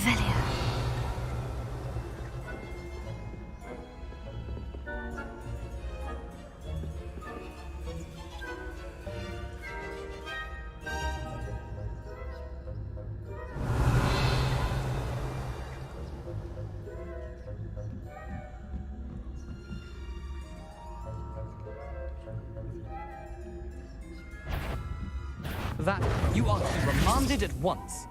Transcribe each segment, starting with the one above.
Revelio. That you are to be remanded at once.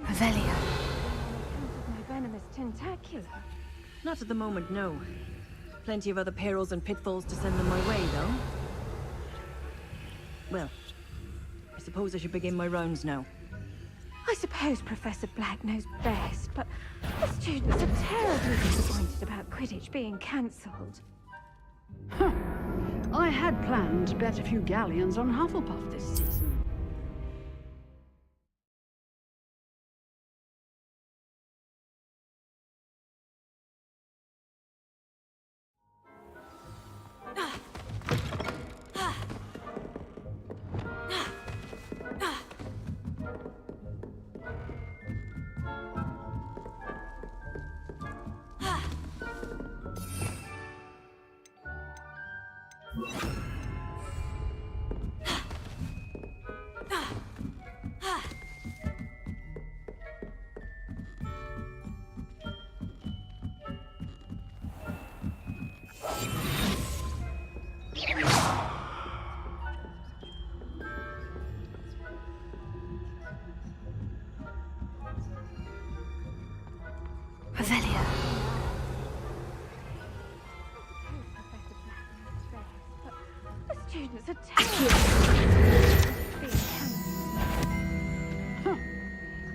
Revelio. My venomous tentacular. Not at the moment, no. Plenty of other perils and pitfalls to send them my way, though. Well, I suppose I should begin my rounds now. I suppose Professor Black knows best, but the students are terribly disappointed about Quidditch being cancelled. Huh. I had planned to bet a few galleons on Hufflepuff this season. Revelio. The students are terribly being cancelled. Huh.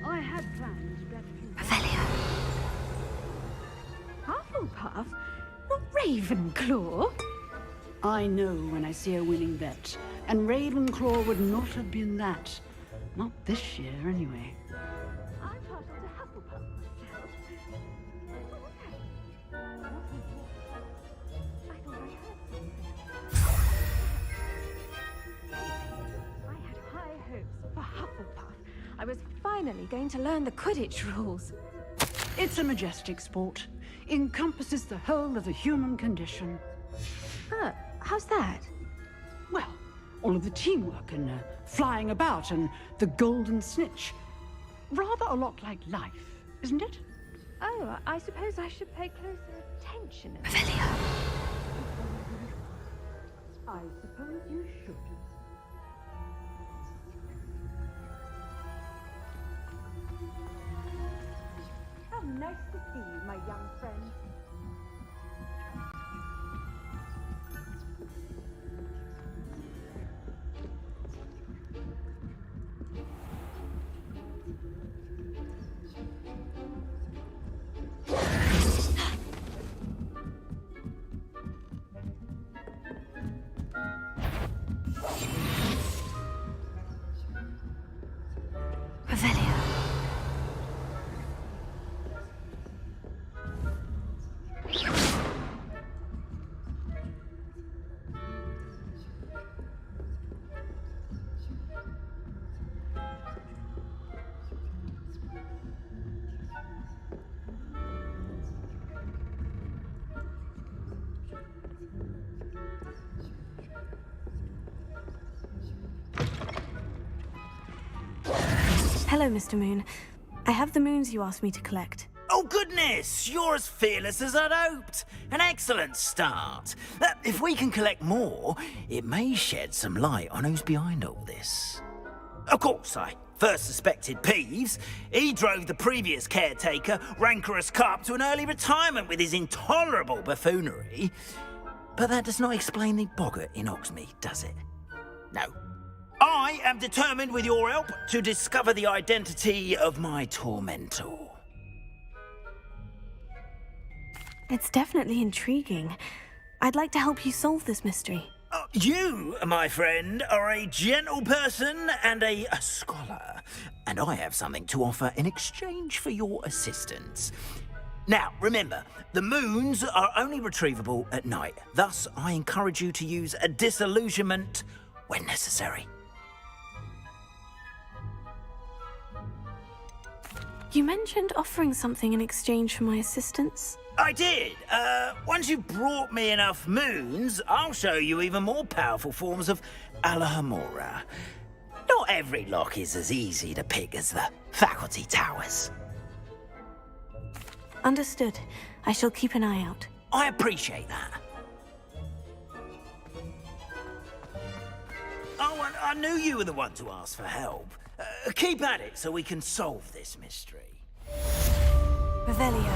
I had planned to bet a few... Revelio. Hufflepuff? Not Ravenclaw? I know when I see a winning bet, and Ravenclaw would not have been that. Not this year, anyway. I'm partial to Hufflepuff myself. I thought I heard something. I had high hopes for Hufflepuff. I was finally going to learn the Quidditch rules. It's a majestic sport. Encompasses the whole of the human condition. How's that? Well, all of the teamwork and flying about and the golden snitch. Rather a lot like life, isn't it? Oh, I suppose I should pay closer attention. Revelio. I suppose you should. How nice to see you, my young friend. Revelio. Hello, Mr. Moon. I have the moons you asked me to collect. Oh, goodness! You're as fearless as I'd hoped. An excellent start. If we can collect more, it may shed some light on who's behind all this. Of course, I first suspected Peeves. He drove the previous caretaker, Rancorous Carp, to an early retirement with his intolerable buffoonery. But that does not explain the boggart in Hogsmeade, does it? No. I am determined, with your help, to discover the identity of my tormentor. It's definitely intriguing. I'd like to help you solve this mystery. You, my friend, are a gentle person and a scholar, and I have something to offer in exchange for your assistance. Now, remember, the moons are only retrievable at night. Thus, I encourage you to use a disillusionment when necessary. You mentioned offering something in exchange for my assistance. I did. Once you've brought me enough moons, I'll show you even more powerful forms of Alohomora. Not every lock is as easy to pick as the faculty towers. Understood. I shall keep an eye out. I appreciate that. Oh, and I knew you were the one to ask for help. Keep at it so we can solve this mystery. Revelio.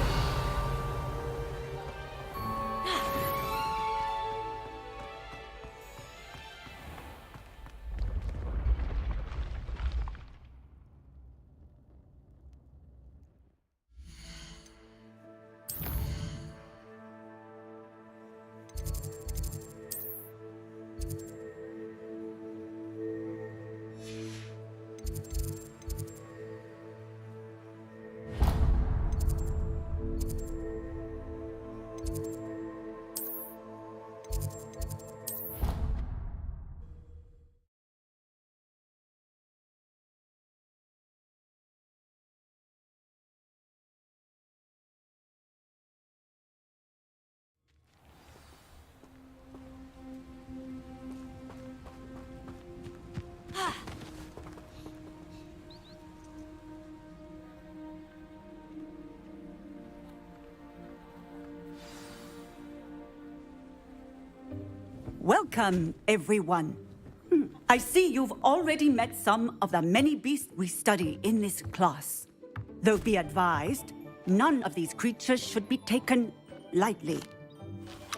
Welcome, everyone. I see you've already met some of the many beasts we study in this class. Though be advised, none of these creatures should be taken lightly.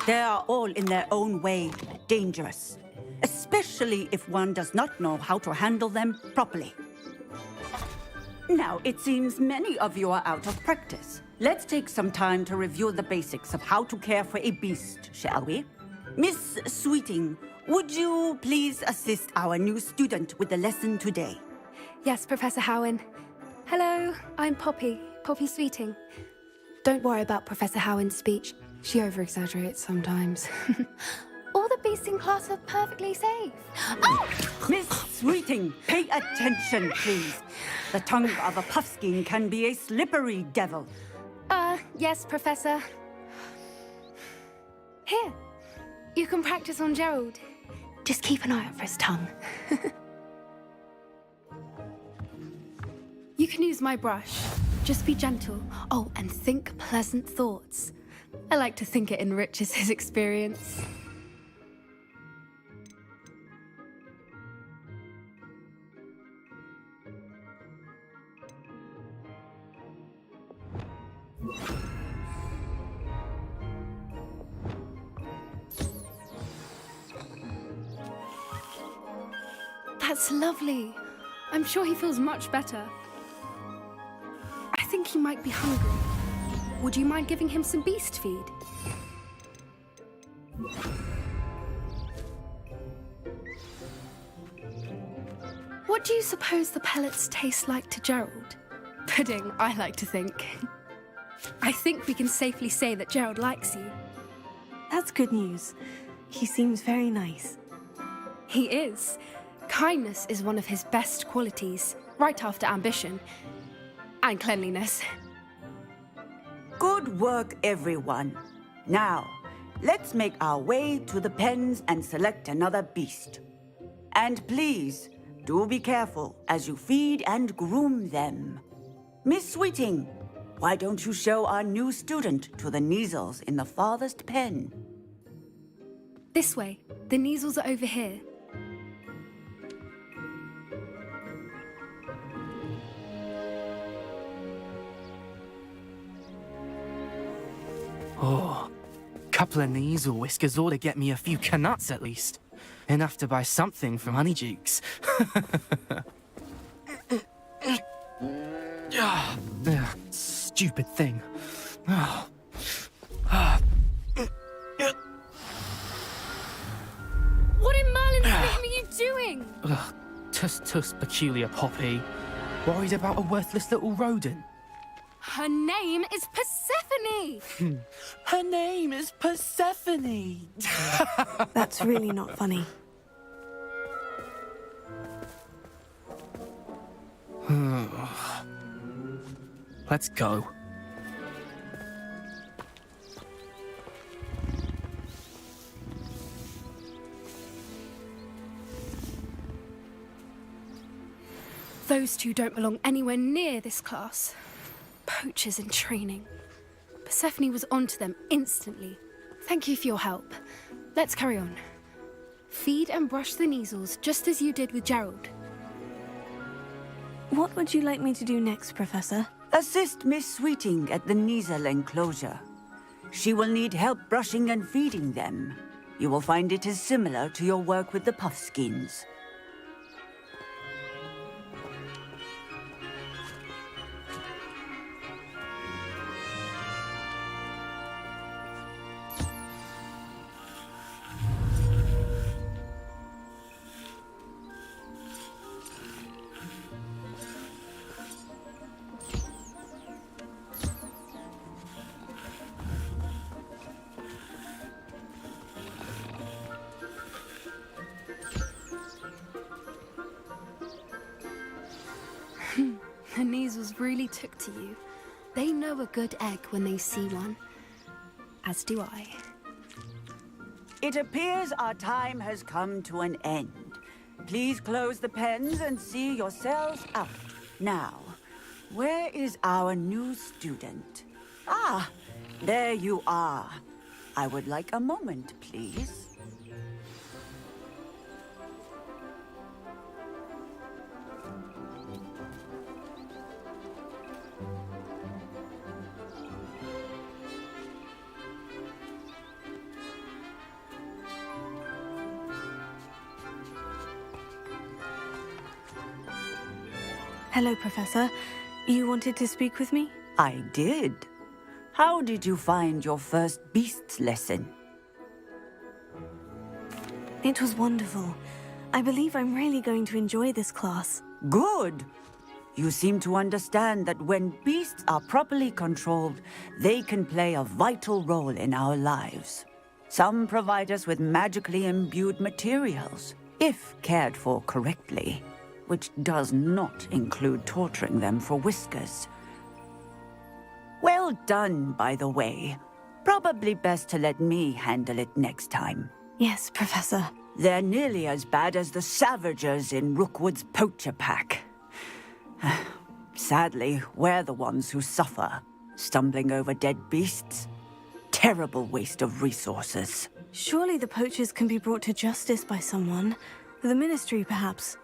They are all in their own way dangerous, especially if one does not know how to handle them properly. Now, it seems many of you are out of practice. Let's take some time to review the basics of how to care for a beast, shall we? Miss Sweeting, would you please assist our new student with the lesson today? Yes, Professor Howen. Hello, I'm Poppy Sweeting. Don't worry about Professor Howen's speech. She over-exaggerates sometimes. All the beasts in class are perfectly safe. Oh! Miss Sweeting, pay attention, please. The tongue of a puffskein can be a slippery devil. Yes, Professor. Here, you can practice on Gerald. Just keep an eye out for his tongue. You can use my brush. Just be gentle. Oh, and think pleasant thoughts. I like to think it enriches his experience. That's lovely. I'm sure he feels much better. I think he might be hungry. Would you mind giving him some beast feed? What do you suppose the pellets taste like to Gerald? Pudding, I like to think. I think we can safely say that Gerald likes you. That's good news. He seems very nice. He is. Kindness is one of his best qualities, right after ambition. And cleanliness. Good work, everyone. Now, let's make our way to the pens and select another beast. And please, do be careful as you feed and groom them. Miss Sweeting, why don't you show our new student to the Kneazles in the farthest pen? This way. The Kneazles are over here. Oh, couple of Kneazle whiskers ought to get me a few canuts at least. Enough to buy something from Honeydukes. Stupid thing. What in Merlin's name are you doing? Tuss peculiar Poppy. Worried about a worthless little rodent. Her name is Persephone! Her name is Persephone. That's really not funny. Let's go. Those two don't belong anywhere near this class. Poachers in training. Persephone was onto them instantly. Thank you for your help. Let's carry on. Feed and brush the Kneazles just as you did with Gerald. What would you like me to do next, Professor? Assist Miss Sweeting at the Kneazle enclosure. She will need help brushing and feeding them. You will find it is similar to your work with the Puffskins. The Kneazles really took to you. They know a good egg when they see one. As do I. It appears our time has come to an end. Please close the pens and see yourselves out. Now, where is our new student? Ah, there you are. I would like a moment, please. Hello, Professor. You wanted to speak with me? I did. How did you find your first beasts lesson? It was wonderful. I believe I'm really going to enjoy this class. Good. You seem to understand that when beasts are properly controlled, they can play a vital role in our lives. Some provide us with magically imbued materials, if cared for correctly, which does not include torturing them for whiskers. Well done, by the way. Probably best to let me handle it next time. Yes, Professor. They're nearly as bad as the Savagers in Rookwood's poacher pack. Sadly, we're the ones who suffer, stumbling over dead beasts. Terrible waste of resources. Surely the poachers can be brought to justice by someone. The Ministry, perhaps.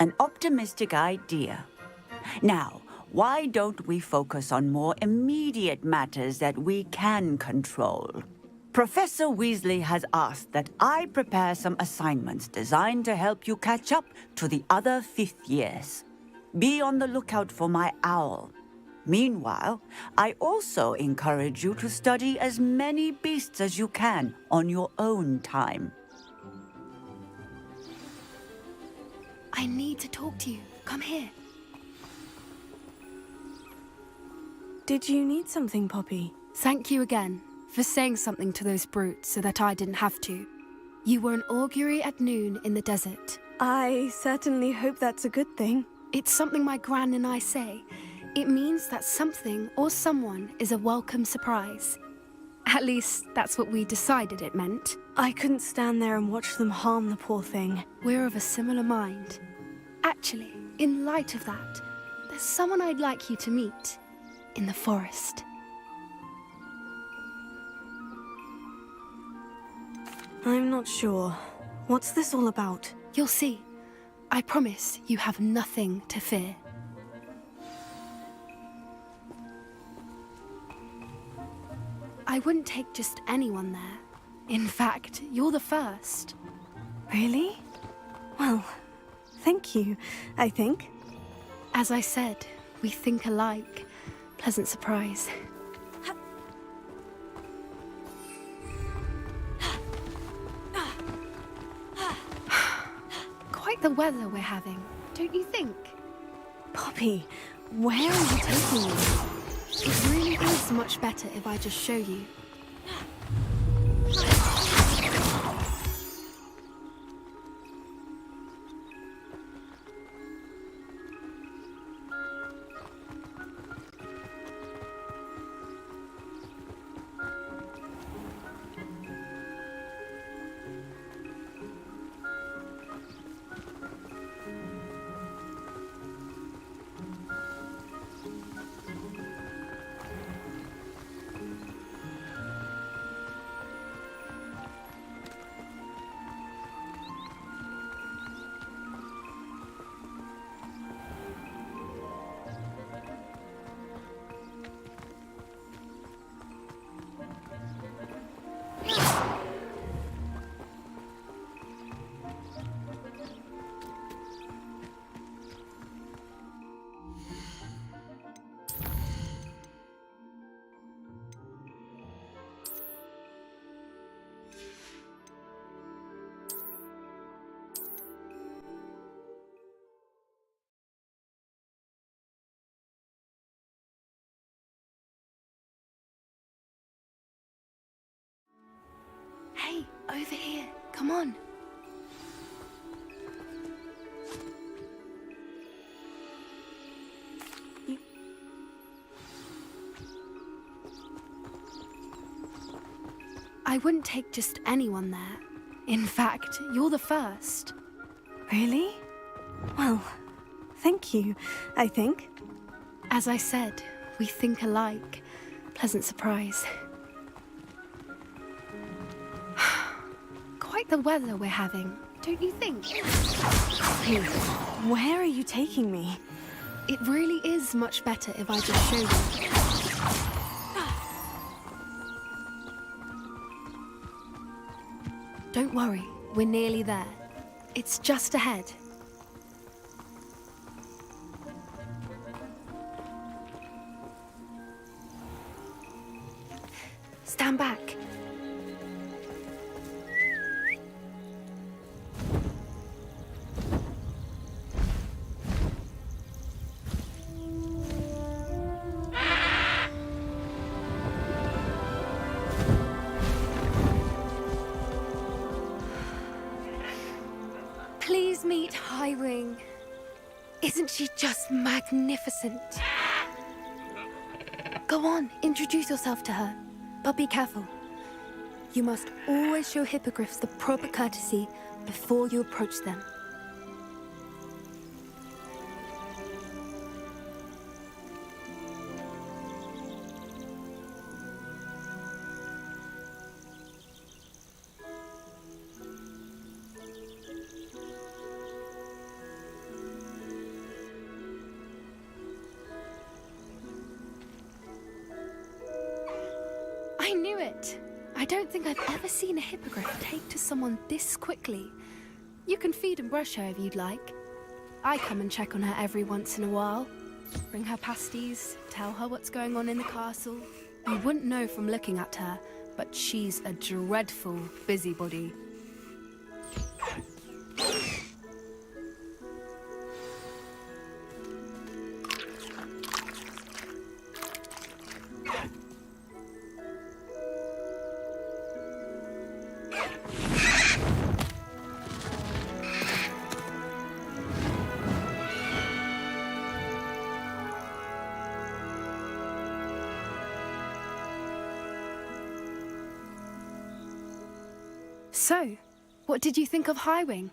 An optimistic idea. Now, why don't we focus on more immediate matters that we can control? Professor Weasley has asked that I prepare some assignments designed to help you catch up to the other 5th years. Be on the lookout for my owl. Meanwhile, I also encourage you to study as many beasts as you can on your own time. I need to talk to you. Come here. Did you need something, Poppy? Thank you again for saying something to those brutes so that I didn't have to. You were an augury at noon in the desert. I certainly hope that's a good thing. It's something my gran and I say. It means that something or someone is a welcome surprise. At least, that's what we decided it meant. I couldn't stand there and watch them harm the poor thing. We're of a similar mind. Actually, in light of that, there's someone I'd like you to meet in the forest. I'm not sure. What's this all about? You'll see. I promise you have nothing to fear. I wouldn't take just anyone there. In fact, you're the first. Really? Well, thank you, I think. As I said, we think alike. Pleasant surprise. Quite the weather we're having, don't you think? Poppy, where are you taking me? It really is much better if I just show you. Hey, over here. Come on. I wouldn't take just anyone there. In fact, you're the first. Really? Well, thank you, I think. As I said, we think alike. Pleasant surprise. Quite the weather we're having, don't you think? Poppy, where are you taking me? It really is much better if I just show you. Don't worry, we're nearly there. It's just ahead. Stand back. Please meet Highwing. Isn't she just magnificent? Go on, introduce yourself to her. But be careful. You must always show hippogriffs the proper courtesy before you approach them. I knew it! I don't think I've ever seen a hippogriff take to someone this quickly. You can feed and brush her if you'd like. I come and check on her every once in a while. Bring her pasties, tell her what's going on in the castle. You wouldn't know from looking at her, but she's a dreadful busybody. So, what did you think of Highwing?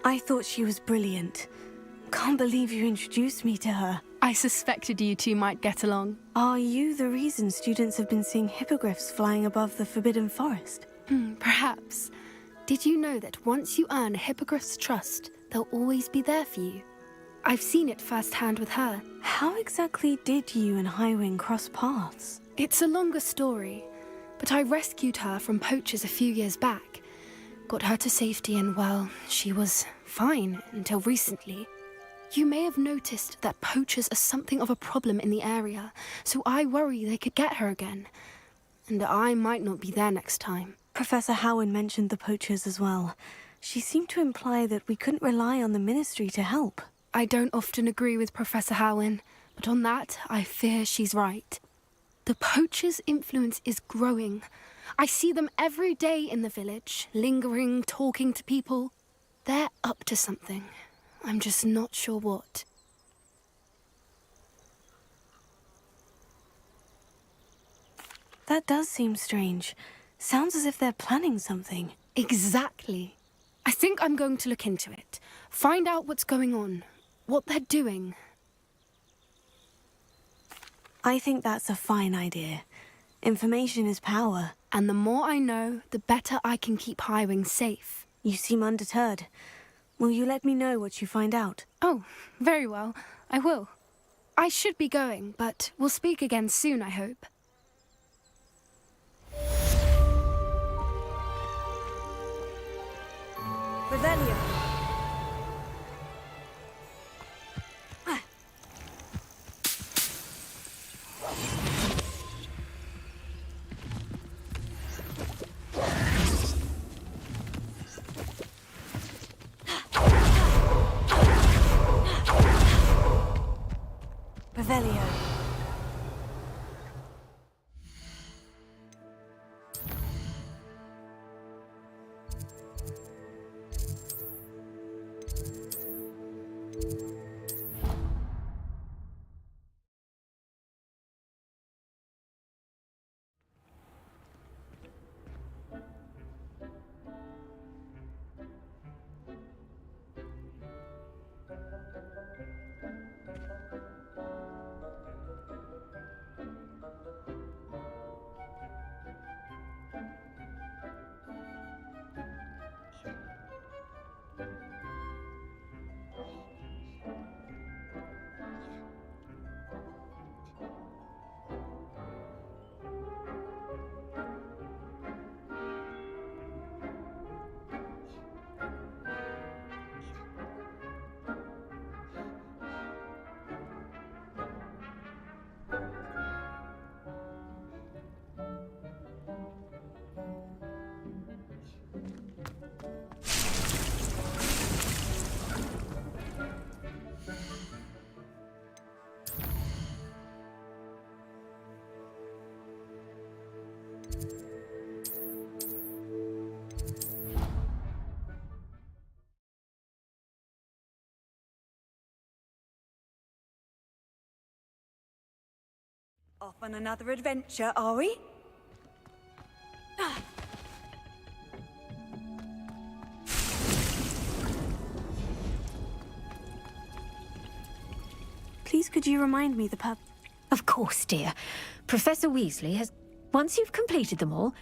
I thought she was brilliant. Can't believe you introduced me to her. I suspected you two might get along. Are you the reason students have been seeing hippogriffs flying above the Forbidden Forest? Perhaps. Did you know that once you earn a hippogriff's trust, they'll always be there for you? I've seen it firsthand with her. How exactly did you and Highwing cross paths? It's a longer story, but I rescued her from poachers a few years back. Got her to safety and, well, she was fine until recently. You may have noticed that poachers are something of a problem in the area, so I worry they could get her again. And I might not be there next time. Professor Howin mentioned the poachers as well. She seemed to imply that we couldn't rely on the Ministry to help. I don't often agree with Professor Howin, but on that, I fear she's right. The poachers' influence is growing. I see them every day in the village, lingering, talking to people. They're up to something. I'm just not sure what. That does seem strange. Sounds as if they're planning something. Exactly. I think I'm going to look into it. Find out what's going on, what they're doing. I think that's a fine idea. Information is power. And the more I know, the better I can keep Highwing safe. You seem undeterred. Will you let me know what you find out? Oh, very well. I will. I should be going, but we'll speak again soon, I hope. Revelio. Revelio. Off on another adventure, are we? Please could you remind me the pub? Of course, dear. Professor Weasley has... Once you've completed them all...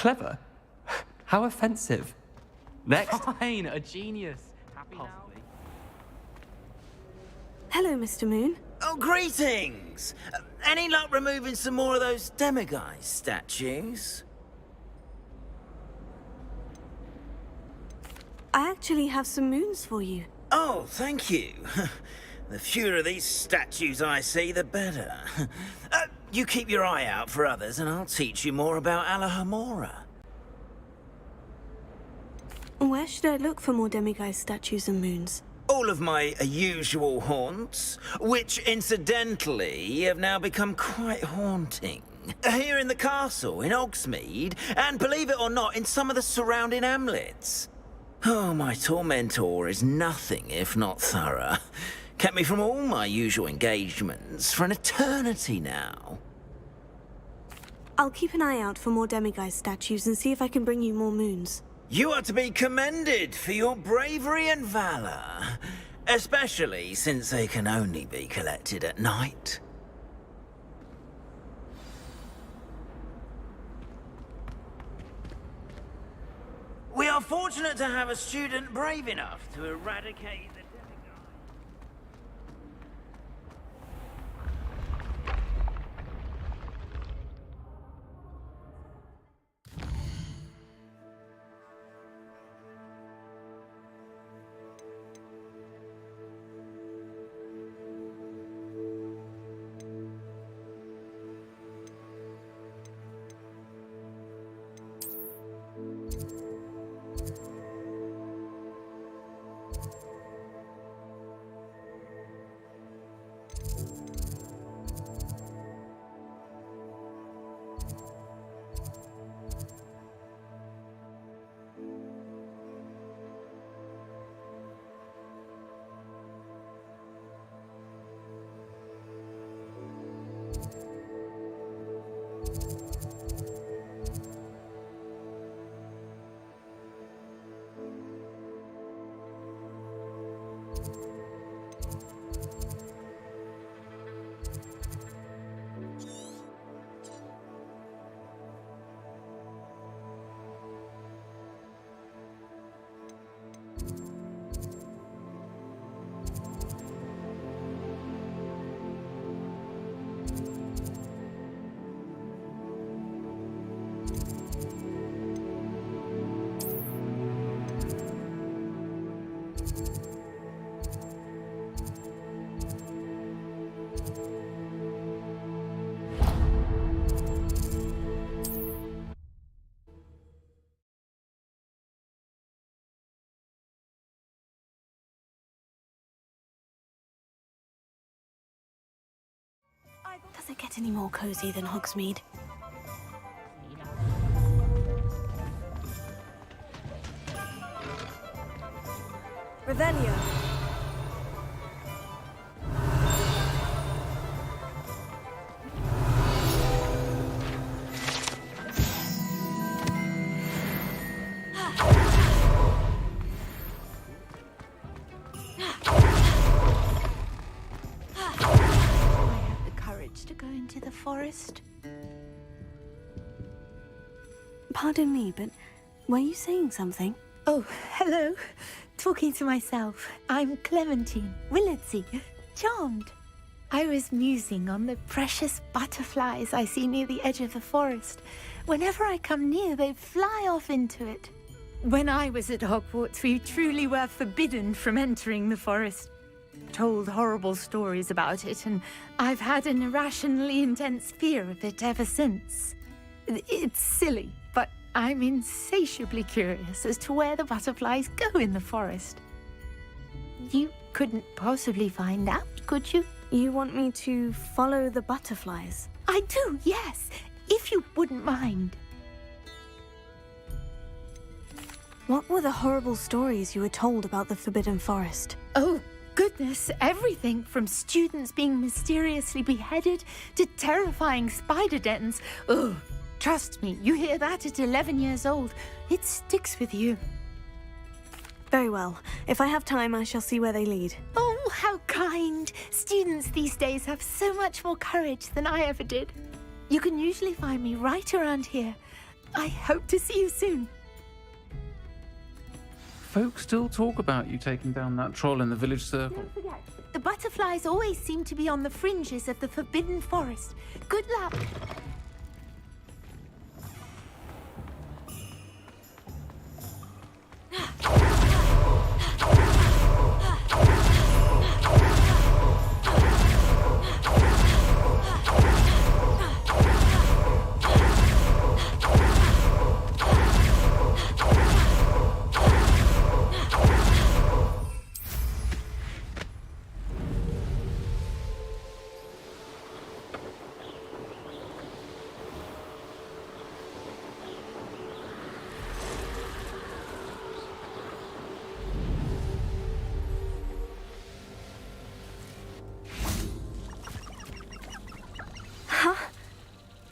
Clever? How offensive. Next. Fine, a genius. Happy now? Hello, Mr. Moon. Oh, greetings! Any luck removing some more of those demiguise statues? I actually have some moons for you. Oh, thank you. The fewer of these statues I see, the better. You keep your eye out for others, and I'll teach you more about Alahomora. Where should I look for more demiguise statues and moons? All of my usual haunts, which incidentally have now become quite haunting. Here in the castle, in Hogsmeade, and believe it or not, in some of the surrounding hamlets. Oh, my tormentor is nothing if not thorough. Kept me from all my usual engagements for an eternity now. I'll keep an eye out for more demiguise statues and see if I can bring you more moons. You are to be commended for your bravery and valor, especially since they can only be collected at night. We are fortunate to have a student brave enough to eradicate the demiguise. Does it get any more cozy than Hogsmeade? Revelio. To go into the forest. Pardon me, but were you saying something? Oh, hello. Talking to myself. I'm Clementine Willardsey. Charmed. I was musing on the precious butterflies I see near the edge of the forest. Whenever I come near, they fly off into it. When I was at Hogwarts, we truly were forbidden from entering the forest. Told horrible stories about it, and I've had an irrationally intense fear of it ever since. It's silly, but I'm insatiably curious as to where the butterflies go in the forest. You couldn't possibly find out, could you? You want me to follow the butterflies? I do, yes, if you wouldn't mind. What were the horrible stories you were told about the Forbidden Forest? Oh, goodness, everything from students being mysteriously beheaded to terrifying spider dens. Oh, trust me, you hear that at 11 years old, it sticks with you. Very well. If I have time, I shall see where they lead. Oh, how kind. Students these days have so much more courage than I ever did. You can usually find me right around here. I hope to see you soon. Folks still talk about you taking down that troll in the village circle. Don't forget, the butterflies always seem to be on the fringes of the Forbidden Forest. Good luck.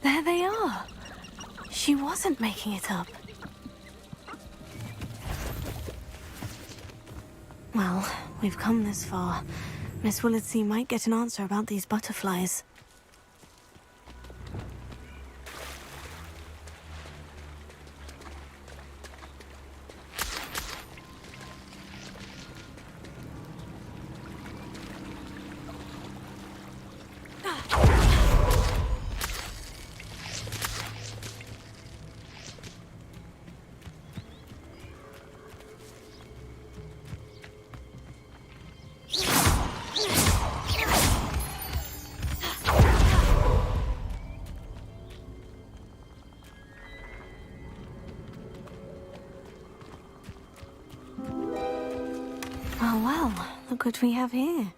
There they are. She wasn't making it up. Well, we've come this far. Miss Willitsey might get an answer about these butterflies. Oh well, look what we have here.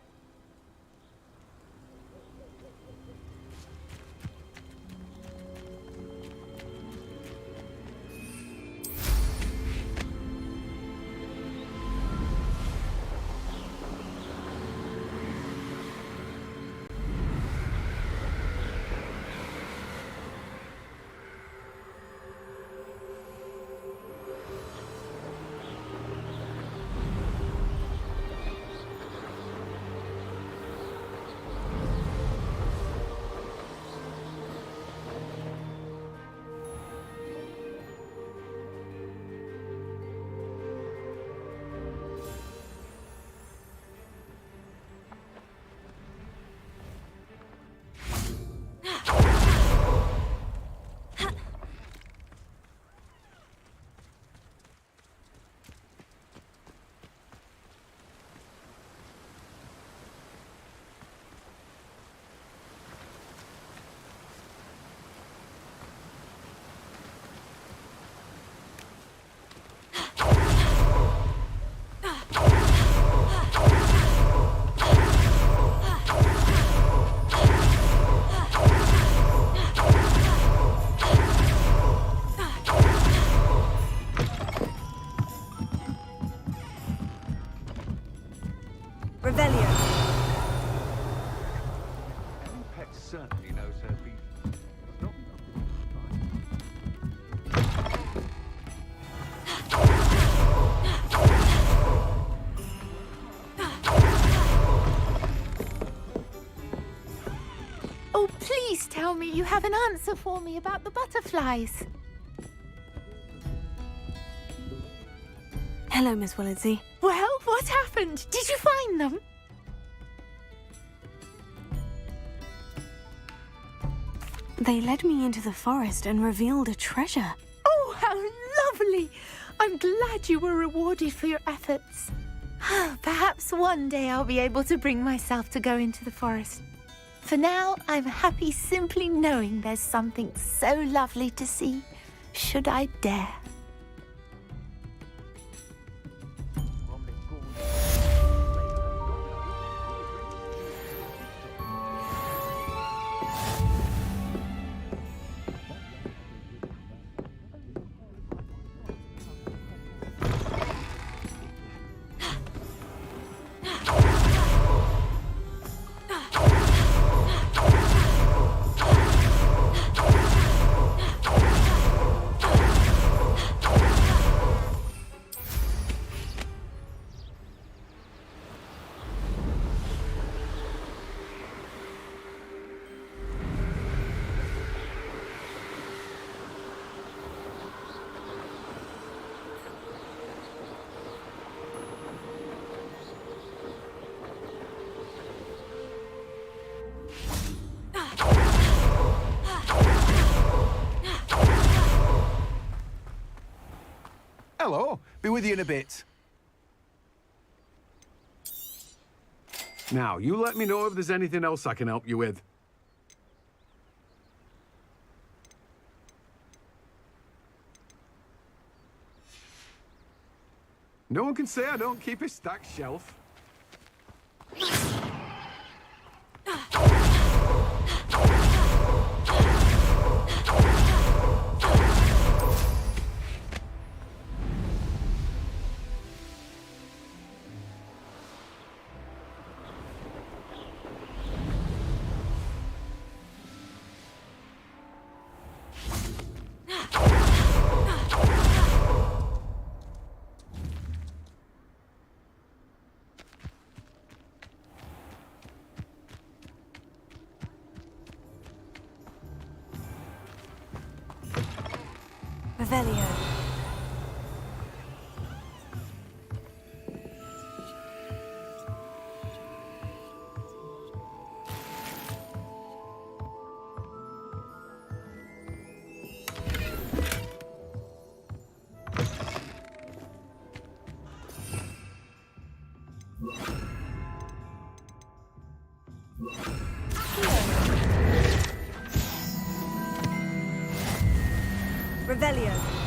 Certainly knows her beef. Not Oh, please tell me you have an answer for me about the butterflies. Hello, Miss Willitsey. Well, what happened? Did you find them? They led me into the forest and revealed a treasure. Oh, how lovely! I'm glad you were rewarded for your efforts. Perhaps one day I'll be able to bring myself to go into the forest. For now, I'm happy simply knowing there's something so lovely to see, should I dare. Be with you in a bit. Now, you let me know if there's anything else I can help you with. No one can say I don't keep a stacked shelf. Revelio. Revelio.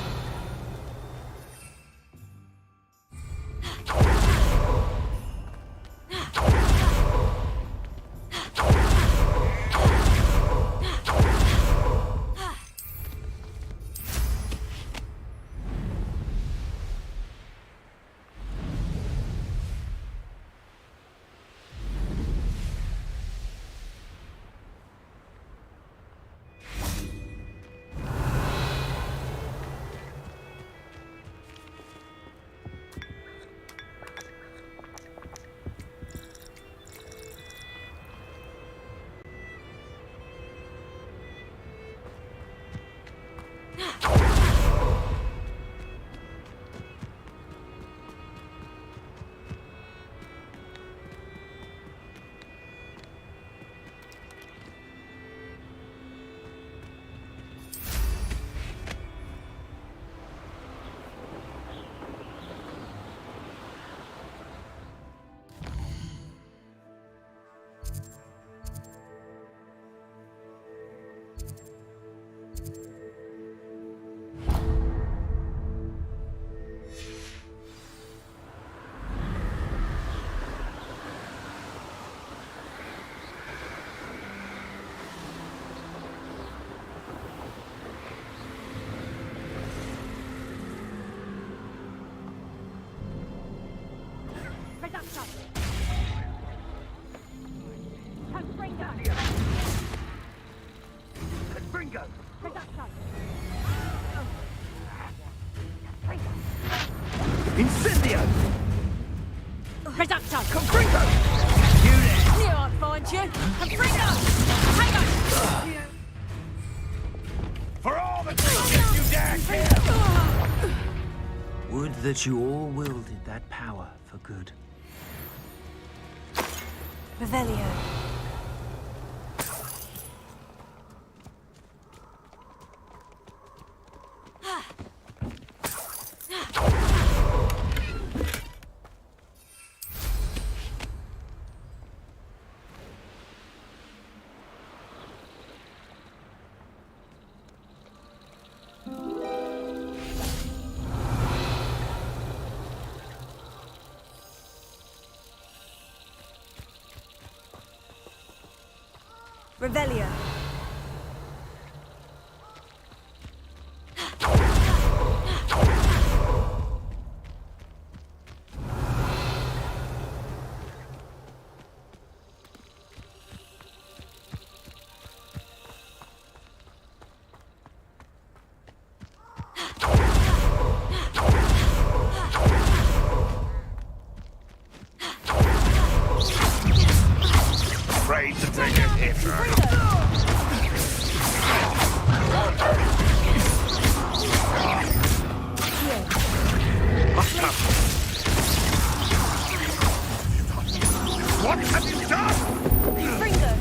Incendio! Reducto! Confringo! You there! Knew I'd find you! Confringo! Take For all the things you dare kill! Would that you all wielded that power for good. Revelio. Revelio. Afraid to take a hit, What have you done? Confringo!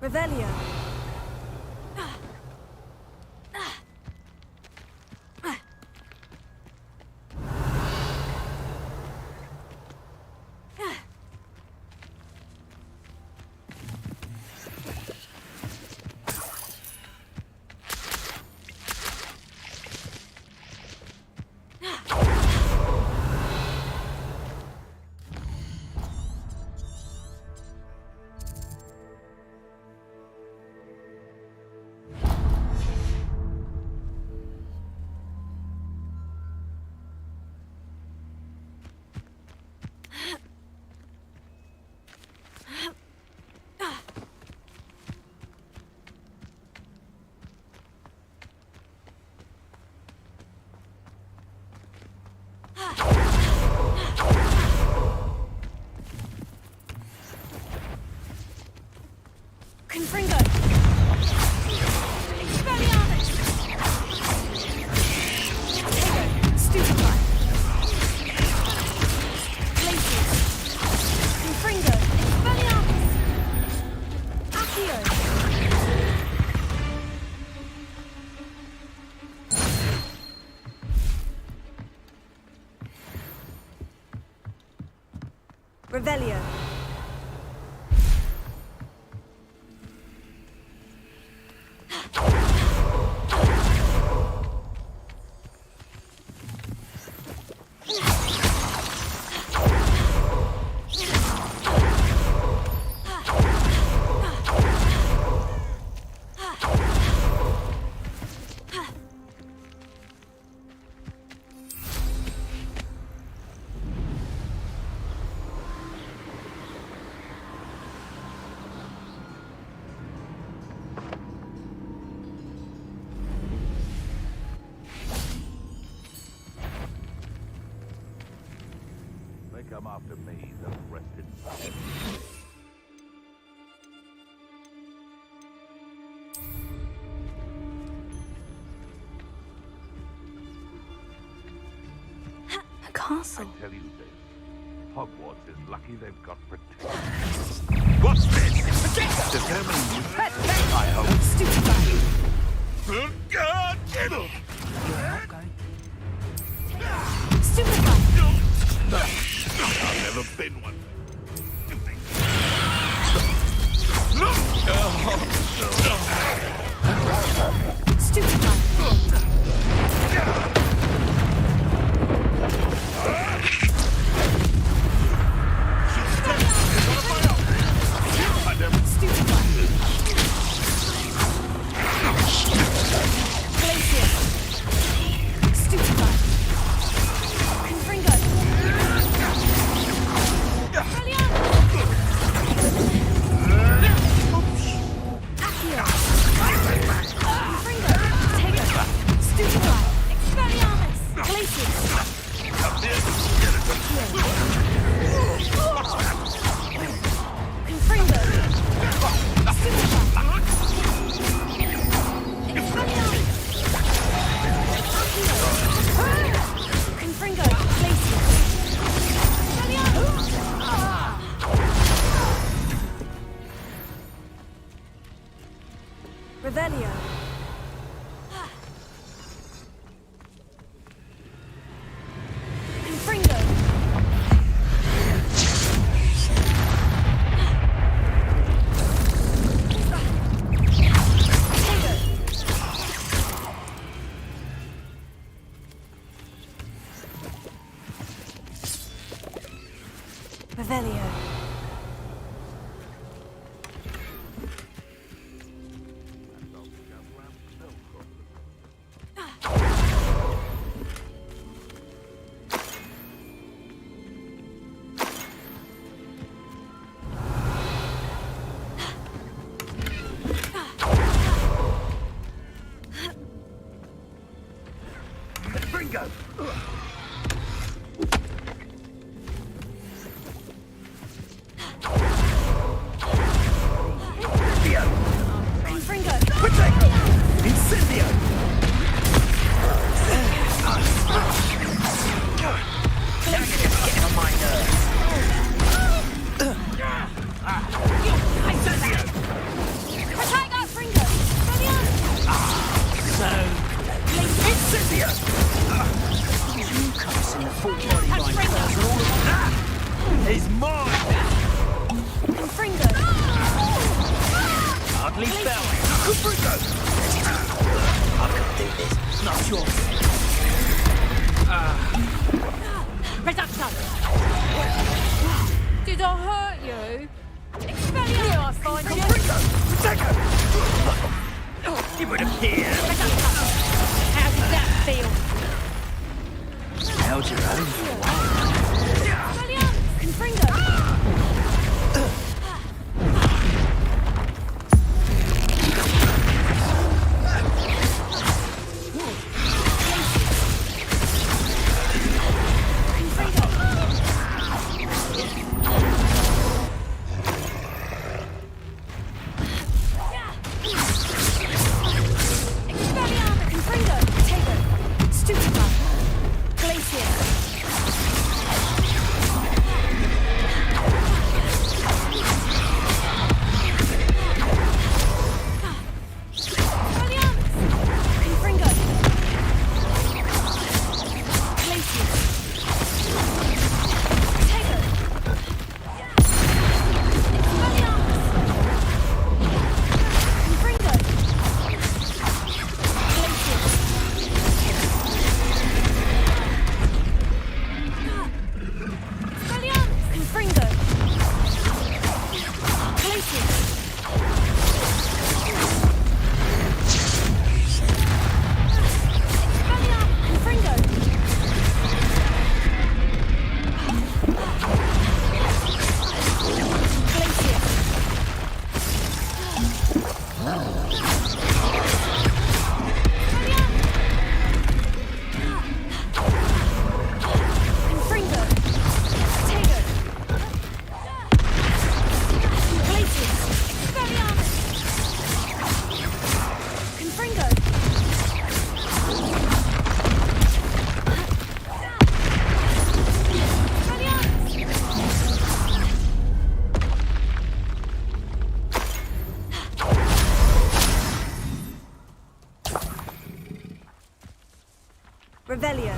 Revelio. Confringo! Expelliarmus! Tego! Stupefy! Glacius! Confringo! Expelliarmus! Accio! Revelio! They come after me, the rest in A castle. I tell you this, Hogwarts is lucky they've got protection. What's this? Determining you. I hope. Stupefy. I've never been one. Revelio. Confringo. Revelio. Bingo! Confringo. Incendio! Now you're just getting on my nerves. Incendio! I can do this. Not your Reduction! Did I hurt you? Here I find you! It would appear. How did that feel? Held your own for a while. Brilliant! Confringo! Revelio.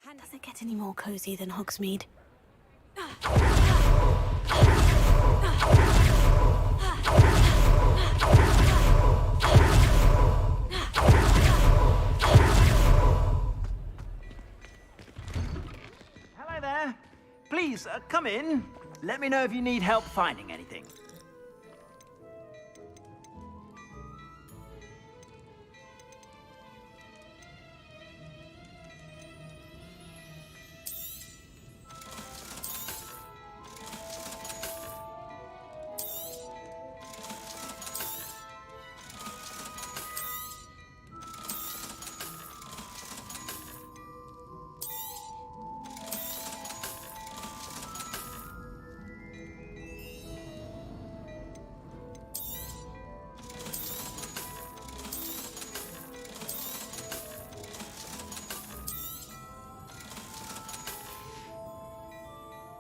Does it get any more cozy than Hogsmeade? Hello there. Please, come in. Let me know if you need help finding anything.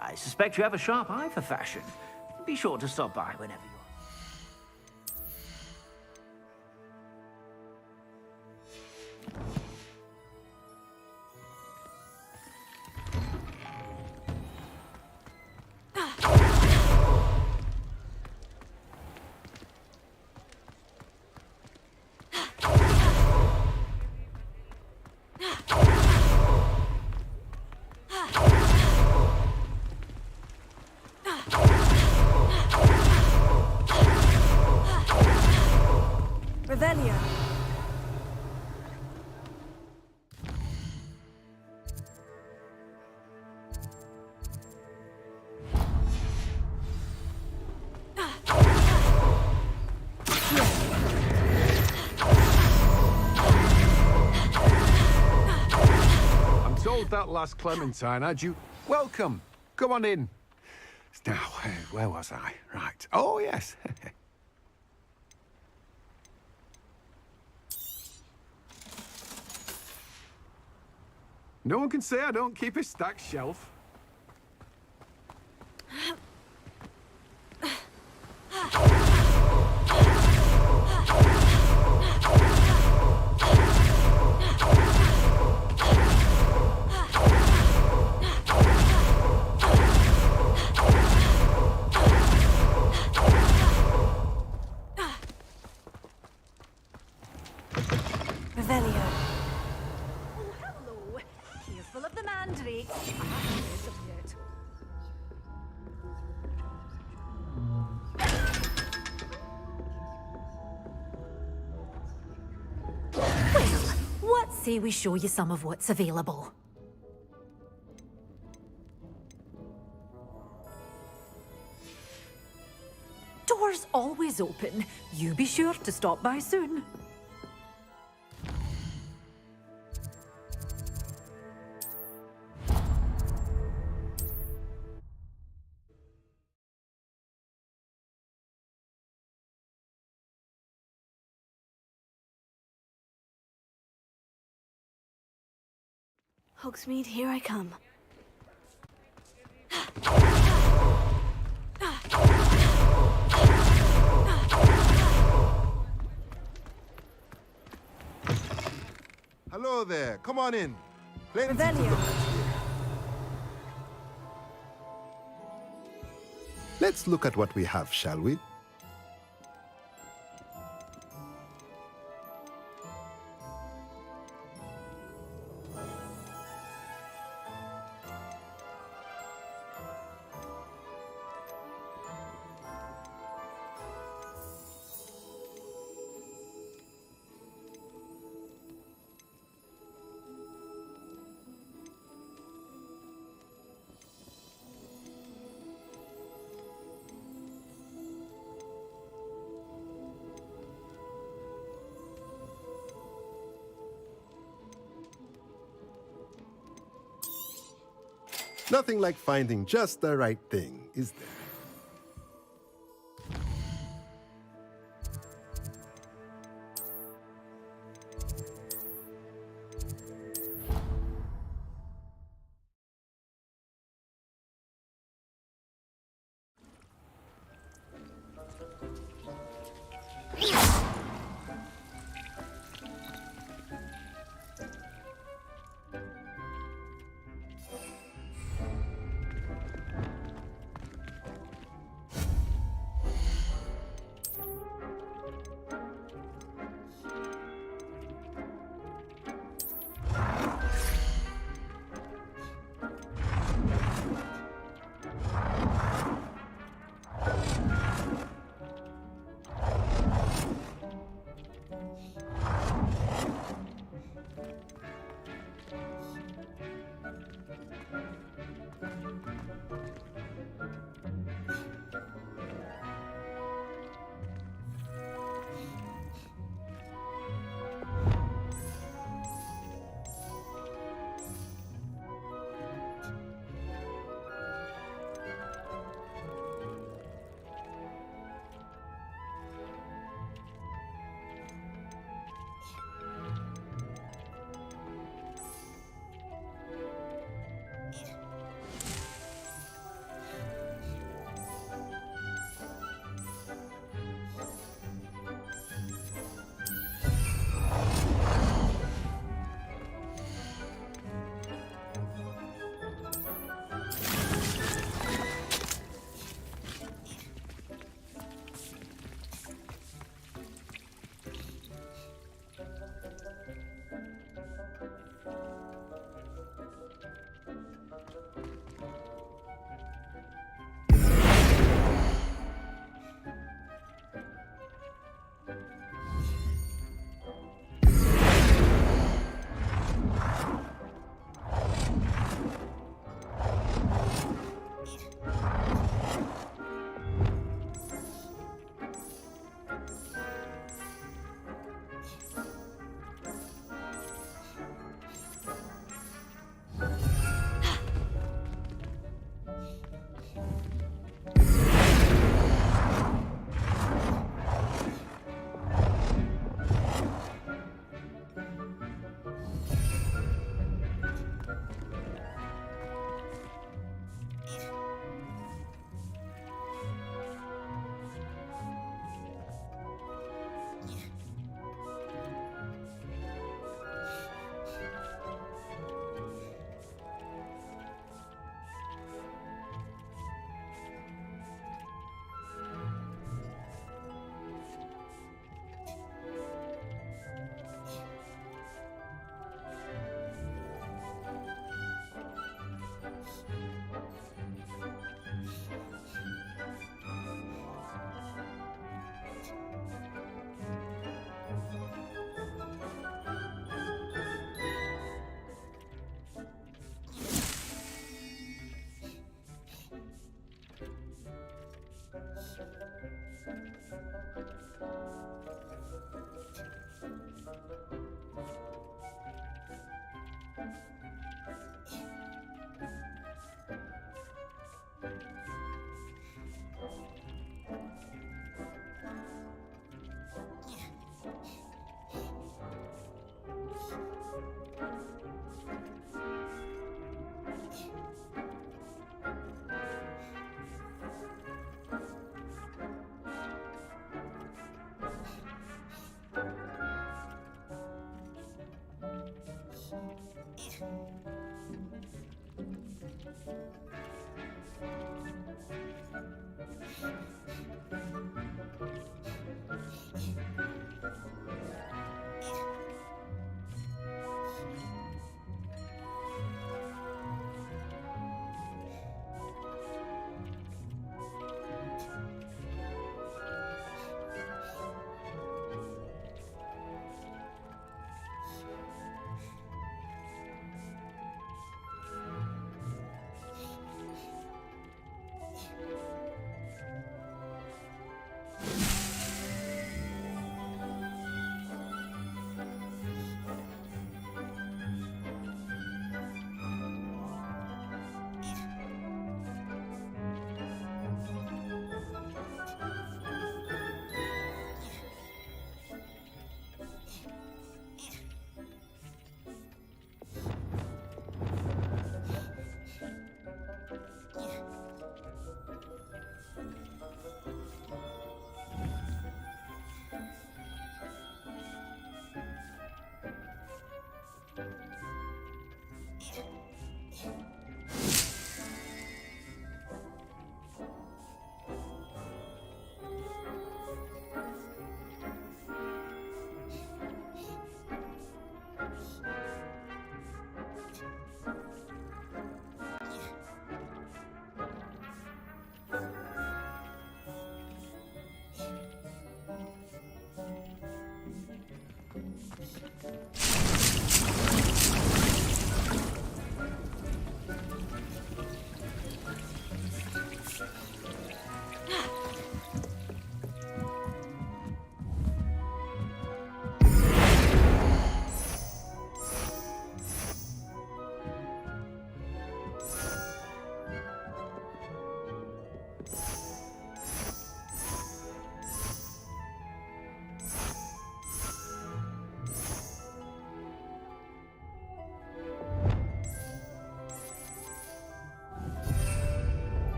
I suspect you have a sharp eye for fashion. Be sure to stop by whenever you are. Revelio. I'm told that last Clementine had you. Welcome. Come on in. Now, where was I? Right. Oh, yes. No one can say I don't keep a stacked shelf. Revelio. Oh, hello. Careful of the mandrakes. I haven't heard them yet. Well, what say we show you some of what's available? Doors always open. You be sure to stop by soon. Hogsmeade, here I come. Hello there. Come on in. Plenty to Revelio. look at here. Let's look at what we have, shall we? Nothing like finding just the right thing, is there?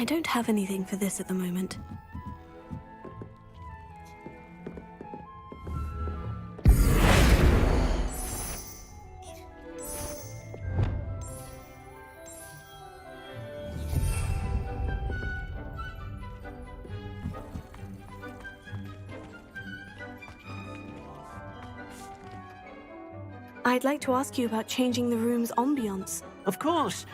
I don't have anything for this at the moment. I'd like to ask you about changing the room's ambiance. Of course.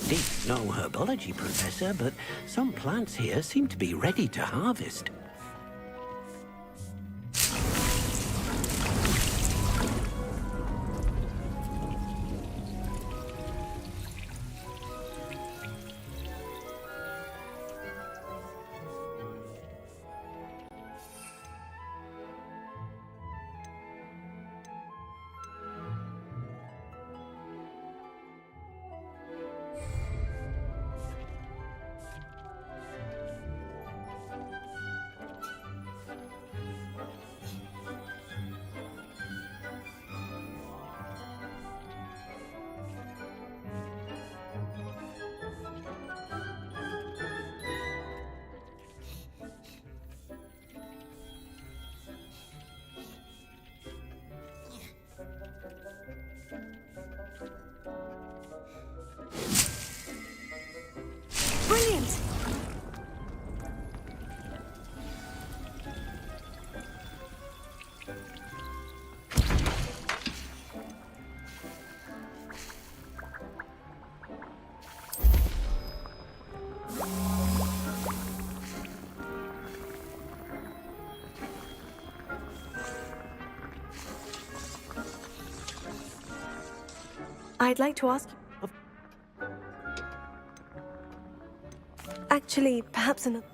Didn't know herbology, Professor, but some plants here seem to be ready to harvest. Brilliant! I'd like to ask you. Actually, perhaps another.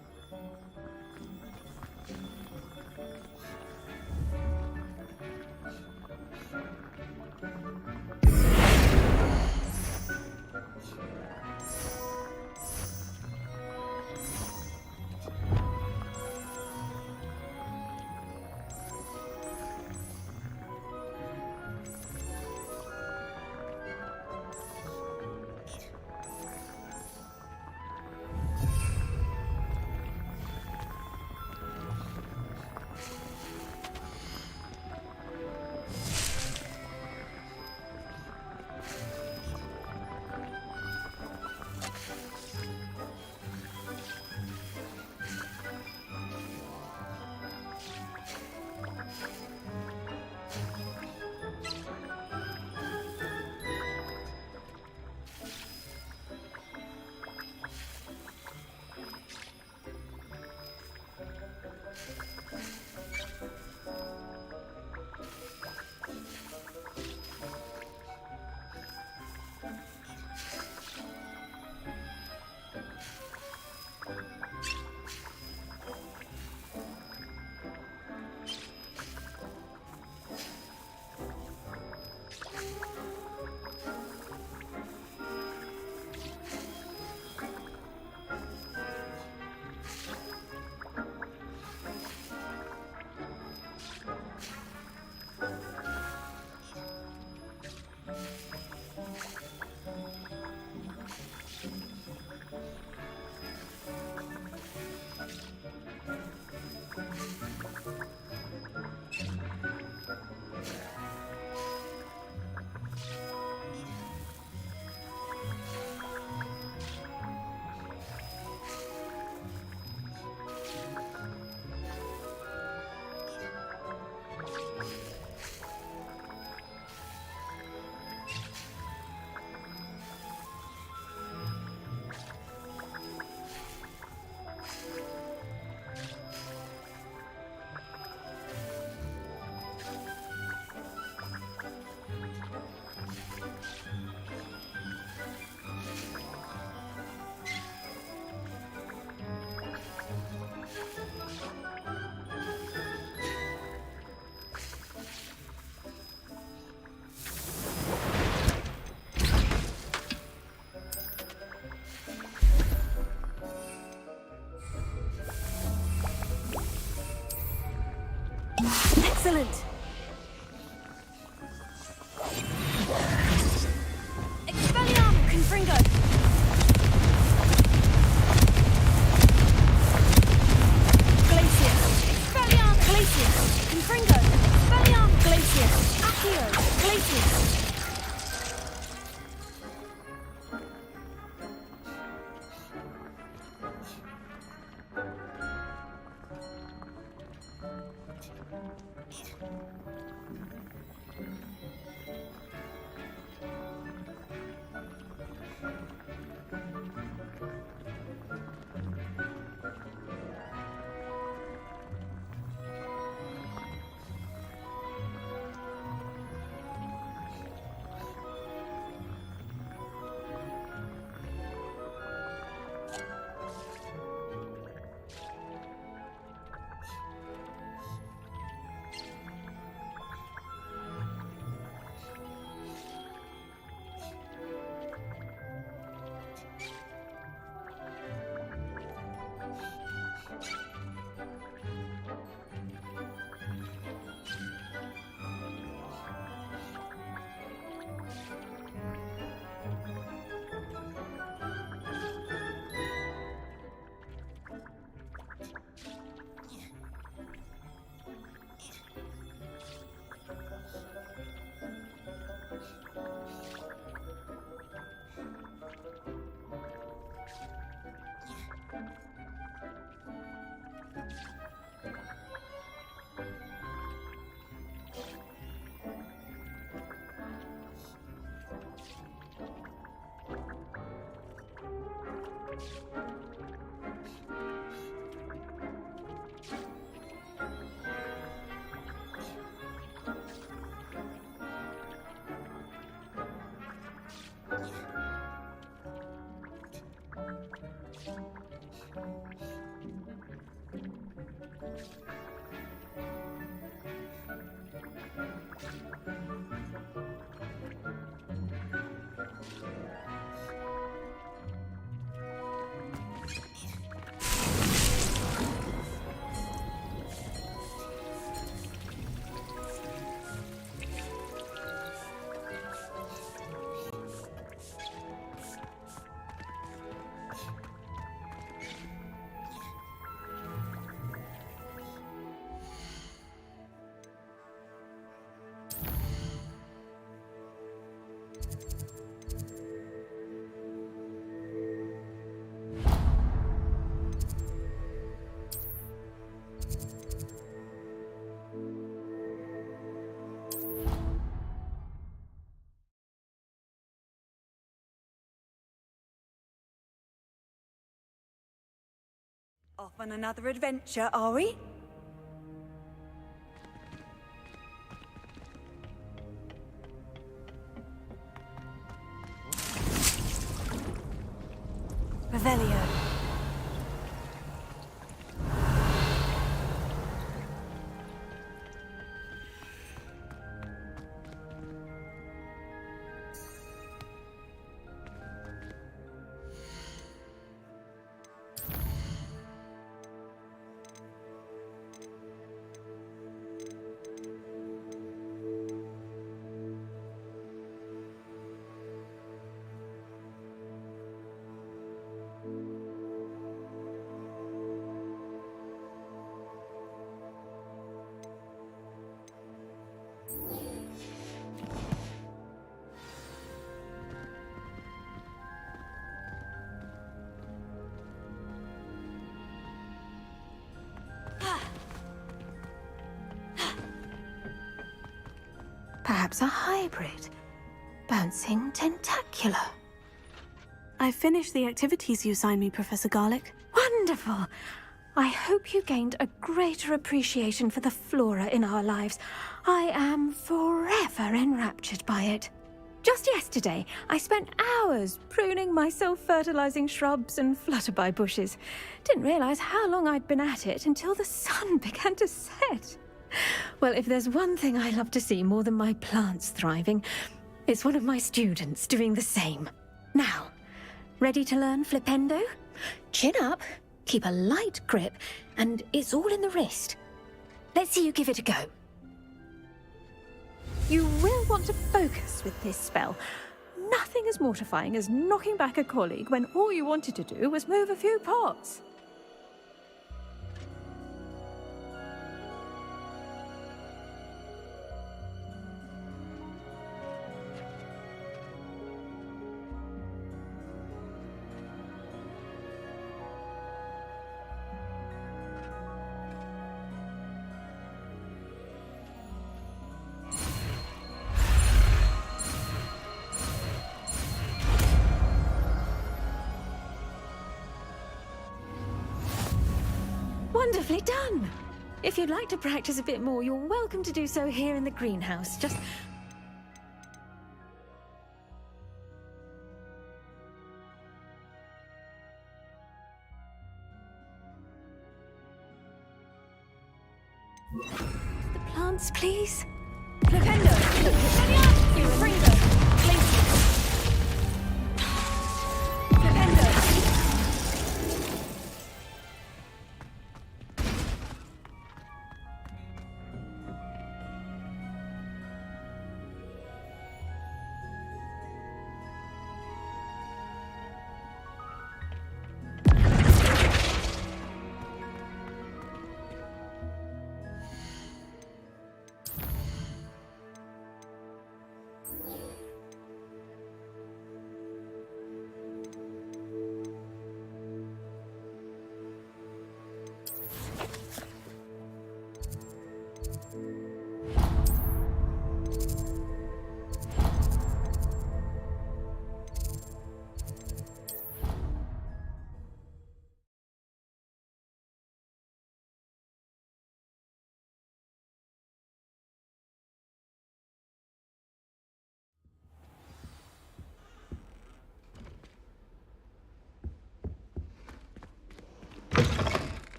Off on another adventure, are we? Revelio. Perhaps a hybrid. Bouncing tentacular. I finished the activities you assigned me, Professor Garlick. Wonderful! I hope you gained a greater appreciation for the flora in our lives. I am forever enraptured by it. Just yesterday, I spent hours pruning my self-fertilizing shrubs and flutterby bushes. Didn't realize how long I'd been at it until the sun began to set. Well, if there's one thing I love to see more than my plants thriving, it's one of my students doing the same. Now, ready to learn Flipendo? Chin up, keep a light grip, and it's all in the wrist. Let's see you give it a go. You will want to focus with this spell. Nothing as mortifying as knocking back a colleague when all you wanted to do was move a few pots. Wonderfully done! If you'd like to practice a bit more, you're welcome to do so here in the greenhouse. Just... The plants, please? Flipendo! Flipendo! Flipendo!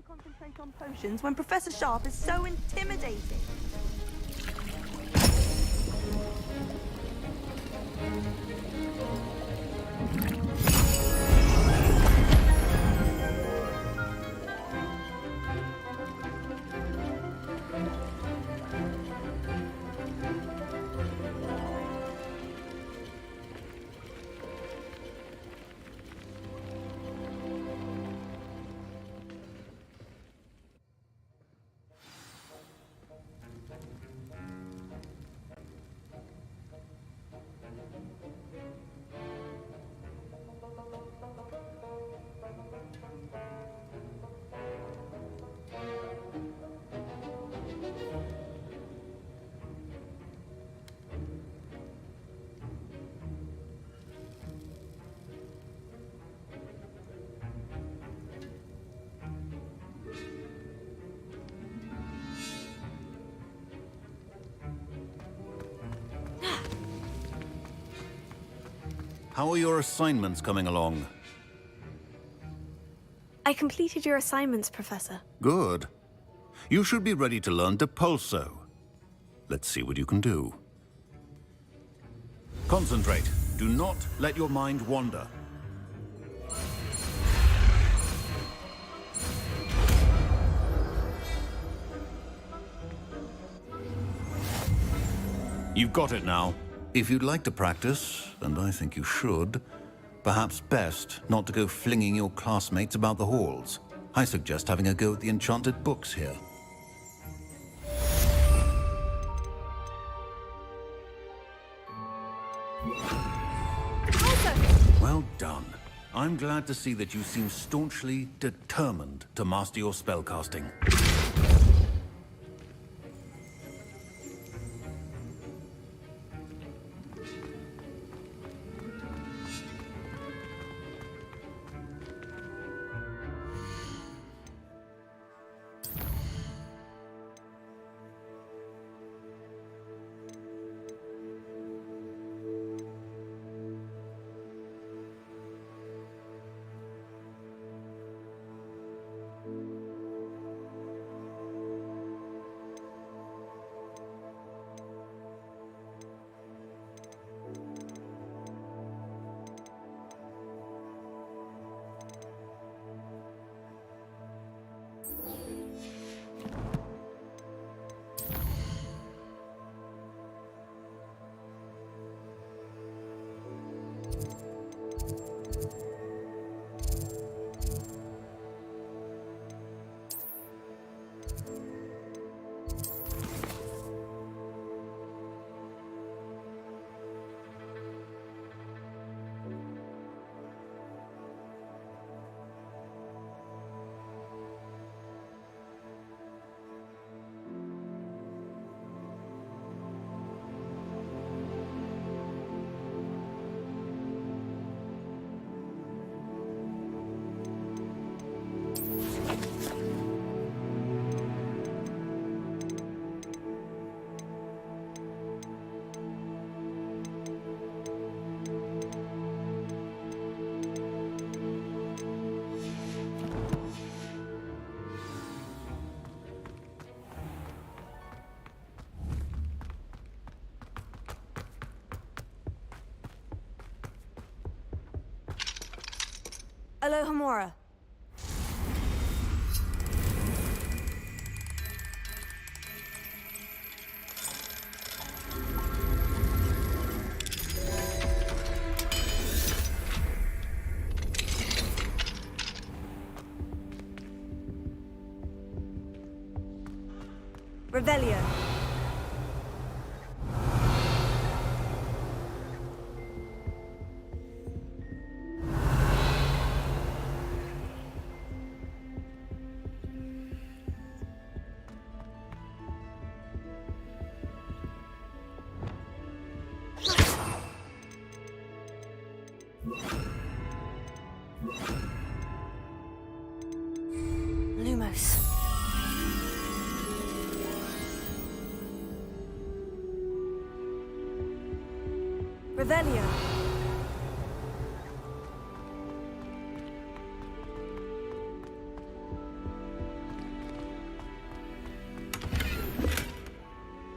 Concentrate on potions when Professor Sharp is so intimidating. How are your assignments coming along? I completed your assignments, Professor. Good. You should be ready to learn Depulso. Let's see what you can do. Concentrate. Do not let your mind wander. You've got it now. If you'd like to practice, and I think you should, perhaps best not to go flinging your classmates about the halls. I suggest having a go at the enchanted books here. Well done. I'm glad to see that you seem staunchly determined to master your spellcasting. Alohomora. Revelio. Lumos. Revelio.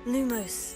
Lumos.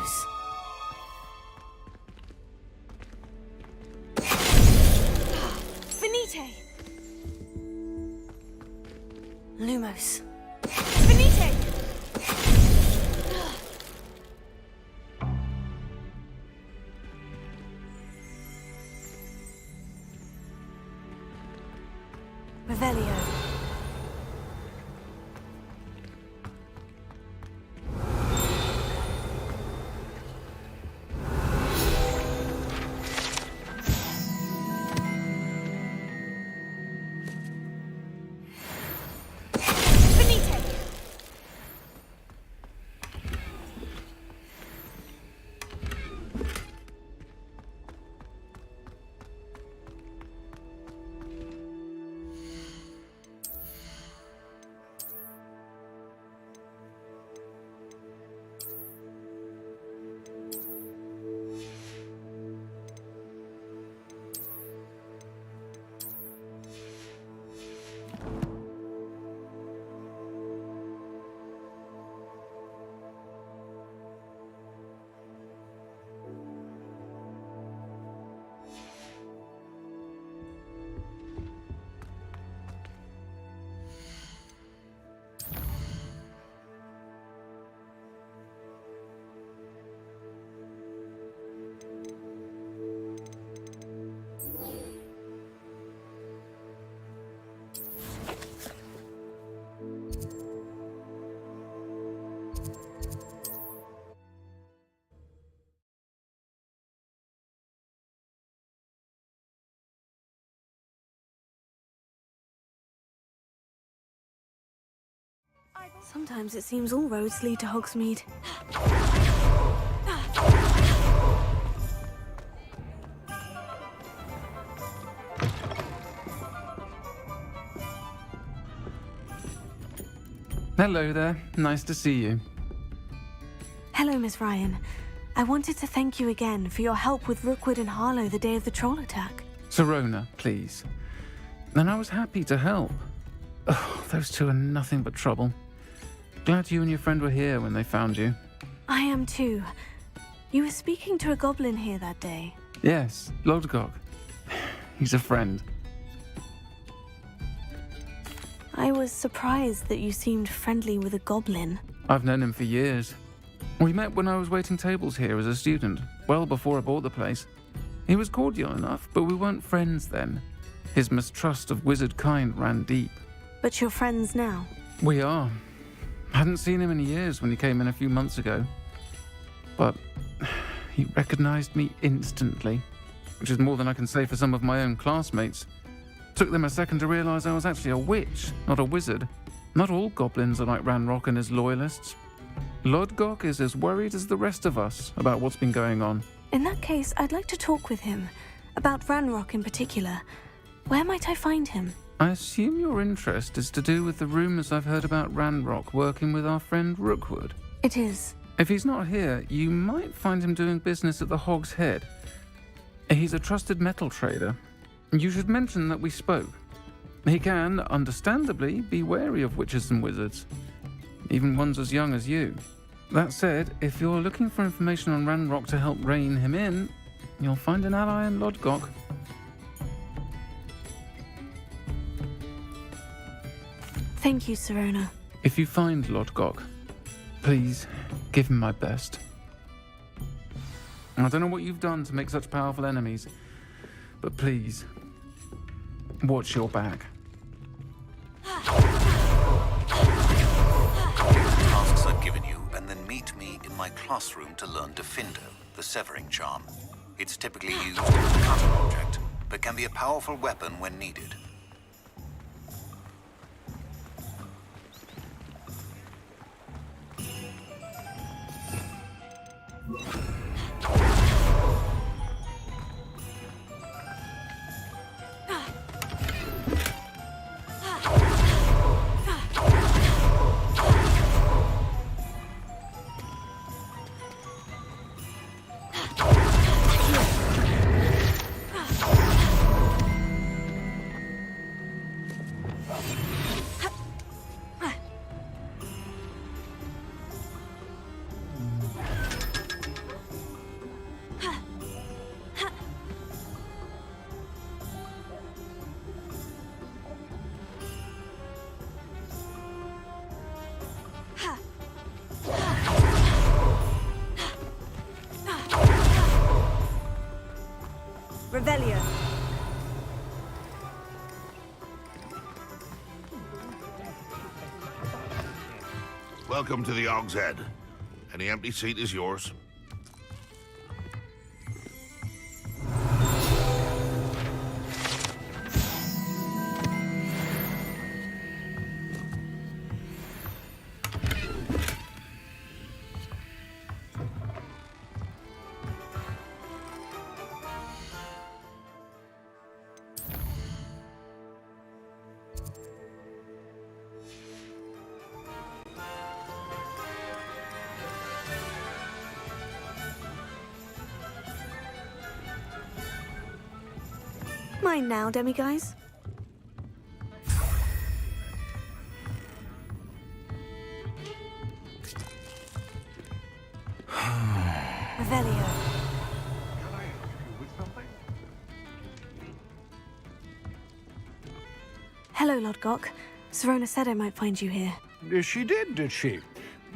Lumos. Finite! Lumos. Finite! Revelio. Sometimes it seems all roads lead to Hogsmeade. Hello there. Nice to see you. Hello, Miss Ryan. I wanted to thank you again for your help with Rookwood and Harlow the day of the troll attack. Sirona, please. And I was happy to help. Oh, those two are nothing but trouble. Glad you and your friend were here when they found you. I am too. You were speaking to a goblin here that day. Yes, Lodgok. He's a friend. I was surprised that you seemed friendly with a goblin. I've known him for years. We met when I was waiting tables here as a student, well before I bought the place. He was cordial enough, but we weren't friends then. His mistrust of wizard kind ran deep. But you're friends now? We are. Hadn't seen him in years when he came in a few months ago. But he recognized me instantly, which is more than I can say for some of my own classmates. Took them a second to realize I was actually a witch, not a wizard. Not all goblins are like Ranrock and his loyalists. Lodgok is as worried as the rest of us about what's been going on. In that case, I'd like to talk with him. About Ranrock in particular. Where might I find him? I assume your interest is to do with the rumors I've heard about Ranrock working with our friend Rookwood. It is. If he's not here, you might find him doing business at the Hog's Head. He's a trusted metal trader. You should mention that we spoke. He can, understandably, be wary of witches and wizards, even ones as young as you. That said, if you're looking for information on Ranrock to help rein him in, you'll find an ally in Lodgok. Thank you, Sirona. If you find Lodgok, please give him my best. I don't know what you've done to make such powerful enemies, but please, watch your back. Tasks I've given you, and then meet me in my classroom to learn Defindo, the severing charm. It's typically used to cut an object, but can be a powerful weapon when needed. Revelio. Welcome to the Og's Head. Any empty seat is yours. Mine now, demiguise. Revelio. Hello, Lodgok. Serona said I might find you here. She did she?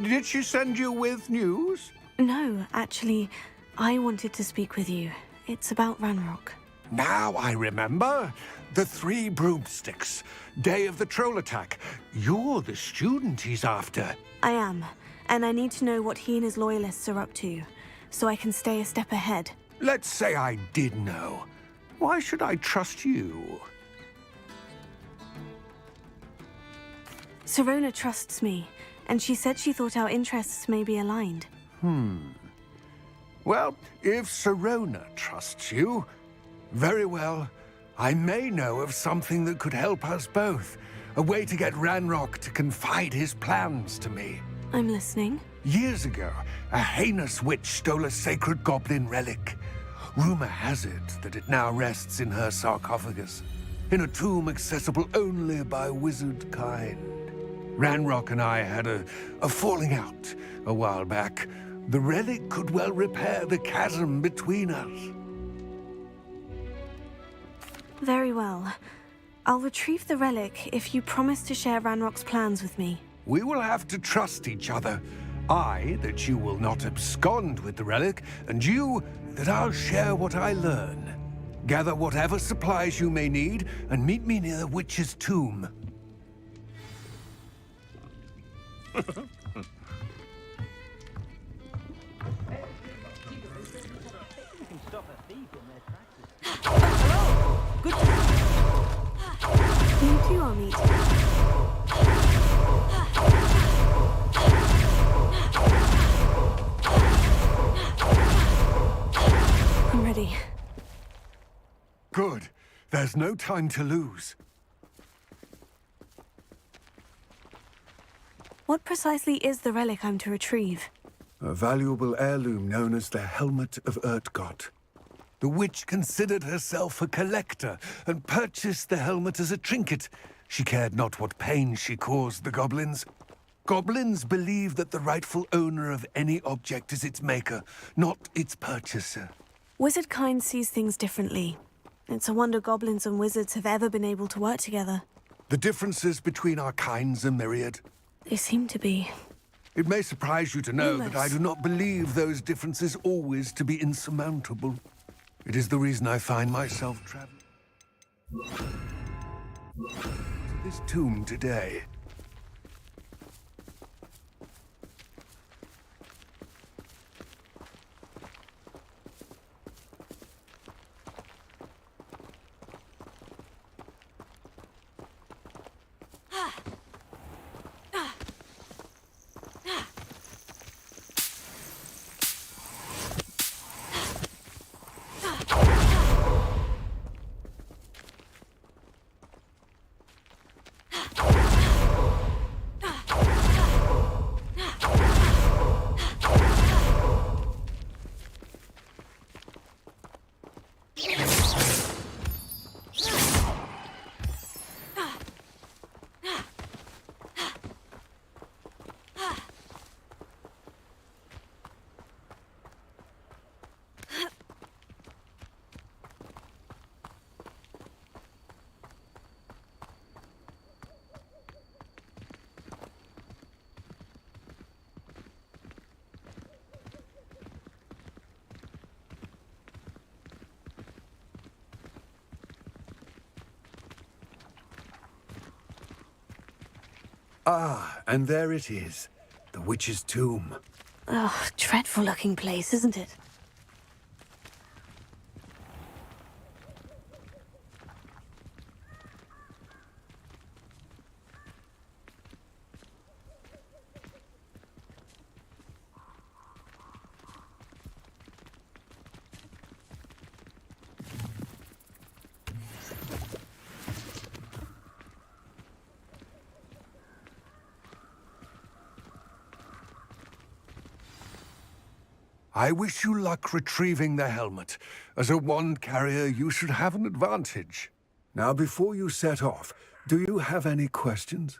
Did she send you with news? No, actually, I wanted to speak with you. It's about Ranrock. Now I remember. The 3 broomsticks. Day of the troll attack. You're the student he's after. I am, and I need to know what he and his loyalists are up to, so I can stay a step ahead. Let's say I did know. Why should I trust you? Serona trusts me, and she said she thought our interests may be aligned. Well, if Serona trusts you, very well. I may know of something that could help us both. A way to get Ranrock to confide his plans to me. I'm listening. Years ago, a heinous witch stole a sacred goblin relic. Rumor has it that it now rests in her sarcophagus, in a tomb accessible only by wizard kind. Ranrock and I had a falling out a while back. The relic could well repair the chasm between us. Very well. I'll retrieve the relic if you promise to share Ranrock's plans with me. We will have to trust each other. I, that you will not abscond with the relic, and you, that I'll share what I learn. Gather whatever supplies you may need, and meet me near the witch's tomb. You too, I'll meet. I'm ready. Good. There's no time to lose. What precisely is the relic I'm to retrieve? A valuable heirloom known as the Helmet of Urtgott. The witch considered herself a collector and purchased the helmet as a trinket. She cared not what pain she caused the goblins. Goblins believe that the rightful owner of any object is its maker, not its purchaser. Wizard kind sees things differently. It's a wonder goblins and wizards have ever been able to work together. The differences between our kinds are myriad. They seem to be. It may surprise you to know that I do not believe those differences always to be insurmountable. It is the reason I find myself traveling to this tomb today. Ah, and there it is. The witch's tomb. Ugh, dreadful looking place, isn't it? I wish you luck retrieving the helmet. As a wand carrier, you should have an advantage. Now, before you set off, do you have any questions?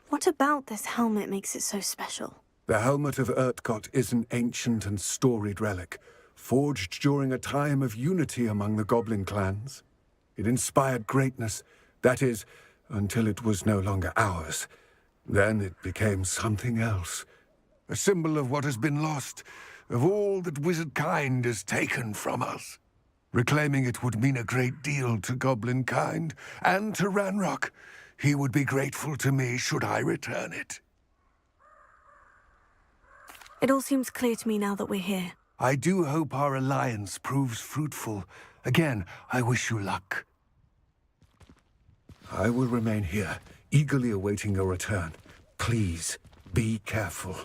What about this helmet makes it so special? The helmet of Urtkot is an ancient and storied relic, forged during a time of unity among the goblin clans. It inspired greatness, that is, until it was no longer ours. Then it became something else. A symbol of what has been lost, of all that wizard kind has taken from us. Reclaiming it would mean a great deal to goblin kind, and to Ranrock. He would be grateful to me should I return it. It all seems clear to me now that we're here. I do hope our alliance proves fruitful. Again, I wish you luck. I will remain here, eagerly awaiting your return. Please, be careful.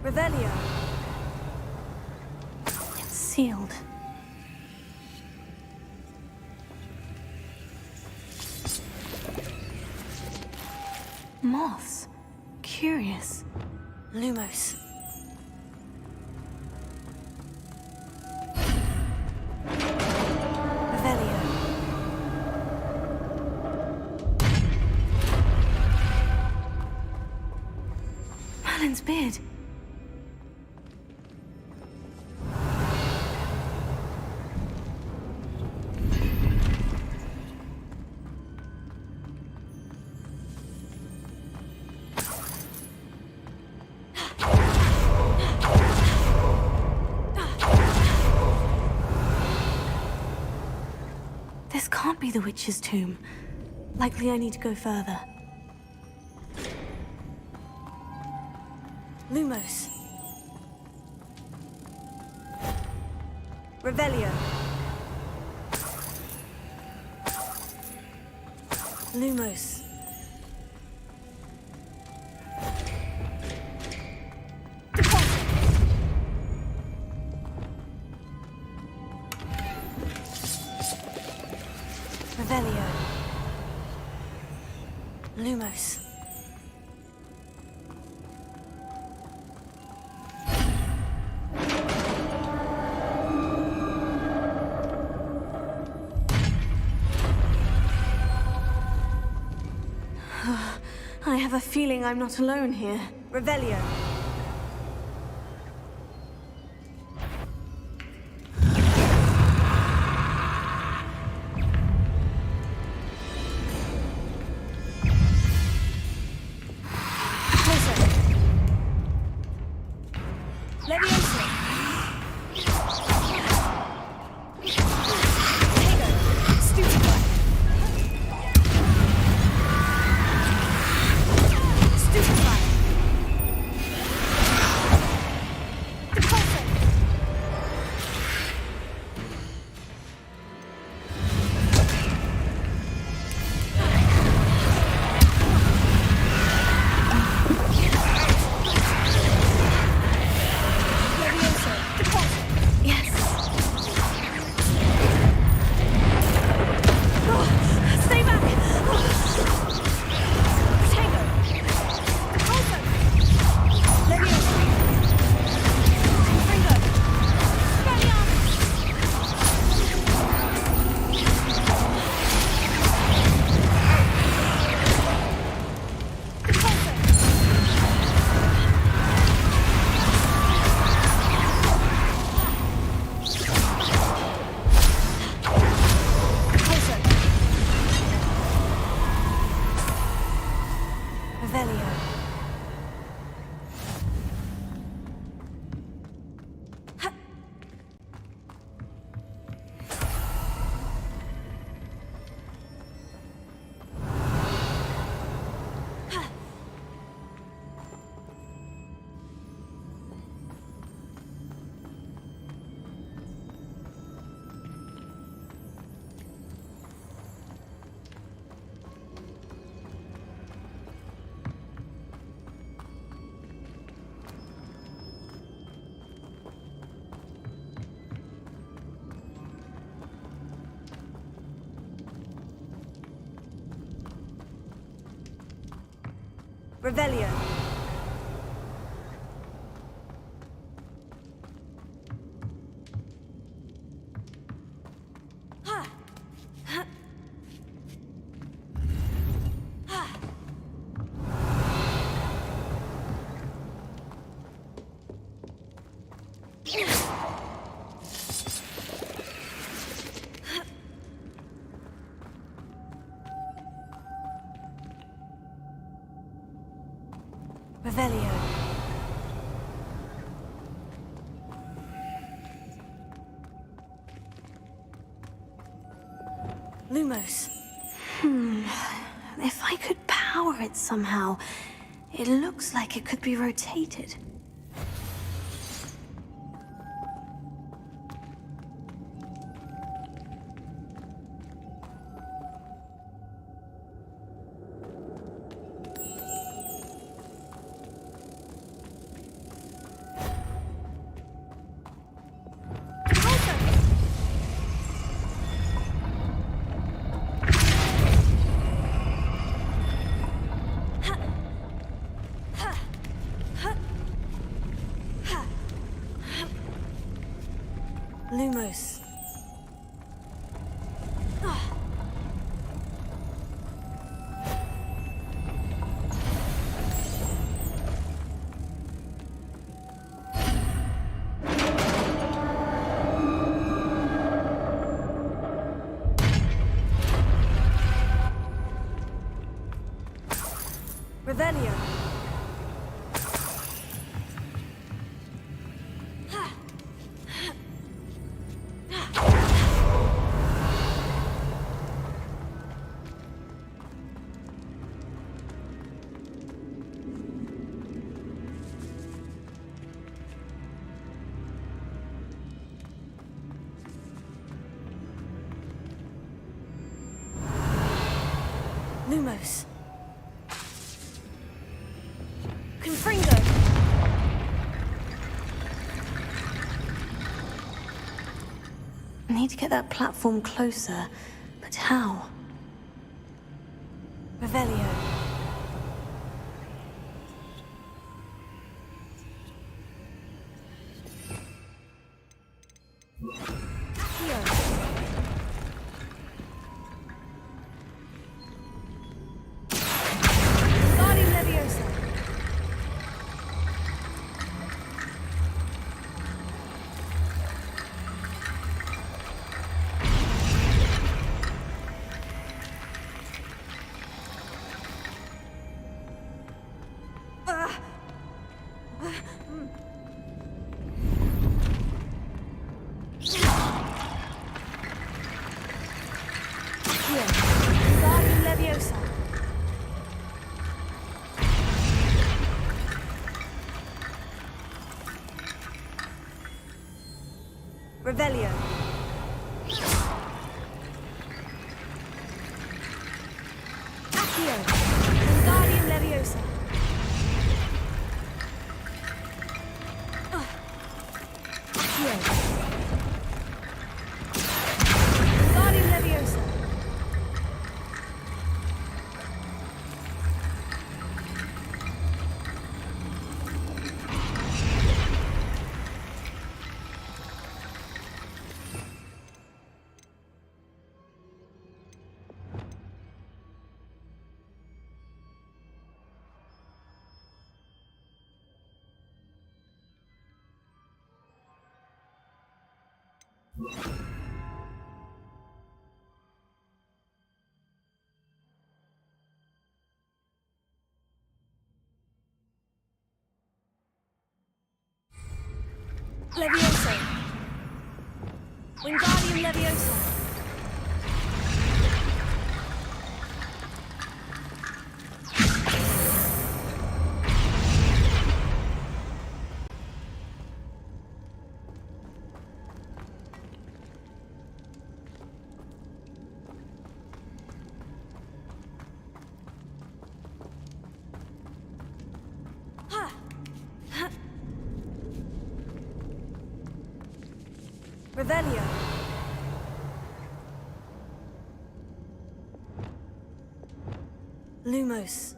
Revelio. It's sealed. Moths. Curious. Lumos. Revelio. Merlin's beard. This can't be the witch's tomb. Likely I need to go further. Lumos. Revelio. Lumos. Revelio. Lumos. I have a feeling I'm not alone here. Revelio. Revelio. Revelio. Lumos. If I could power it somehow, it looks like it could be rotated. Lumos. Revelio. Lumos. Confringo. I need to get that platform closer, but how? Revelio. Revelio. Accio. Wingardium Leviosa. Accio. Wingardium Leviosa. Leviosa. Wingardium Leviosa. Revelio. Lumos.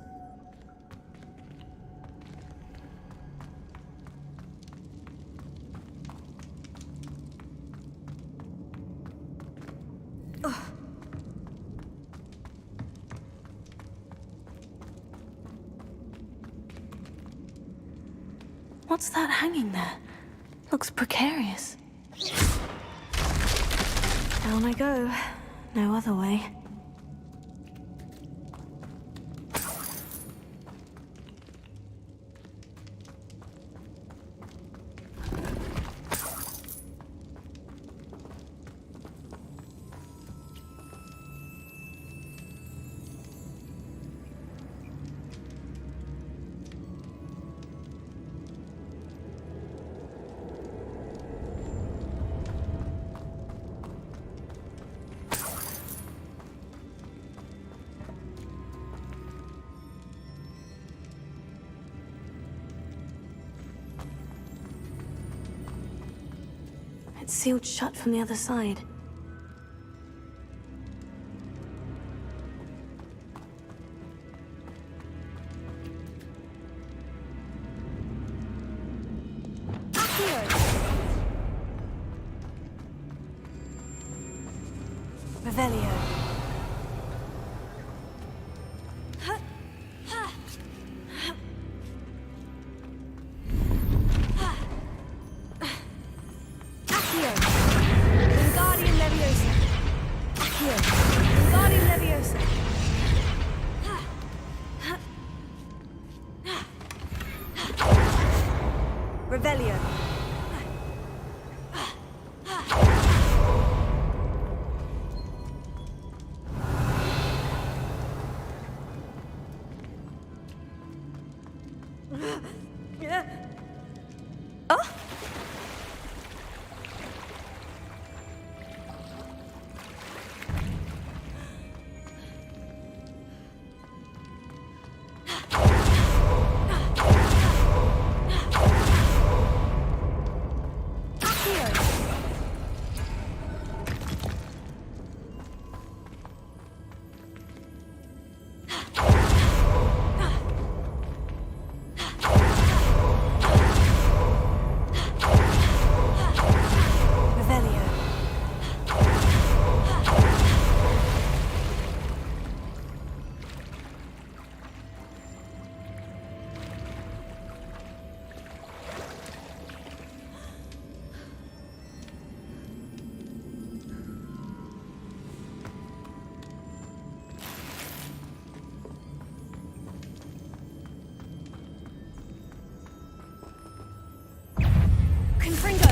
What's that hanging there? Looks precarious. Down I go. No other way. It's sealed shut from the other side. Revelio. Accio. Wingardium Leviosa. Accio. Wingardium Leviosa. Revelio. Confringo.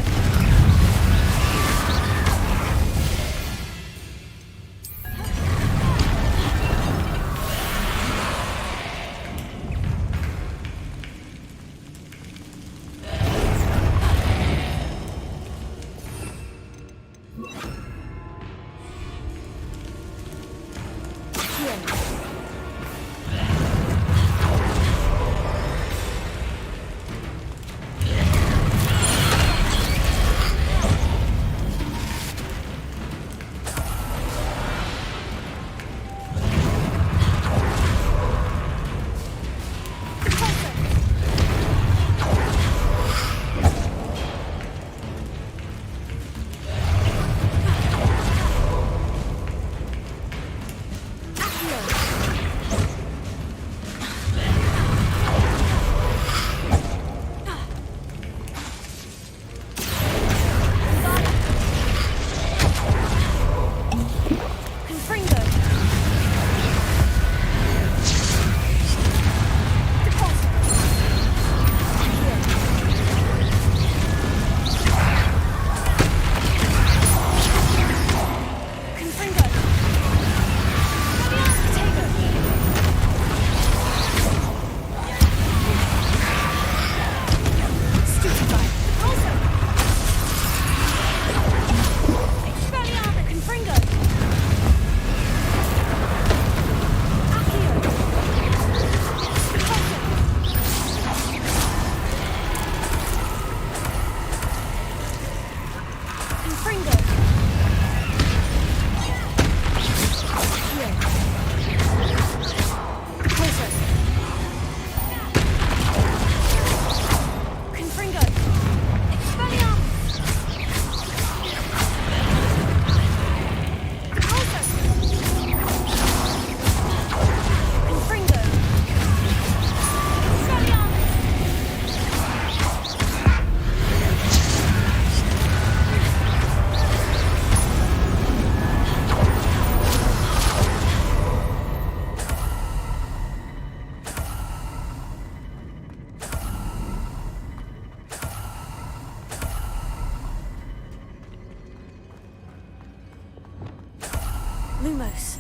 Lumos.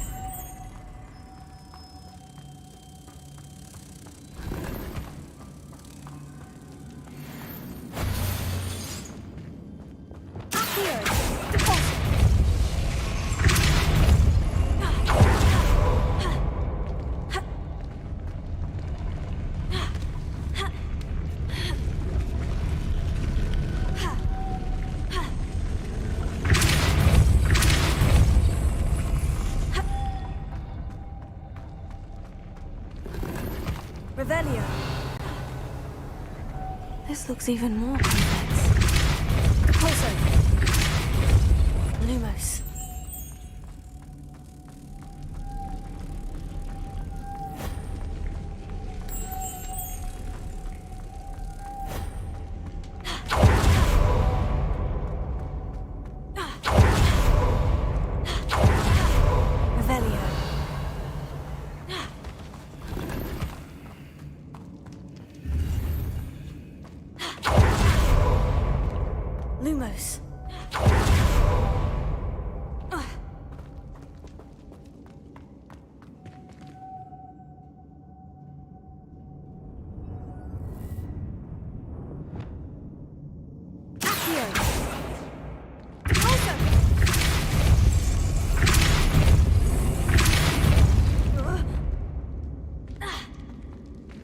Revelio. This looks even more complex. Pulso. Lumos. Lumos.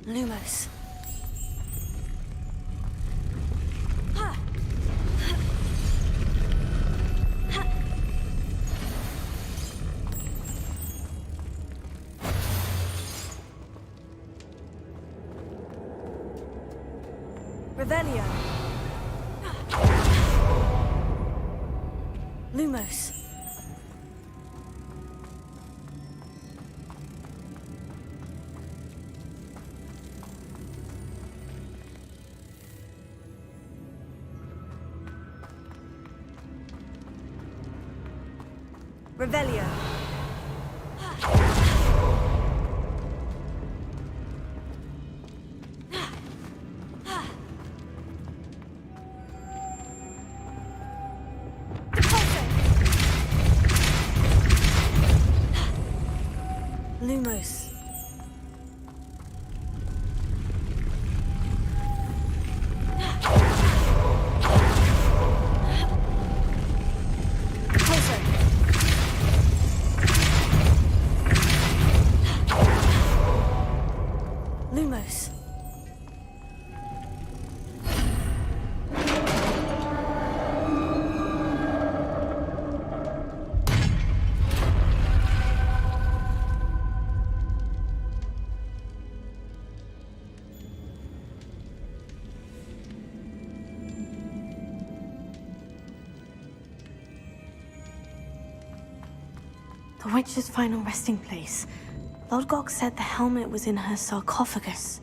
Lumos. Revelio. Lumos. Revelio. Lumos. Lumos. The witch's final resting place. Lodgok said the helmet was in her sarcophagus.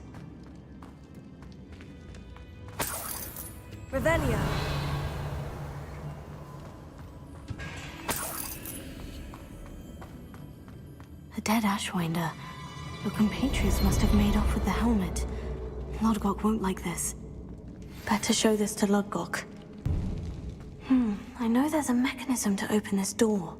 Revelio. A dead Ashwinder. Your compatriots must have made off with the helmet. Lodgok won't like this. Better show this to Lodgok. I know there's a mechanism to open this door.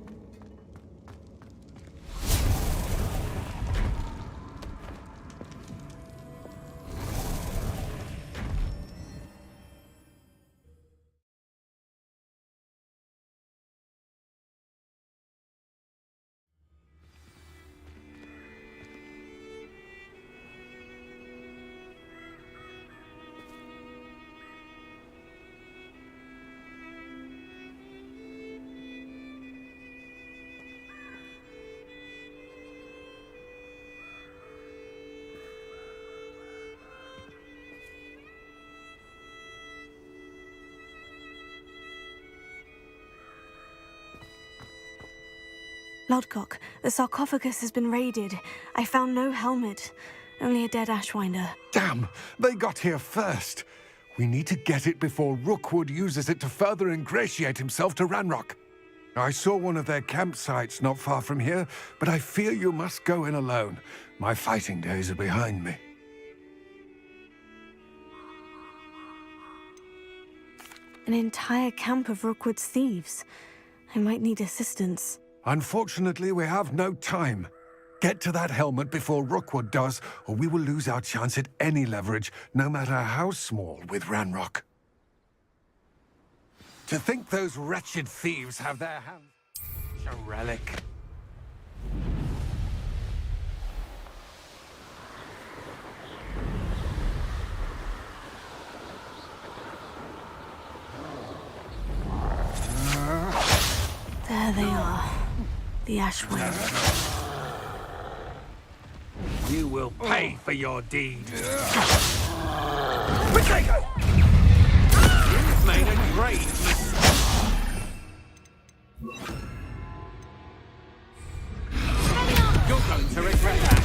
Lodgok, the sarcophagus has been raided. I found no helmet, only a dead Ashwinder. Damn! They got here first. We need to get it before Rookwood uses it to further ingratiate himself to Ranrock. I saw one of their campsites not far from here, but I fear you must go in alone. My fighting days are behind me. An entire camp of Rookwood's thieves. I might need assistance. Unfortunately, we have no time. Get to that helmet before Rookwood does, or we will lose our chance at any leverage, no matter how small, with Ranrock. To think those wretched thieves have their hands... A relic. There they are. The Ashwinder. You will pay for your deed. Potato! You've made a great mistake. You're going to regret that.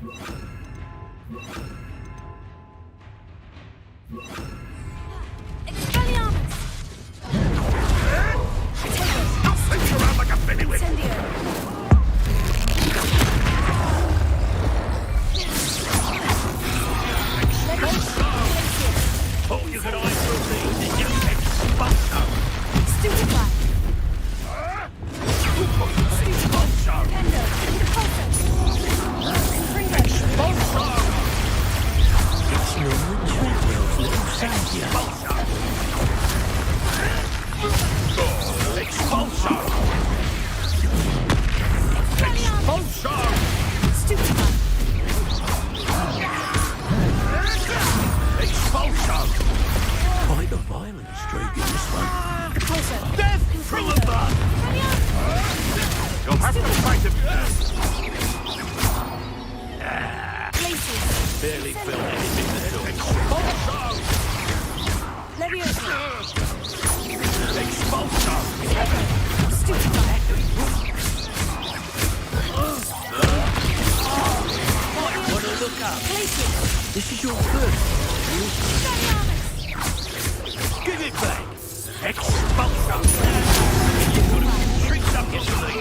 I'll swing you around like a finiwit! Oh, you can eyes through these, did you? Expulso! Stupefy! Expulso! Pendo! Expulso! It's your treadmill's little saviour. Expulso! Expulso! Stupefy! Expulso! Quite a violent streak in this one. Death from above! You'll have to fight him. Barely felt anything at all. Expulso! Leviosa! Expulso! Stupefy! Might want to look up. This is your first. Give it back! Expulso! You've got to tricked up into me.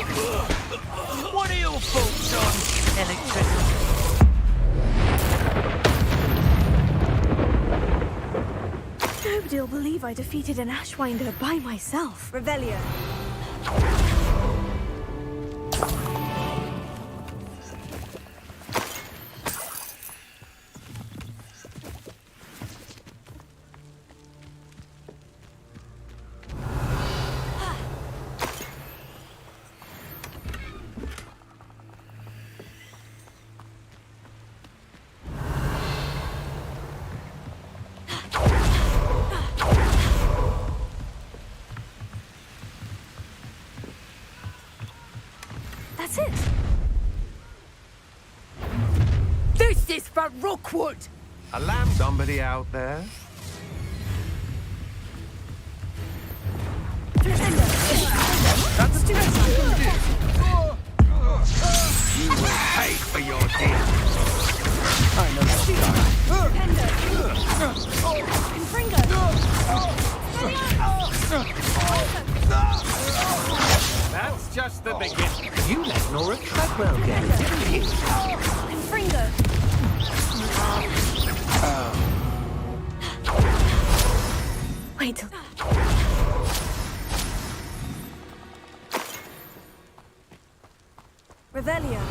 What are your thoughts on electricity? Nobody'll believe I defeated an Ashwinder by myself. Revelio. That's it. This is for Rookwood! A lamb. Somebody out there? You will pay for your deeds. I know That's just the beginning. You let Nora Treadwell get it, didn't you? Fringo. Wait till... Revelio.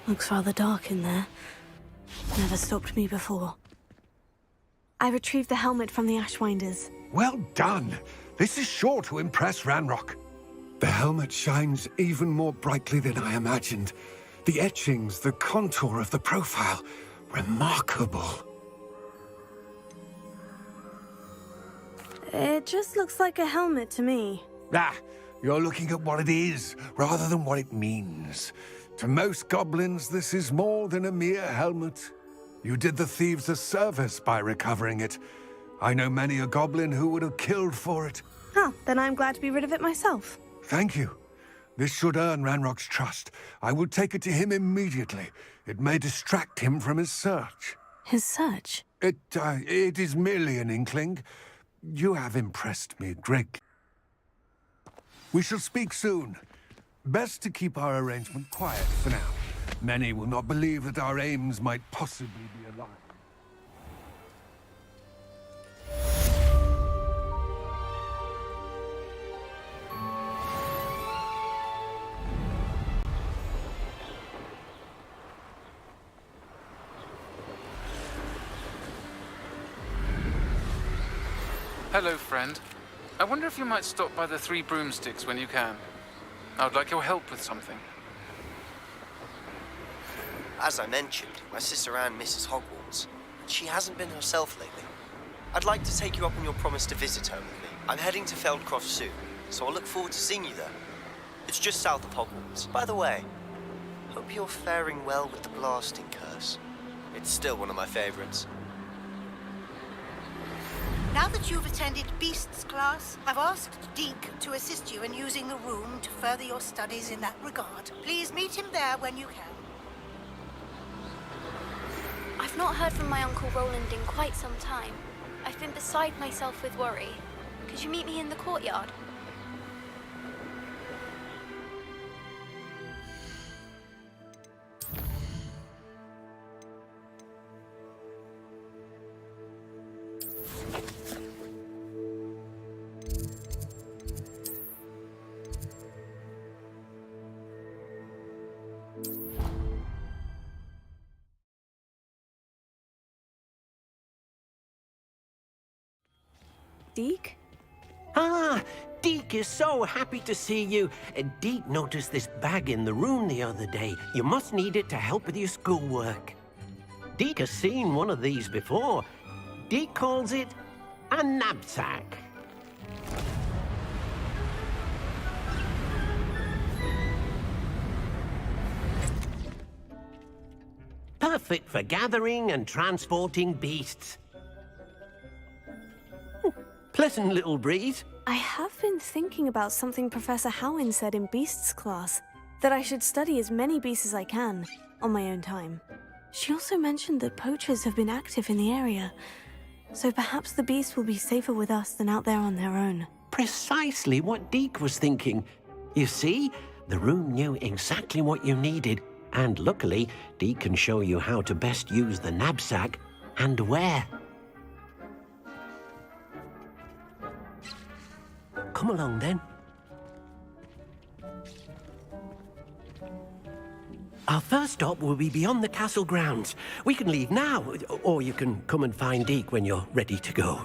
Looks rather dark in there. Never stopped me before. I retrieved the helmet from the Ashwinders. Well done. This is sure to impress Ranrock. The helmet shines even more brightly than I imagined. The etchings, the contour of the profile. Remarkable. It just looks like a helmet to me. Ah, you're looking at what it is, rather than what it means. To most goblins, this is more than a mere helmet. You did the thieves a service by recovering it. I know many a goblin who would have killed for it. Oh, then I'm glad to be rid of it myself. Thank you. This should earn Ranrock's trust. I will take it to him immediately. It may distract him from his search. His search? It is merely an inkling. You have impressed me greatly. We shall speak soon. Best to keep our arrangement quiet for now. Many will not believe that our aims might possibly be aligned. Hello, friend. I wonder if you might stop by the Three Broomsticks when you can. I would like your help with something. As I mentioned, my sister Anne misses Hogwarts. She hasn't been herself lately. I'd like to take you up on your promise to visit her with me. I'm heading to Feldcroft soon, so I'll look forward to seeing you there. It's just south of Hogwarts. By the way, hope you're faring well with the blasting curse. It's still one of my favorites. Now that you've attended Beasts class, I've asked Deke to assist you in using the room to further your studies in that regard. Please meet him there when you can. I've not heard from my Uncle Roland in quite some time. I've been beside myself with worry. Could you meet me in the courtyard? Deke? Ah, Deke is so happy to see you. Deke noticed this bag in the room the other day. You must need it to help with your schoolwork. Deke has seen one of these before. Deke calls it a knapsack. Perfect for gathering and transporting beasts. Pleasant little breeze. I have been thinking about something Professor Howin said in Beasts class, that I should study as many beasts as I can, on my own time. She also mentioned that poachers have been active in the area, so perhaps the beasts will be safer with us than out there on their own. Precisely what Deke was thinking. You see, the room knew exactly what you needed, and luckily, Deke can show you how to best use the knapsack and where. Come along, then. Our first stop will be beyond the castle grounds. We can leave now, or you can come and find Deke when you're ready to go.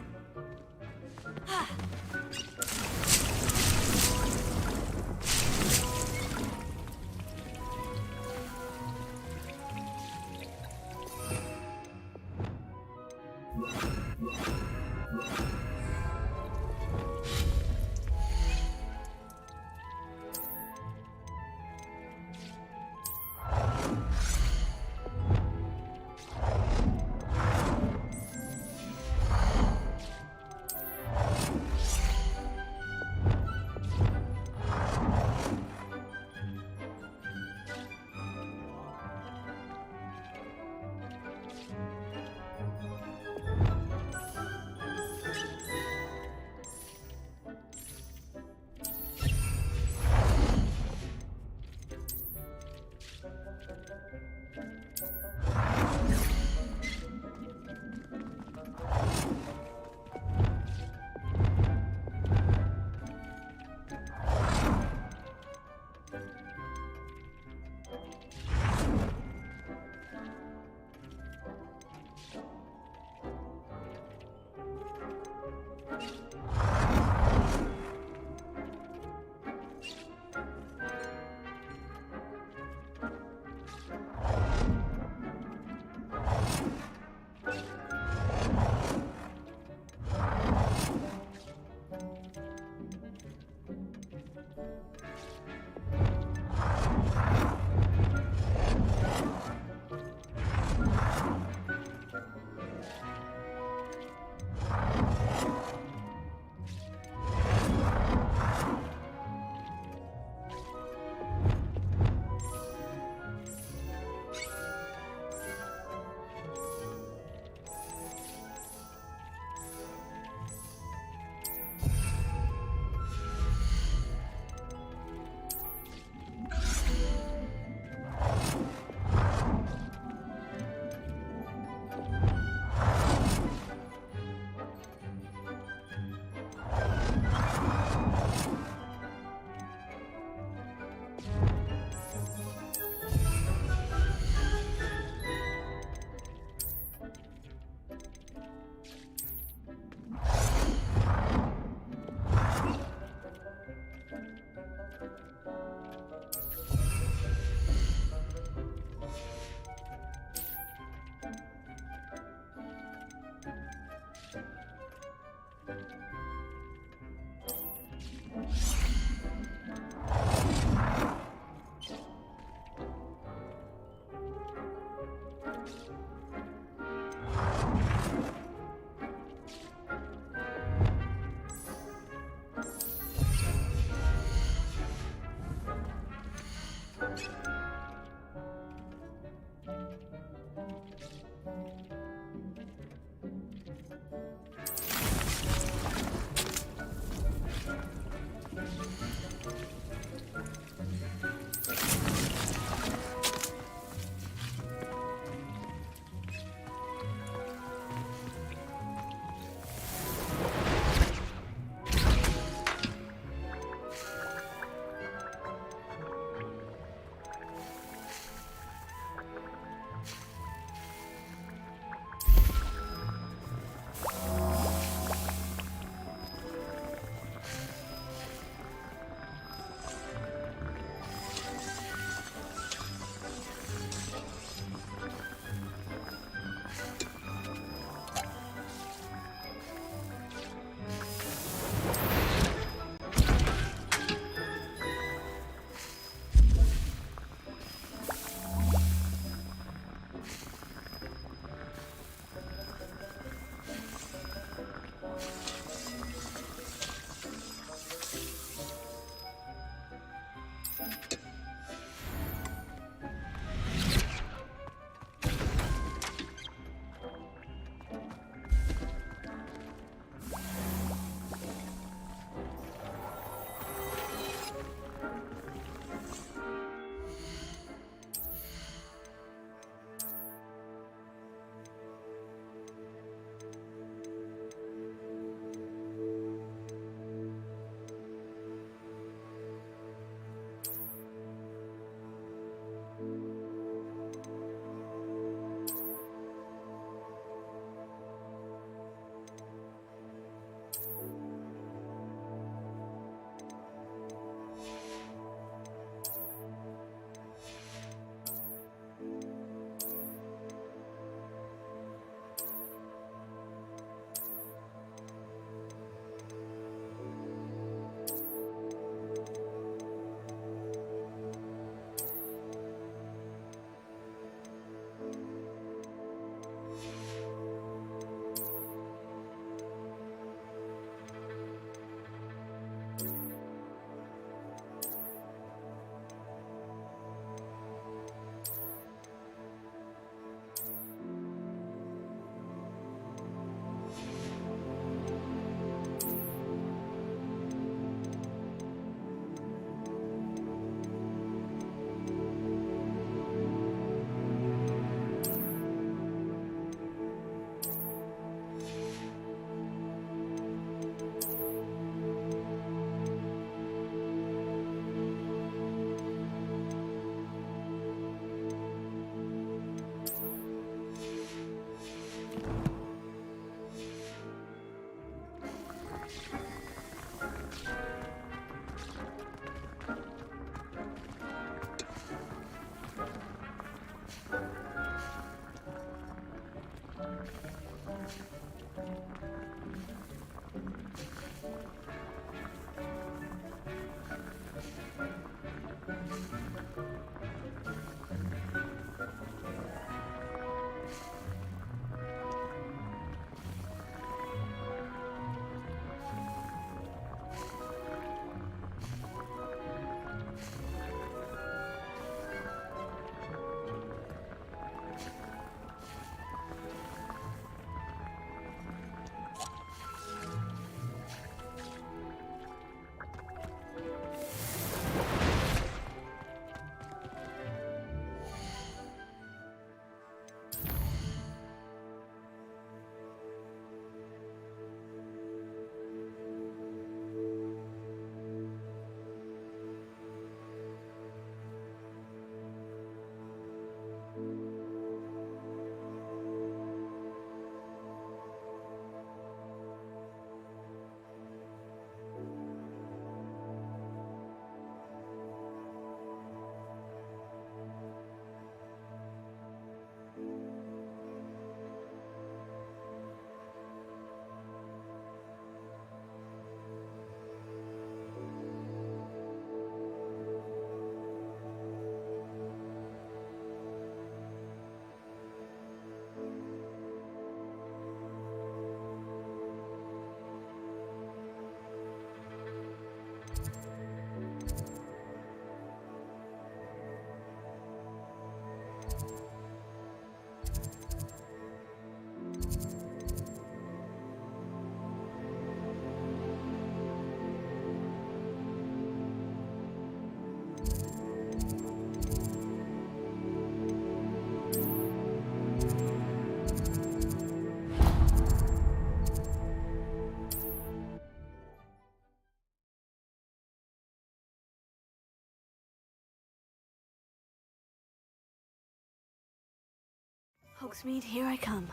Hogsmeade, here I come.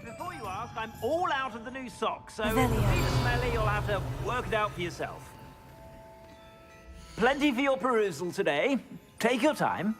Before you ask, I'm all out of the new socks, so if There they it's are. really smelly, you'll have to work it out for yourself. Plenty for your perusal today. Take your time.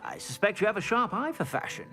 I suspect you have a sharp eye for fashion.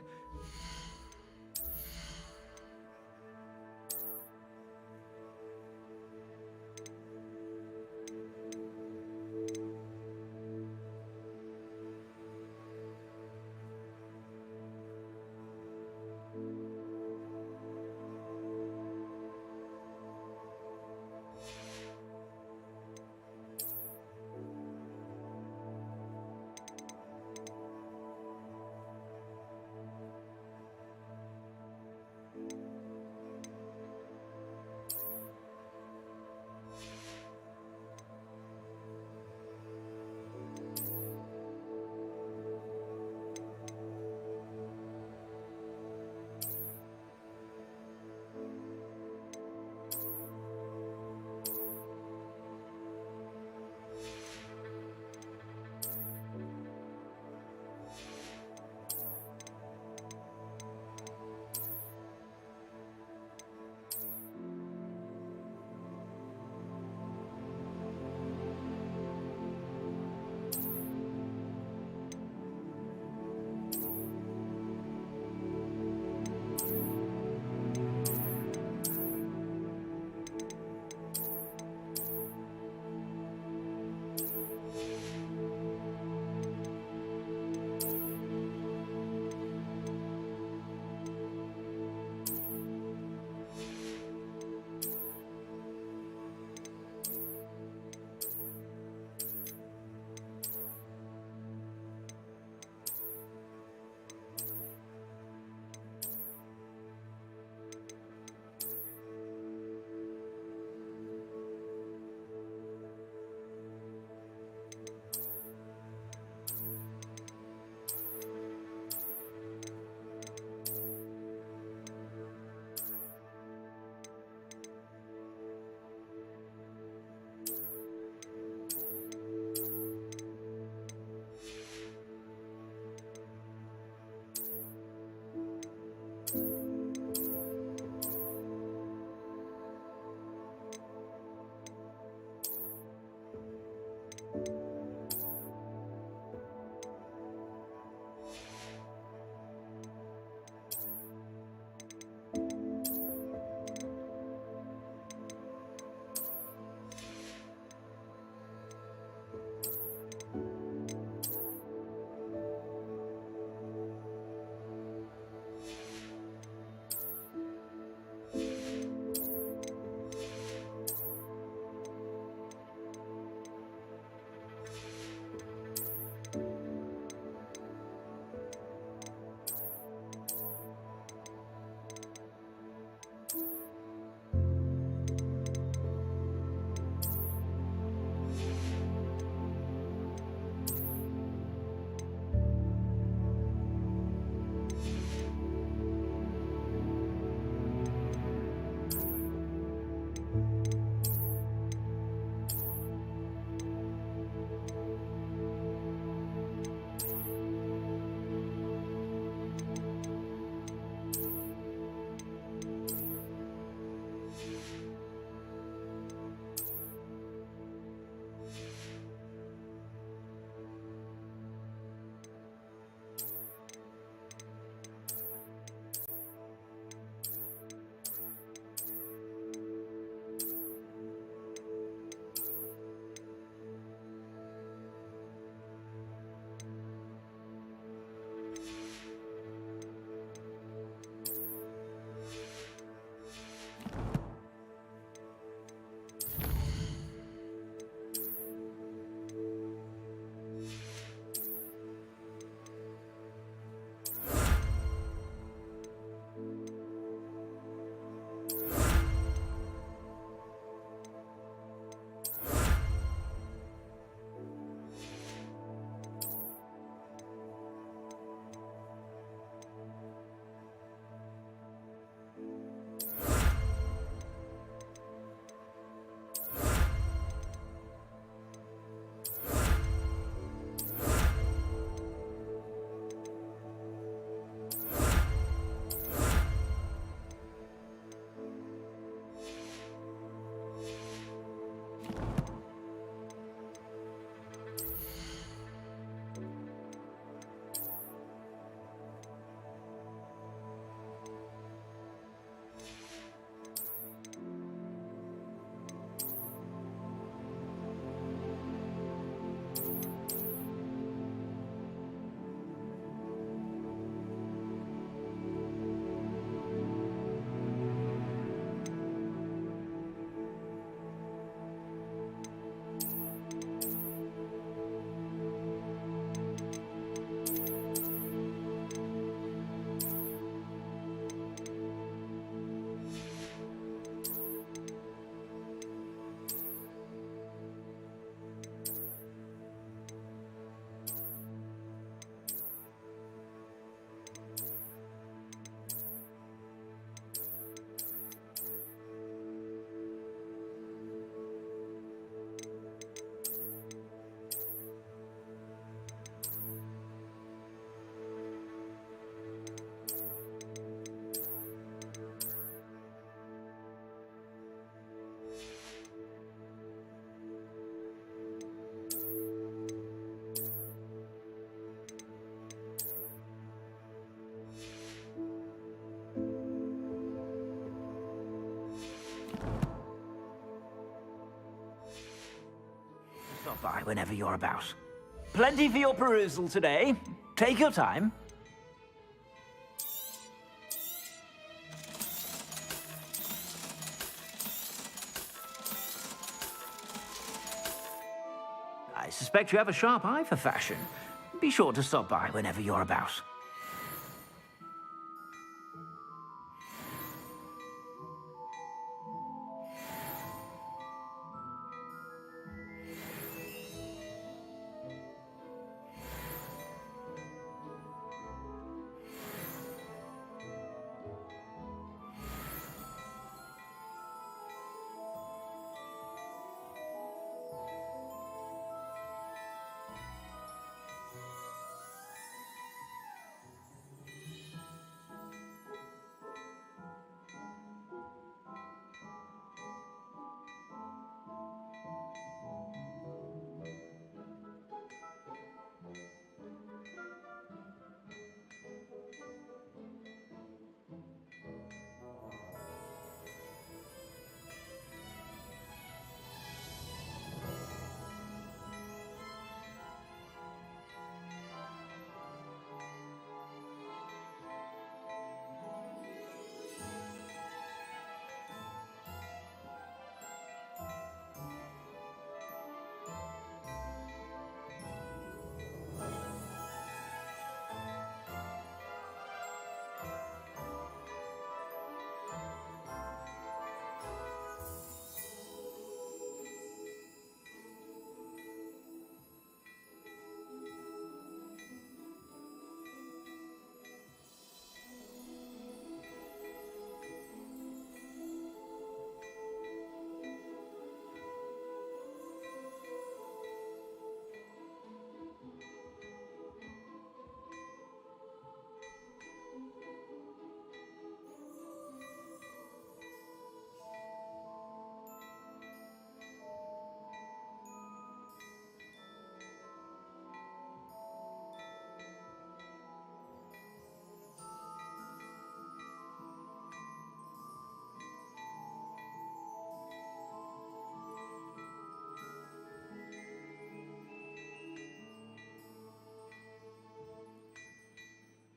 stop by whenever you're about. Plenty for your perusal today. Take your time. I suspect you have a sharp eye for fashion. Be sure to stop by whenever you're about.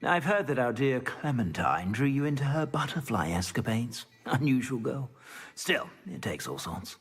I've heard that our dear Clementine drew you into her butterfly escapades. Unusual girl. Still, it takes all sorts.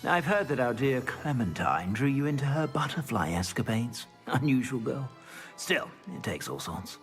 I've heard that our dear Clementine drew you into her butterfly escapades. Unusual girl. Still, it takes all sorts.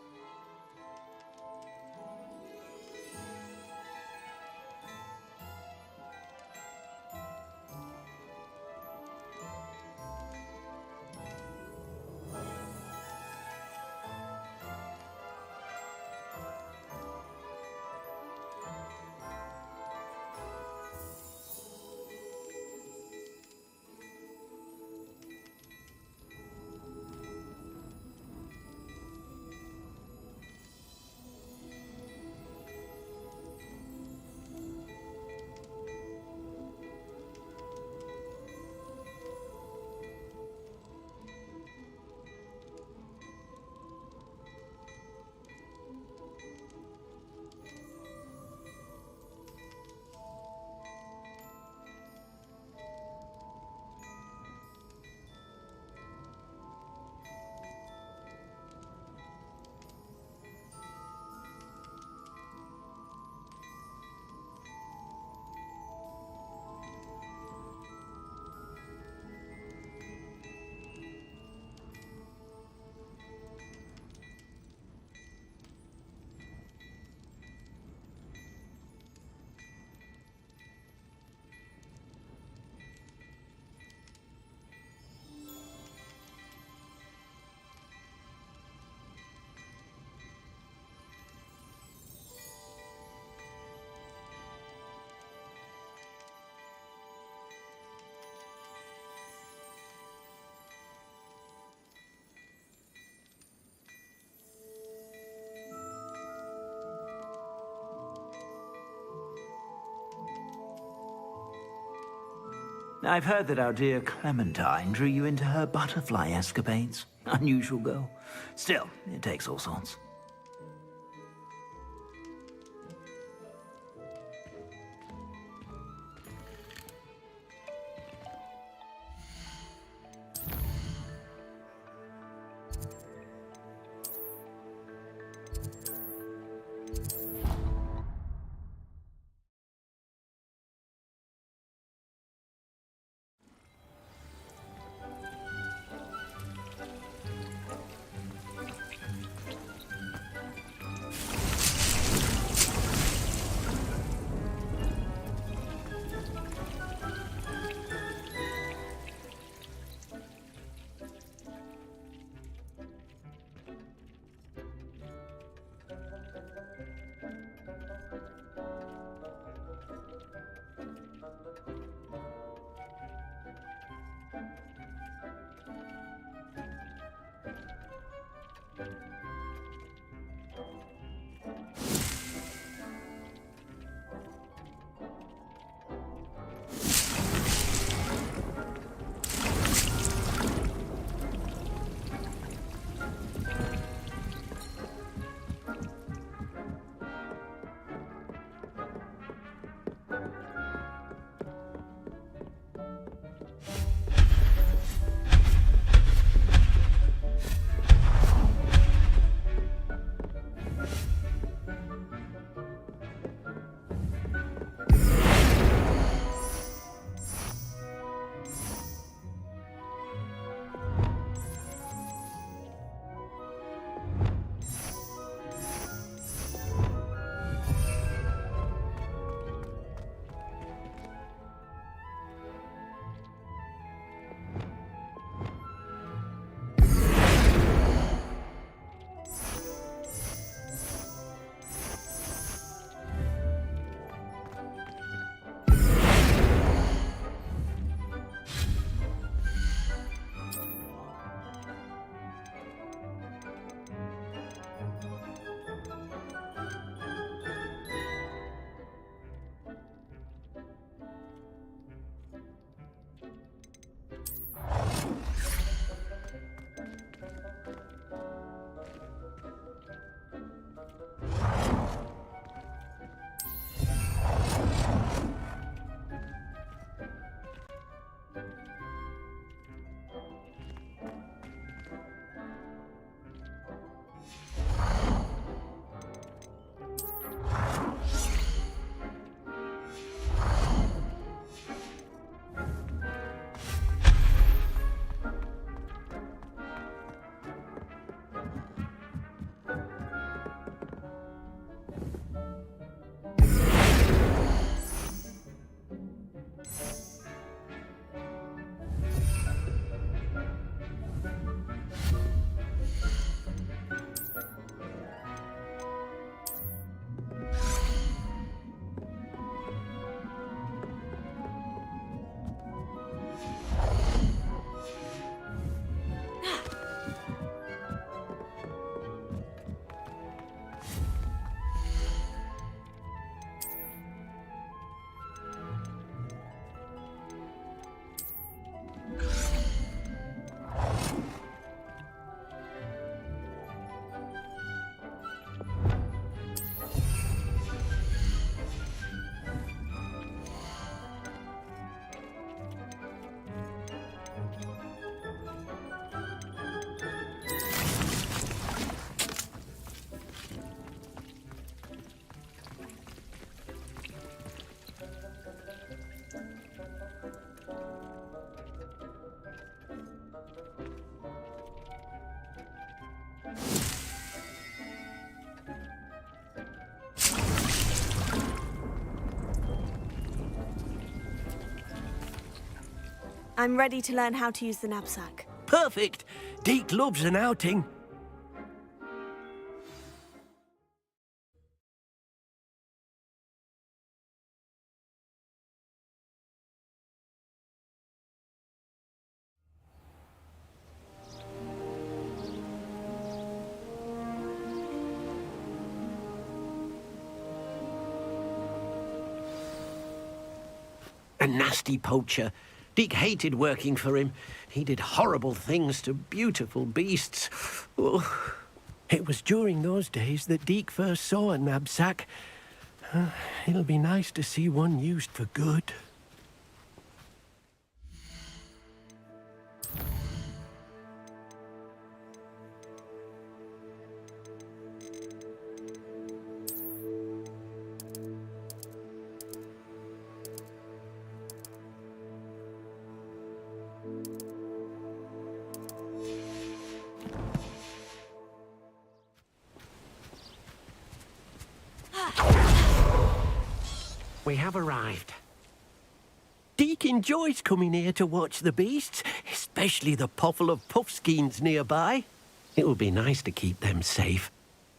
I've heard that our dear Clementine drew you into her butterfly escapades. Unusual girl. Still, it takes all sorts. I'm ready to learn how to use the knapsack. Perfect. Deke loves an outing. A nasty poacher. Deke hated working for him. He did horrible things to beautiful beasts. Oh. It was during those days that Deke first saw a knapsack. It'll be nice to see one used for good. We have arrived. Deke enjoys coming here to watch the beasts, especially the potful of puffskeins nearby. It will be nice to keep them safe.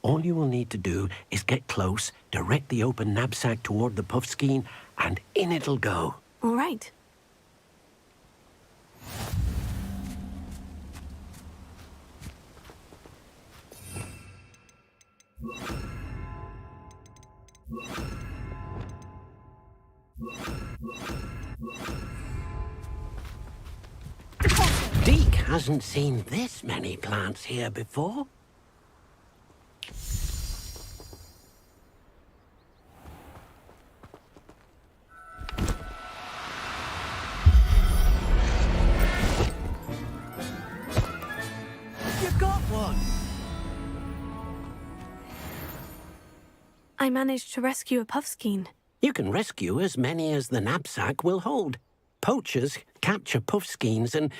All you will need to do is get close, direct the open knapsack toward the puffskein, and in it'll go. All right. Deke hasn't seen this many plants here before. You got one! I managed to rescue a puffskein. You can rescue as many as the knapsack will hold. Poachers capture puffskeins and,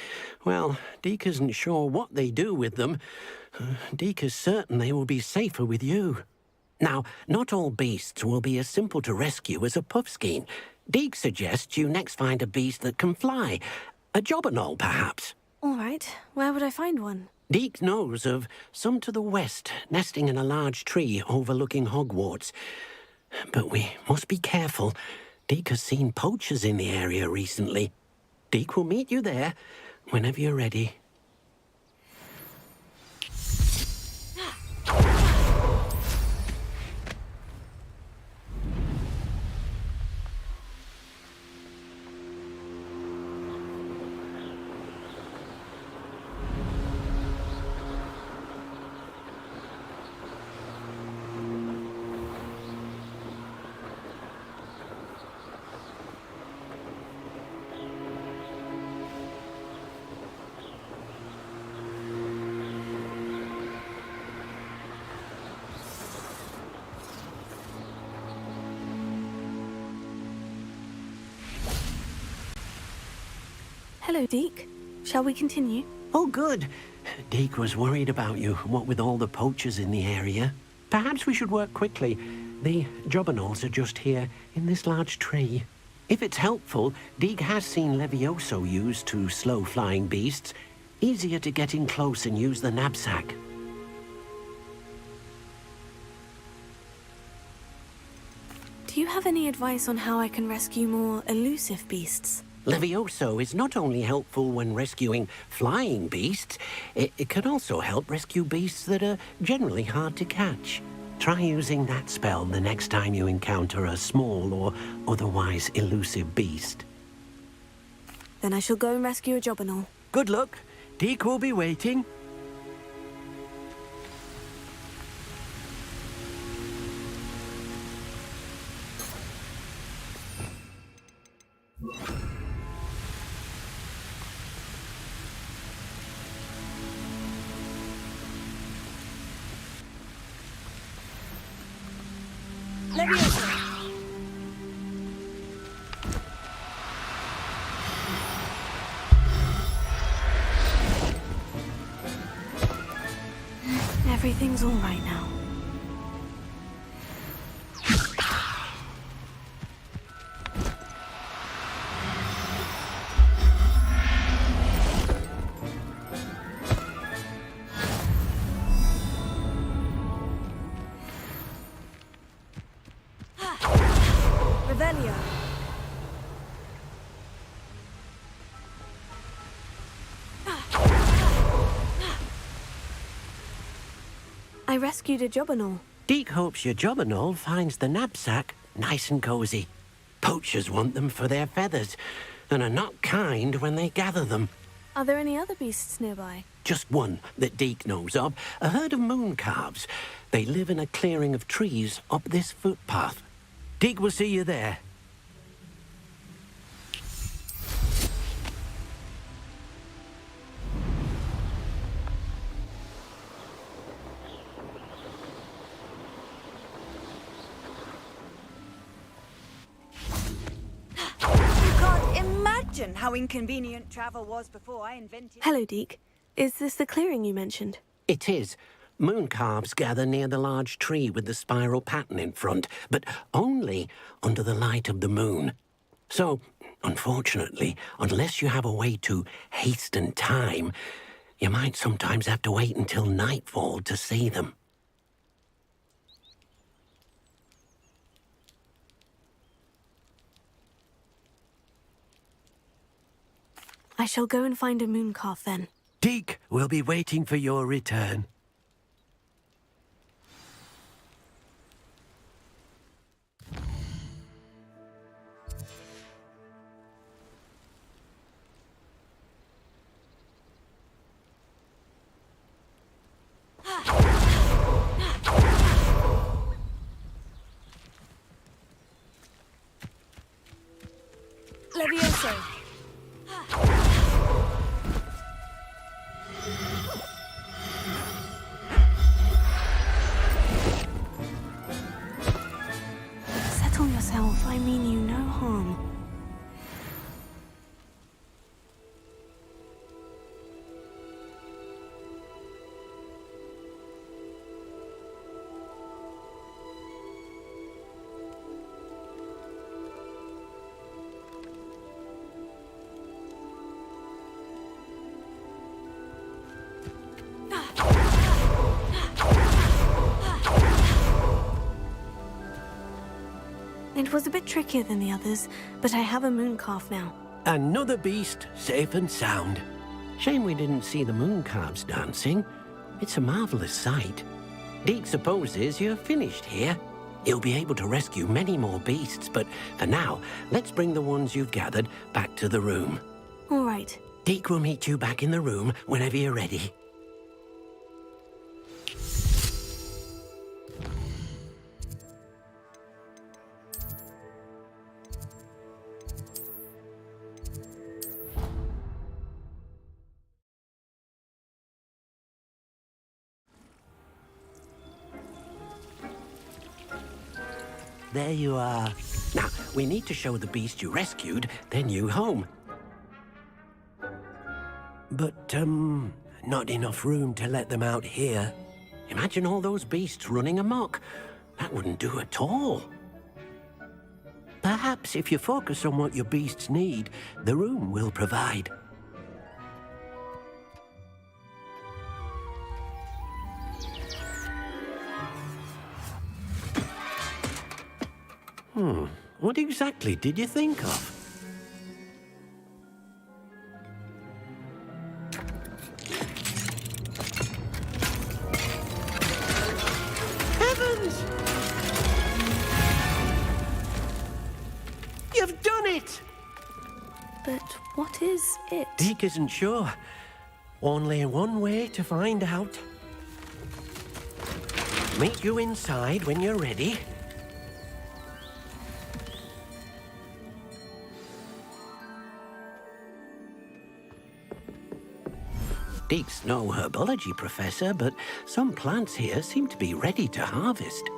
well, Deke isn't sure what they do with them. Deke is certain they will be safer with you. Now, not all beasts will be as simple to rescue as a puffskein. Deke suggests you next find a beast that can fly. A jobberknoll, perhaps. All right. Where would I find one? Deke knows of some to the west, nesting in a large tree overlooking Hogwarts. But we must be careful. Deke has seen poachers in the area recently. Deke will meet you there whenever you're ready. Hello, Deke. Shall we continue? Oh, good. Deke was worried about you, what with all the poachers in the area. Perhaps we should work quickly. The jobberknolls are just here, in this large tree. If it's helpful, Deke has seen Levioso used to slow flying beasts. Easier to get in close and use the knapsack. Do you have any advice on how I can rescue more elusive beasts? Levioso is not only helpful when rescuing flying beasts, it can also help rescue beasts that are generally hard to catch. Try using that spell the next time you encounter a small or otherwise elusive beast. Then I shall go and rescue a jobberknoll. Good luck. Deke will be waiting. Everything's all right now. Revelio. I rescued a jobberknoll. Deke hopes your jobberknoll finds the knapsack nice and cozy. Poachers want them for their feathers, and are not kind when they gather them. Are there any other beasts nearby? Just one that Deke knows of, a herd of moon calves. They live in a clearing of trees up this footpath. Deke will see you there. Imagine how inconvenient travel was before I invented... Hello, Deke. Is this the clearing you mentioned? It is. Moon calves gather near the large tree with the spiral pattern in front, but only under the light of the moon. So, unfortunately, unless you have a way to hasten time, you might sometimes have to wait until nightfall to see them. I shall go and find a moon calf then. Deke will be waiting for your return. Levioso. Settle yourself. I mean you no harm. It was a bit trickier than the others, but I have a moon calf now. Another beast, safe and sound. Shame we didn't see the moon calves dancing. It's a marvelous sight. Deke supposes you're finished here. You'll be able to rescue many more beasts, but for now, let's bring the ones you've gathered back to the room. All right. Deke will meet you back in the room whenever you're ready. There you are. Now, we need to show the beast you rescued their new home. But, not enough room to let them out here. Imagine all those beasts running amok. That wouldn't do at all. Perhaps if you focus on what your beasts need, the room will provide. What exactly did you think of? Heavens! You've done it! But what is it? Deke isn't sure. Only one way to find out. Meet you inside when you're ready. Deke's no herbology professor, but some plants here seem to be ready to harvest.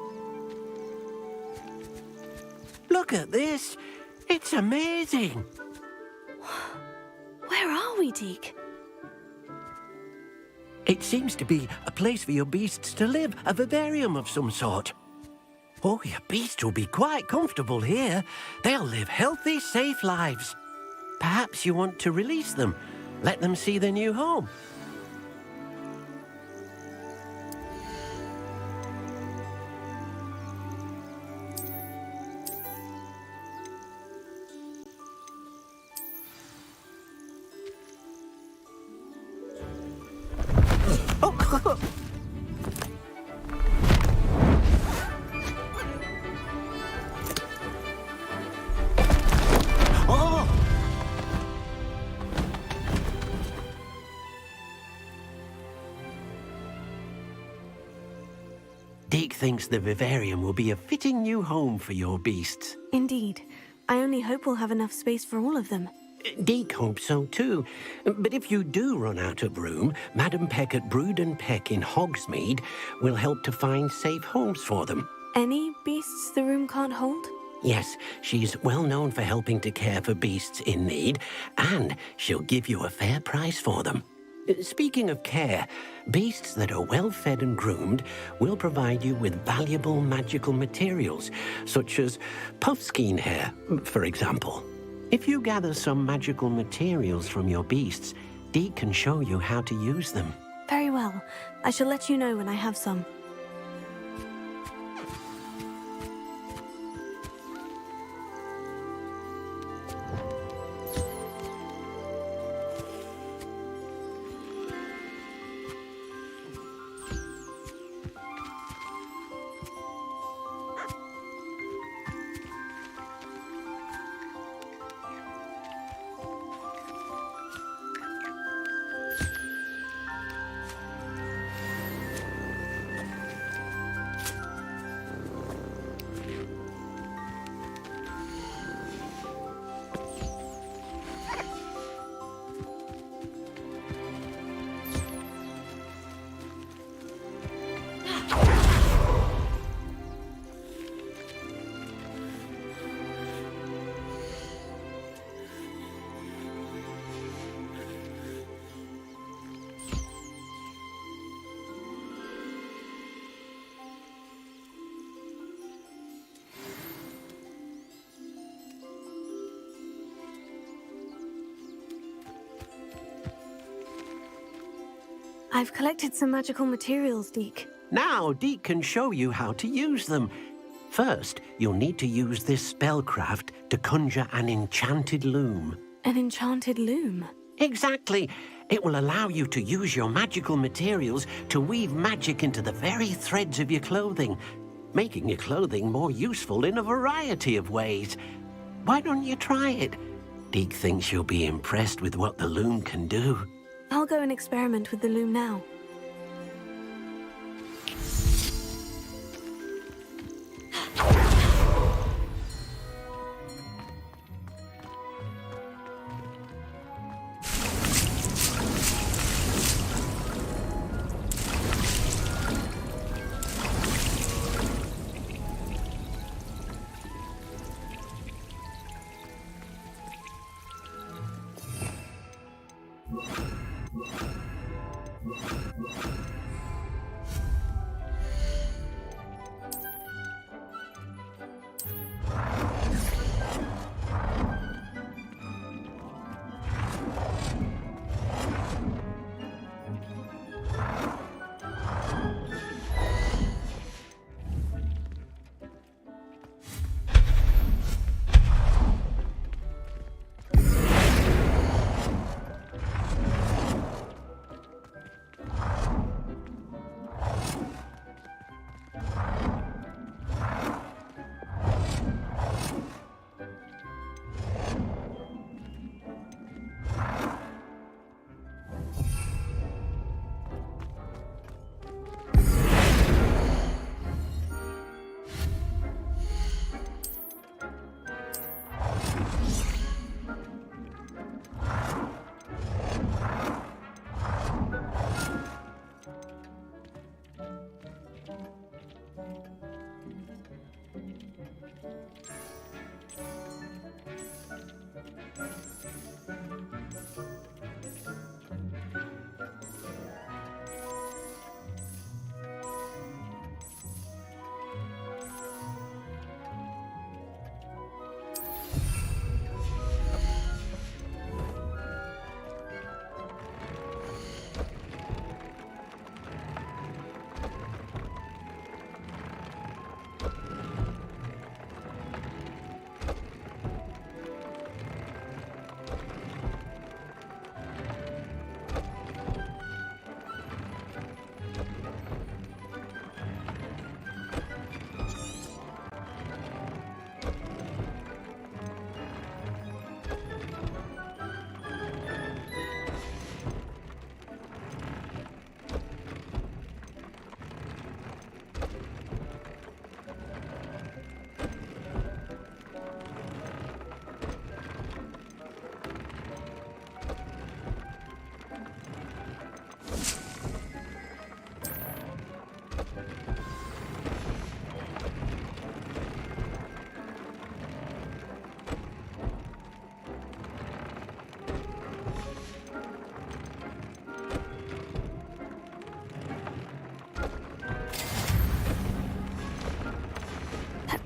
Look at this! It's amazing! Where are we, Deke? It seems to be a place for your beasts to live, a vivarium of some sort. Oh, your beasts will be quite comfortable here. They'll live healthy, safe lives. Perhaps you want to release them, let them see their new home. Deke thinks the vivarium will be a fitting new home for your beasts. Indeed. I only hope we'll have enough space for all of them. Deke hopes so too. But if you do run out of room, Madam Peck at Brood and Peck in Hogsmeade will help to find safe homes for them. Any beasts the room can't hold? Yes, she's well known for helping to care for beasts in need, and she'll give you a fair price for them. Speaking of care, beasts that are well fed and groomed will provide you with valuable magical materials, such as puffskein hair, for example. If you gather some magical materials from your beasts, Deke can show you how to use them. Very well. I shall let you know when I have some. I've collected some magical materials, Deke. Now, Deke can show you how to use them. First, you'll need to use this spellcraft to conjure an enchanted loom. An enchanted loom? Exactly. It will allow you to use your magical materials to weave magic into the very threads of your clothing, making your clothing more useful in a variety of ways. Why don't you try it? Deke thinks you'll be impressed with what the loom can do. I'll go and experiment with the loom now.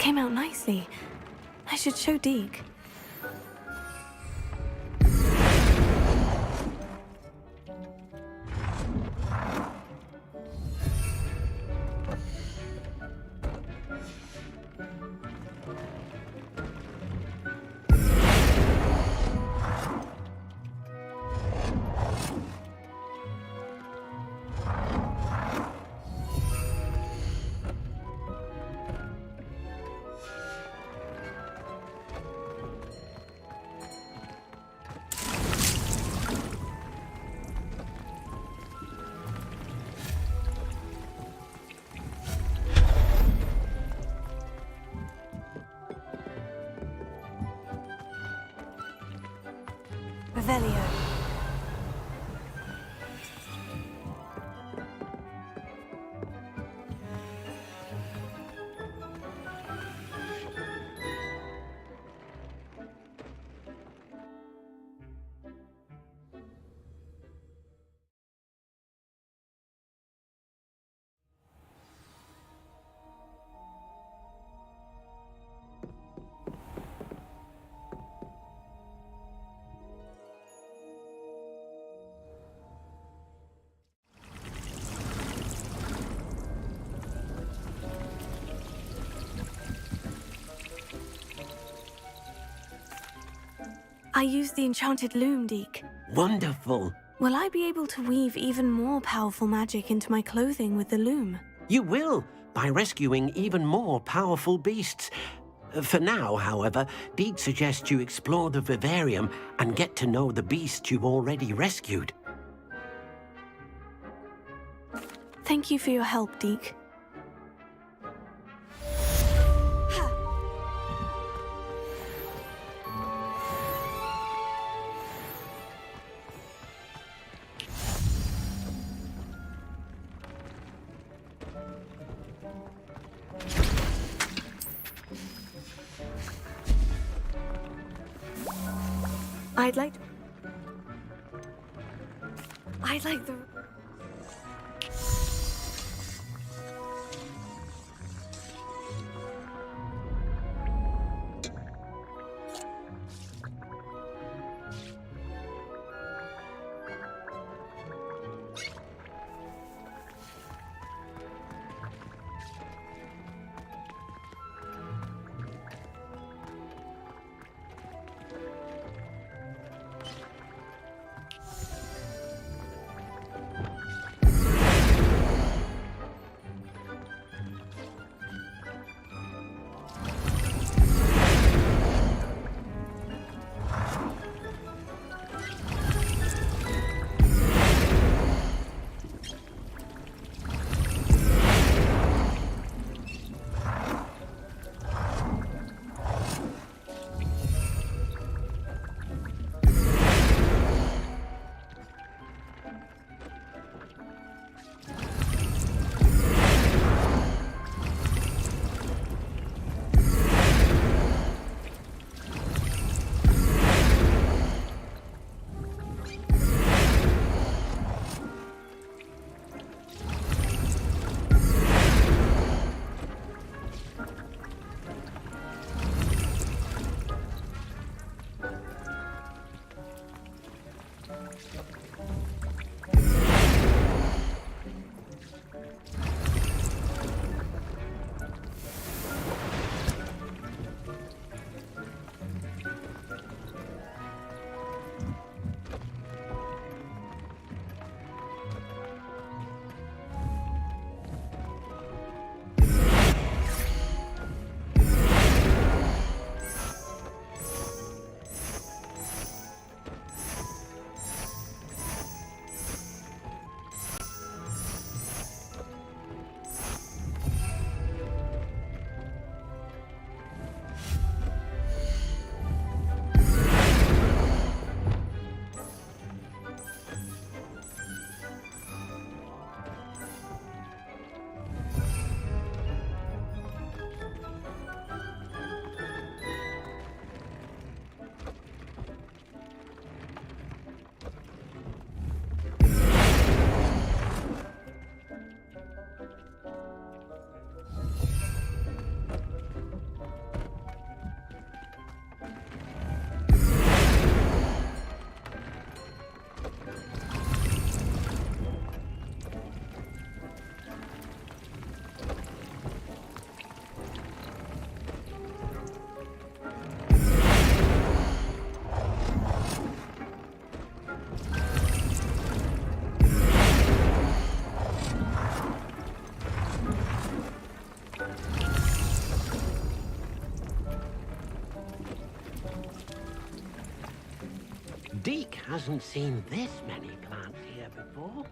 came out nicely. I should show Deke. Revelio. I used the enchanted loom, Deke. Wonderful. Will I be able to weave even more powerful magic into my clothing with the loom? You will, by rescuing even more powerful beasts. For now, however, Deke suggests you explore the vivarium and get to know the beasts you've already rescued. Thank you for your help, Deke. I'd like the... Deke hasn't seen this many plants here before.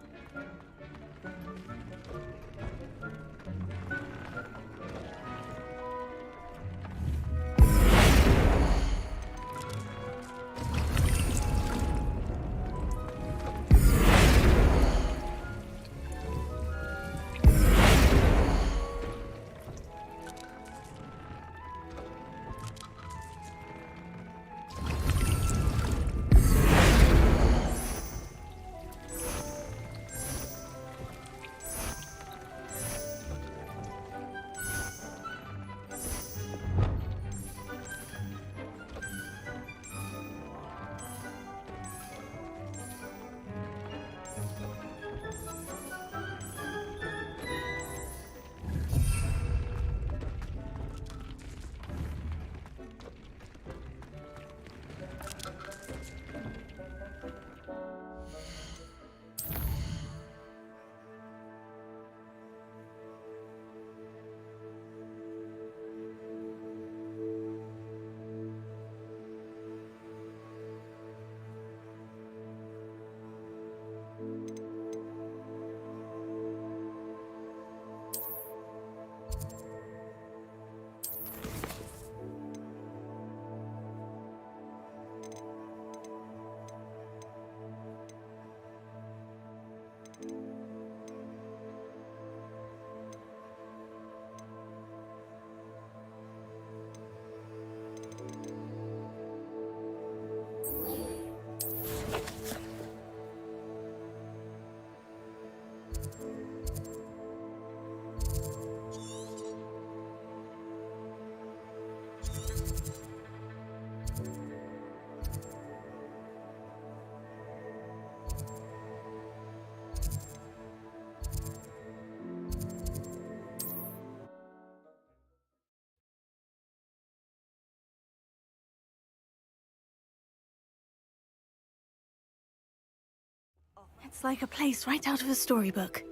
It's like a place right out of a storybook.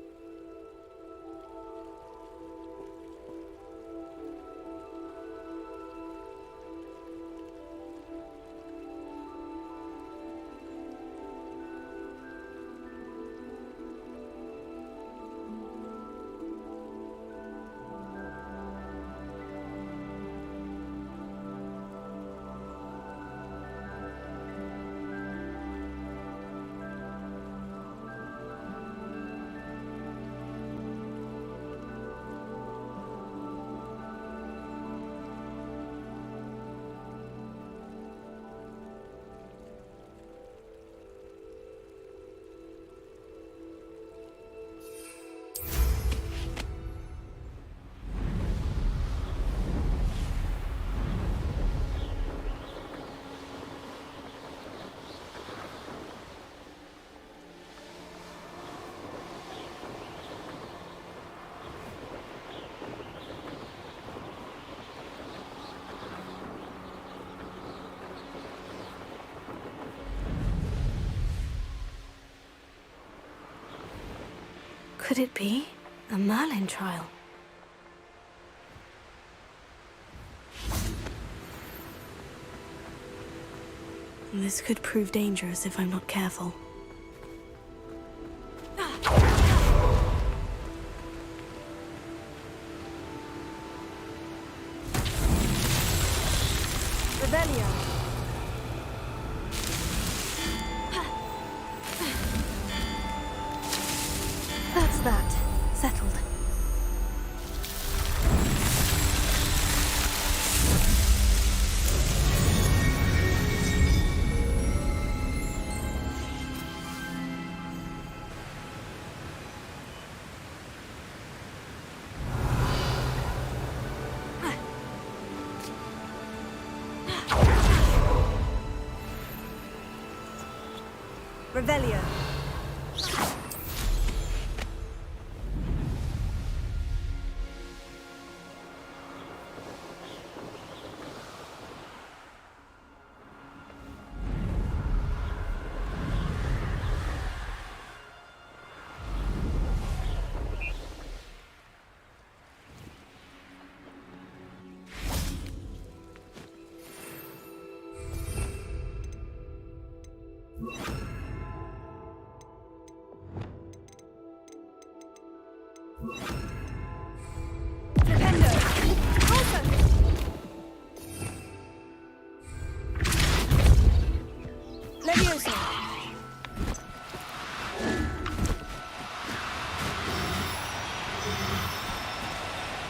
Could it be a Merlin trial? This could prove dangerous if I'm not careful. That's that. Settled. Revelio.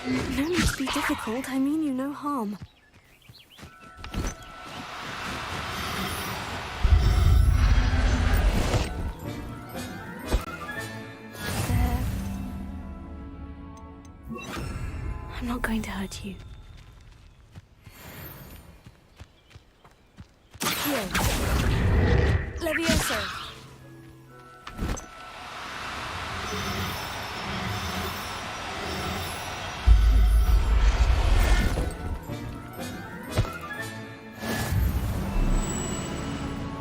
No need to be difficult. I mean you no harm. There. I'm not going to hurt you. Here. Levioso.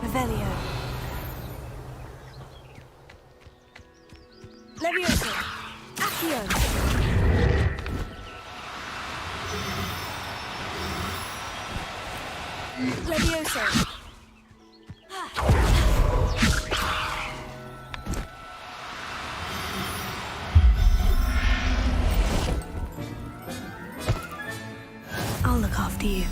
Revelio. Levioso. Accio. Levioso. I'll look after you.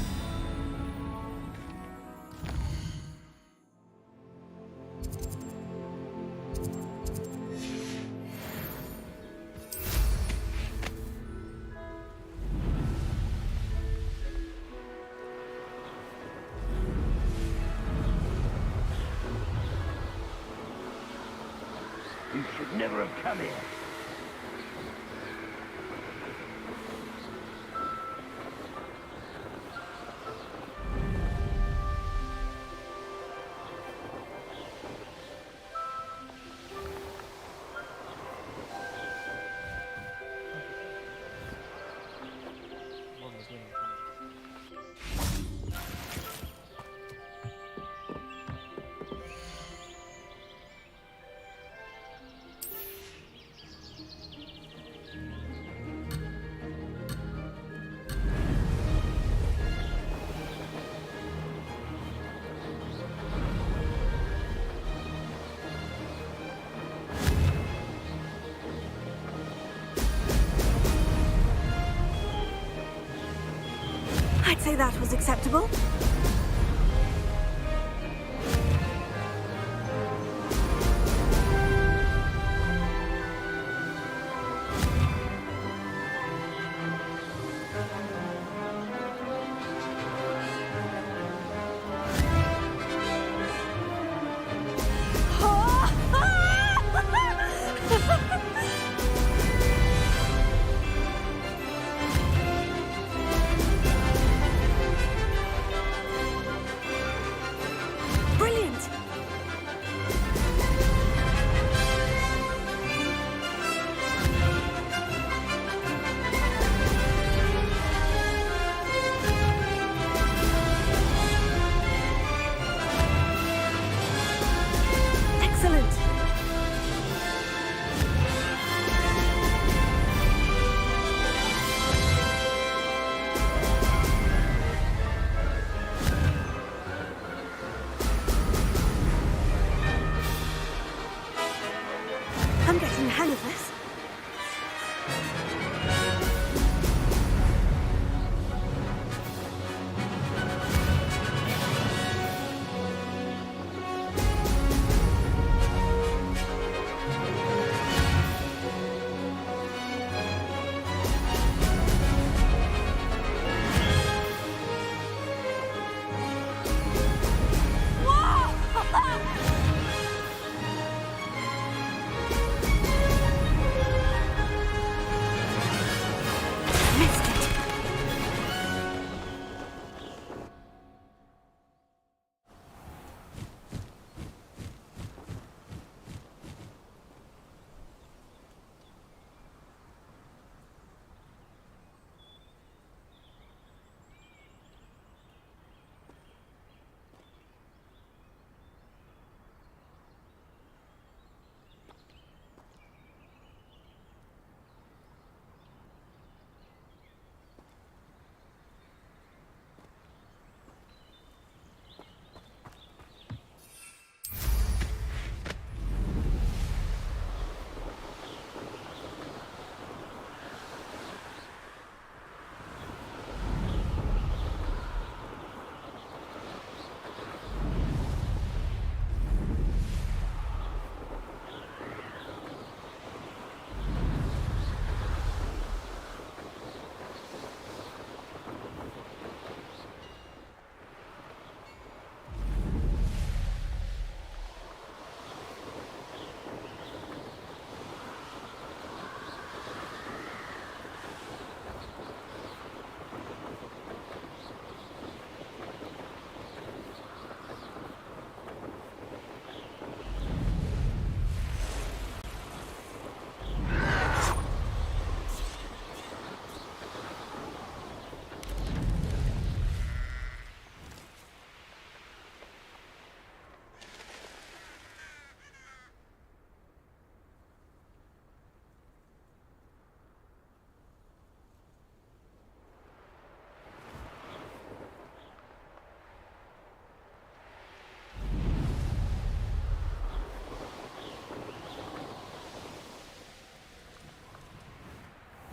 You should never have come here. I'd say that was acceptable.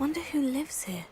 wonder who lives here.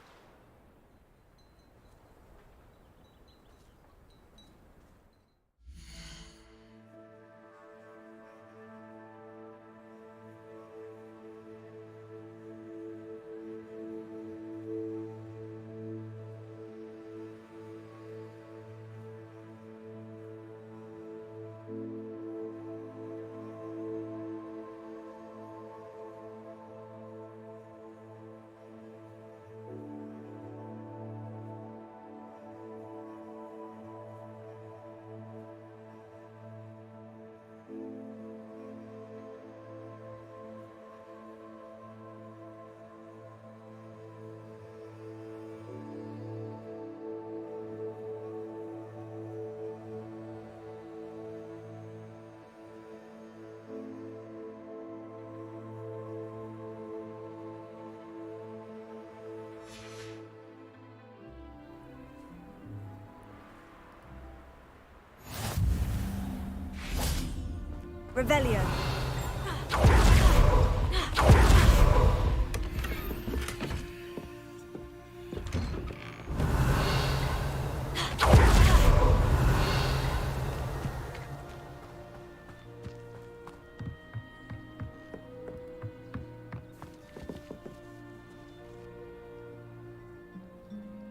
Revelio.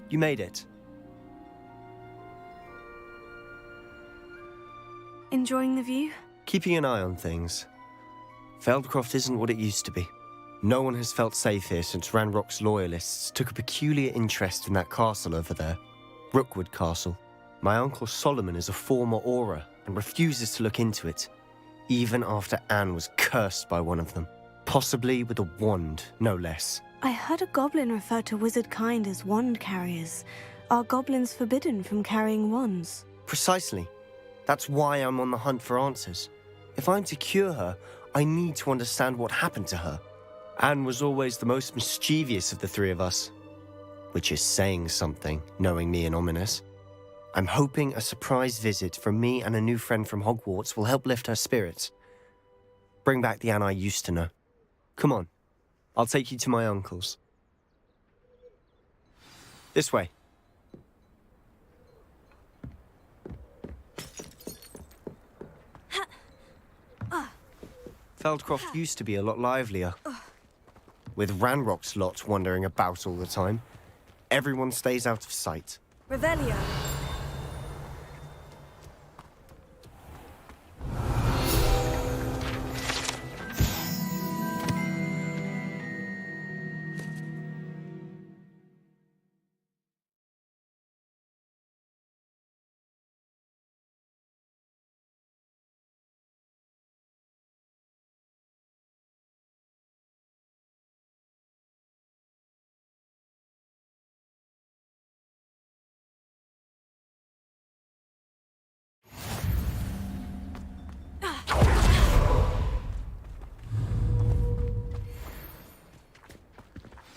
You made it. Enjoying the view? Keeping an eye on things. Feldcroft isn't what it used to be. No one has felt safe here since Ranrock's loyalists took a peculiar interest in that castle over there. Rookwood Castle. My uncle Solomon is a former Auror and refuses to look into it, even after Anne was cursed by one of them. Possibly with a wand, no less. I heard a goblin refer to wizard kind as wand carriers. Are goblins forbidden from carrying wands? Precisely. That's why I'm on the hunt for answers. If I'm to cure her, I need to understand what happened to her. Anne was always the most mischievous of the three of us. Which is saying something, knowing me and Ominous. I'm hoping a surprise visit from me and a new friend from Hogwarts will help lift her spirits. Bring back the Anne I used to know. Come on, I'll take you to my uncle's. This way. Feldcroft used to be a lot livelier. With Ranrock's lot wandering about all the time, everyone stays out of sight. Revelio.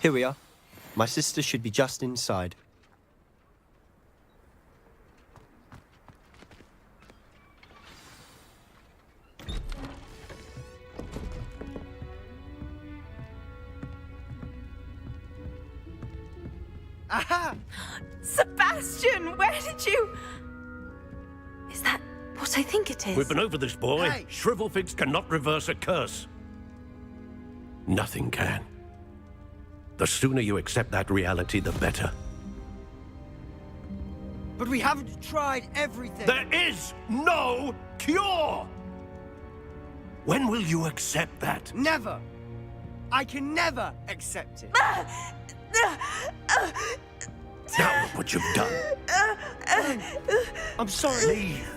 Here we are. My sister should be just inside. Aha! Sebastian, where did you... Is that what I think it is? We've been over this, boy. Hey. Shrivelfigs cannot reverse a curse. Nothing can. The sooner you accept that reality, the better. But we haven't tried everything. There is no cure! When will you accept that? Never. I can never accept it. Now look what you've done. I'm sorry. Leave.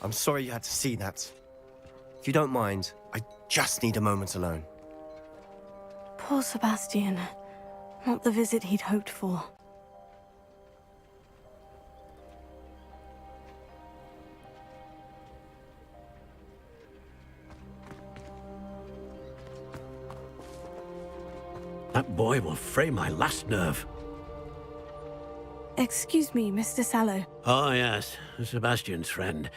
I'm sorry you had to see that. If you don't mind, I just need a moment alone. Poor Sebastian. Not the visit he'd hoped for. That boy will fray my last nerve. Excuse me, Mr. Sallow. Oh, yes, Sebastian's friend.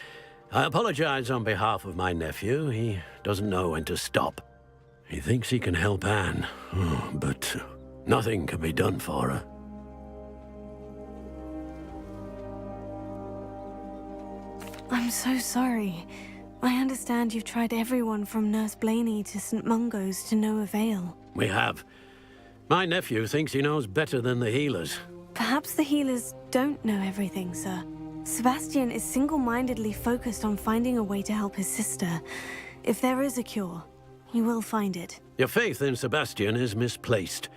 I apologize on behalf of my nephew. He doesn't know when to stop. He thinks he can help Anne, but nothing can be done for her. I'm so sorry. I understand you've tried everyone from Nurse Blaney to St. Mungo's to no avail. We have. My nephew thinks he knows better than the healers. Perhaps the healers don't know everything, sir. Sebastian is single-mindedly focused on finding a way to help his sister. If there is a cure, he will find it. Your faith in Sebastian is misplaced.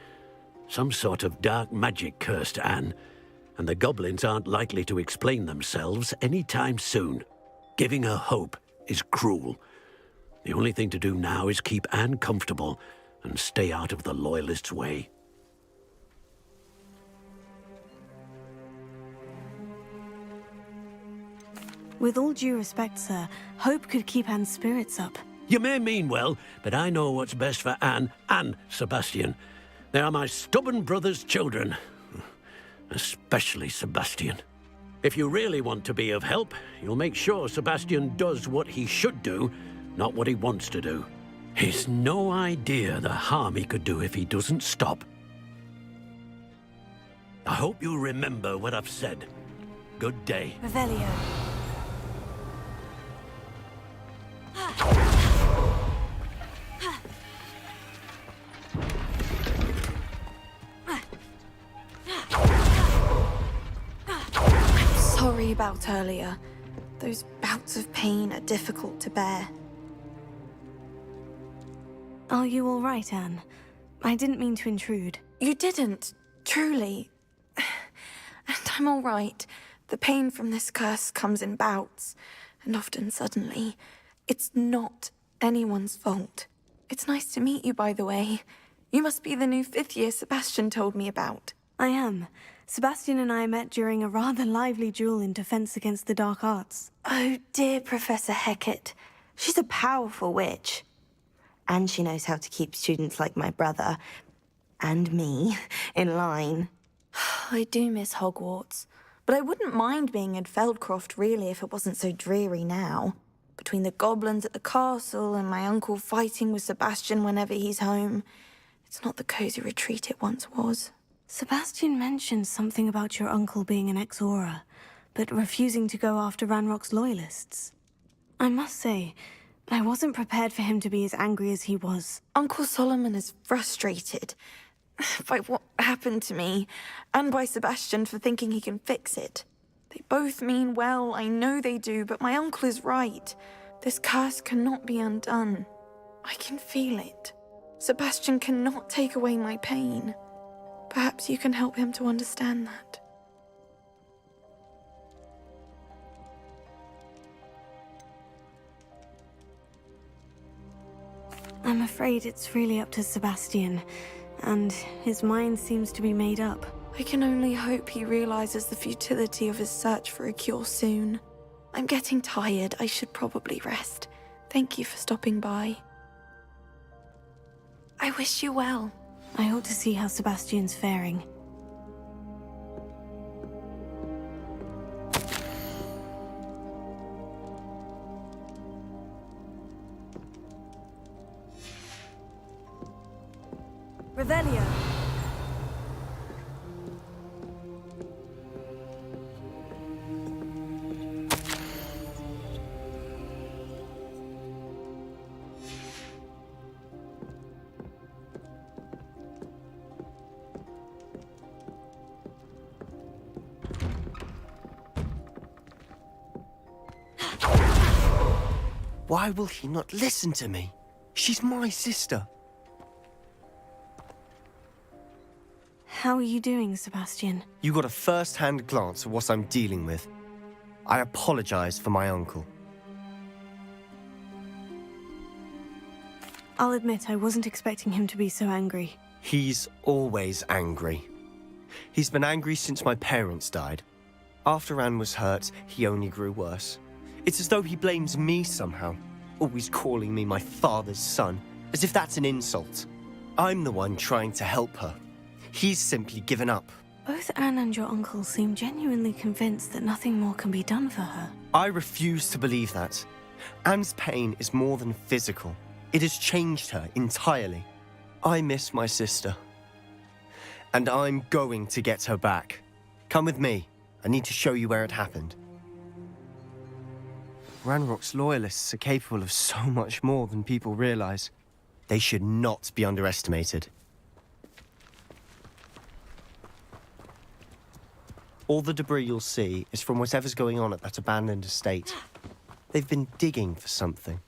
Some sort of dark magic cursed Anne, and the goblins aren't likely to explain themselves anytime soon. Giving her hope is cruel. The only thing to do now is keep Anne comfortable and stay out of the Loyalists' way. With all due respect, sir, hope could keep Anne's spirits up. You may mean well, but I know what's best for Anne and Sebastian. They are my stubborn brother's children. Especially Sebastian. If you really want to be of help, you'll make sure Sebastian does what he should do, not what he wants to do. He's no idea the harm he could do if he doesn't stop. I hope you remember what I've said. Good day. Revelio. Sorry about earlier. Those bouts of pain are difficult to bear. Are you all right, Anne? I didn't mean to intrude. You didn't, truly. And I'm all right. The pain from this curse comes in bouts, and often suddenly. It's not anyone's fault. It's nice to meet you, by the way. You must be the new 5th year Sebastian told me about. I am. Sebastian and I met during a rather lively duel in Defense Against the Dark Arts. Oh, dear Professor Hecat. She's a powerful witch. And she knows how to keep students like my brother, and me, in line. I do miss Hogwarts, but I wouldn't mind being in Feldcroft, really, if it wasn't so dreary now. Between the goblins at the castle and my uncle fighting with Sebastian whenever he's home, it's not the cozy retreat it once was. Sebastian mentioned something about your uncle being an ex-Auror, but refusing to go after Ranrock's loyalists. I must say, I wasn't prepared for him to be as angry as he was. Uncle Solomon is frustrated by what happened to me, and by Sebastian for thinking he can fix it. They both mean well, I know they do, but my uncle is right. This curse cannot be undone. I can feel it. Sebastian cannot take away my pain. Perhaps you can help him to understand that. I'm afraid it's really up to Sebastian, and his mind seems to be made up. I can only hope he realizes the futility of his search for a cure soon. I'm getting tired. I should probably rest. Thank you for stopping by. I wish you well. I ought to see how Sebastian's faring. Revelio. Why will he not listen to me? She's my sister. How are you doing, Sebastian? You got a first-hand glance at what I'm dealing with. I apologize for my uncle. I'll admit I wasn't expecting him to be so angry. He's always angry. He's been angry since my parents died. After Anne was hurt, he only grew worse. It's as though he blames me somehow, always calling me my father's son, as if that's an insult. I'm the one trying to help her. He's simply given up. Both Anne and your uncle seem genuinely convinced that nothing more can be done for her. I refuse to believe that. Anne's pain is more than physical. It has changed her entirely. I miss my sister. And I'm going to get her back. Come with me. I need to show you where it happened. Ranrock's loyalists are capable of so much more than people realize. They should not be underestimated. All the debris you'll see is from whatever's going on at that abandoned estate. They've been digging for something.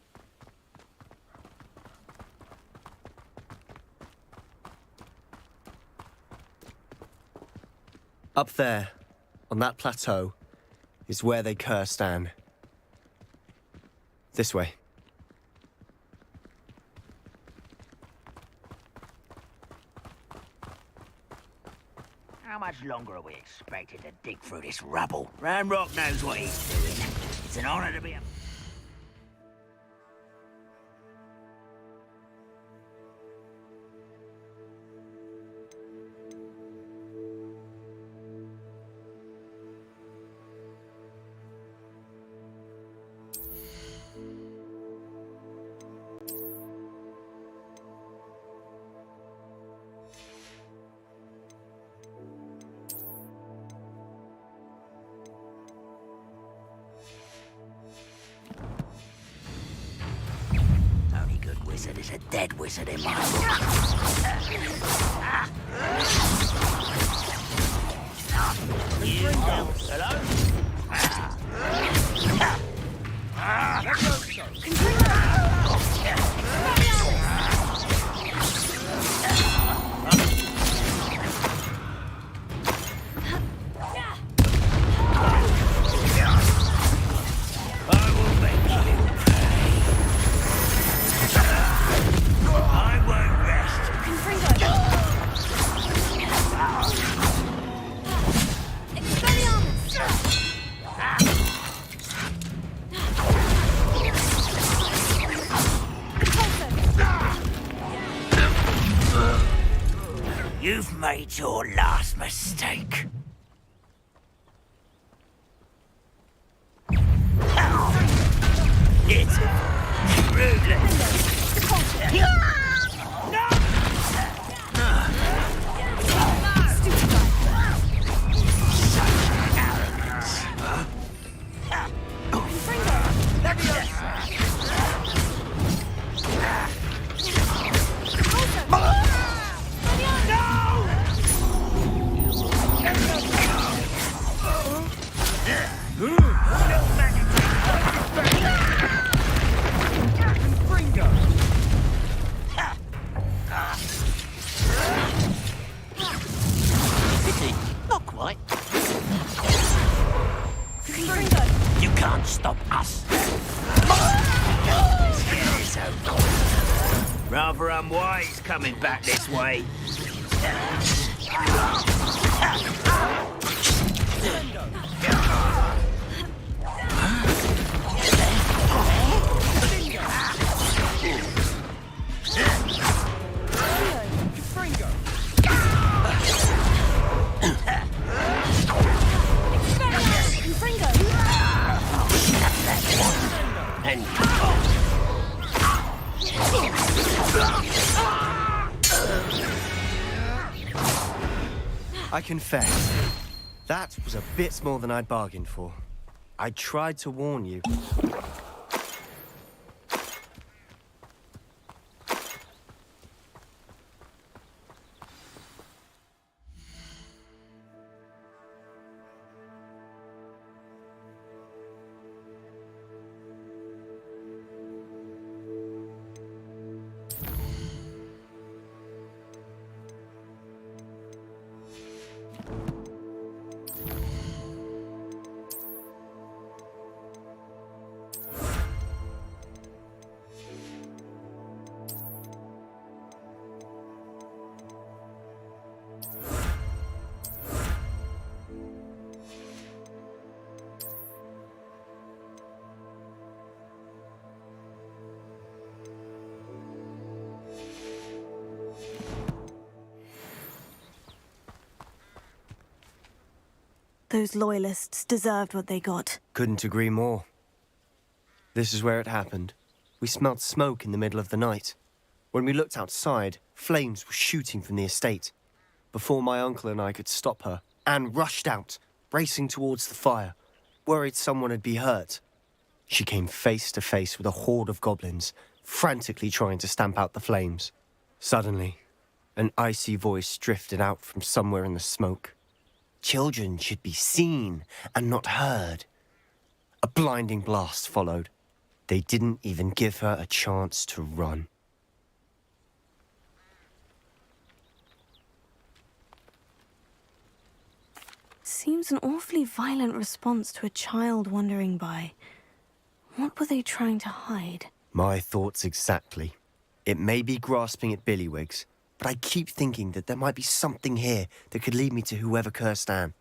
Up there, on that plateau, is where they cursed Anne. This way. How much longer are we expected to dig through this rubble? Ranrock knows what he's doing. It's an honor to be a... wizard is a dead wizard in my book. Hello? You've made your last mistake. It's not quite. You can't stop us. Rather unwise coming back this way. I confess, that was a bit more than I'd bargained for. I tried to warn you. Those loyalists deserved what they got. Couldn't agree more. This is where it happened. We smelled smoke in the middle of the night. When we looked outside, flames were shooting from the estate. Before my uncle and I could stop her, Anne rushed out, racing towards the fire, worried someone had been hurt. She came face to face with a horde of goblins, frantically trying to stamp out the flames. Suddenly, an icy voice drifted out from somewhere in the smoke. Children should be seen and not heard. A blinding blast followed. They didn't even give her a chance to run. Seems an awfully violent response to a child wandering by. What were they trying to hide? My thoughts exactly. It may be grasping at Billywigs, but I keep thinking that there might be something here that could lead me to whoever cursed Anne.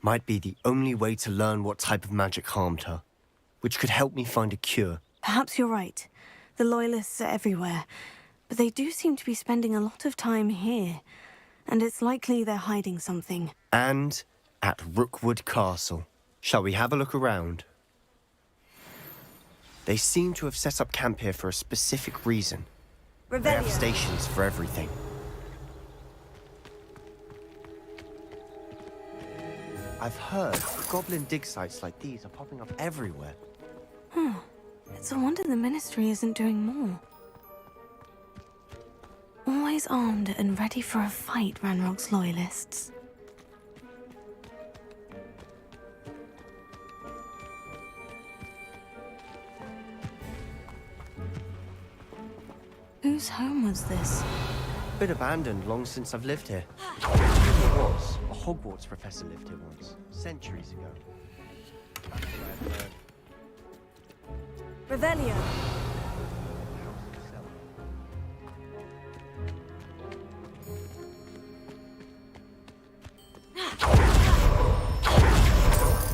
Might be the only way to learn what type of magic harmed her, which could help me find a cure. Perhaps you're right. The Loyalists are everywhere, but they do seem to be spending a lot of time here, and it's likely they're hiding something. And at Rookwood Castle. Shall we have a look around? They seem to have set up camp here for a specific reason. They have stations for everything. I've heard goblin dig sites like these are popping up everywhere. It's a wonder the Ministry isn't doing more. Always armed and ready for a fight, Ranrock's Loyalists. Whose home was this? Bit abandoned long since I've lived here. There was. A Hogwarts professor lived here once, centuries ago. That's what I've heard. Revelio.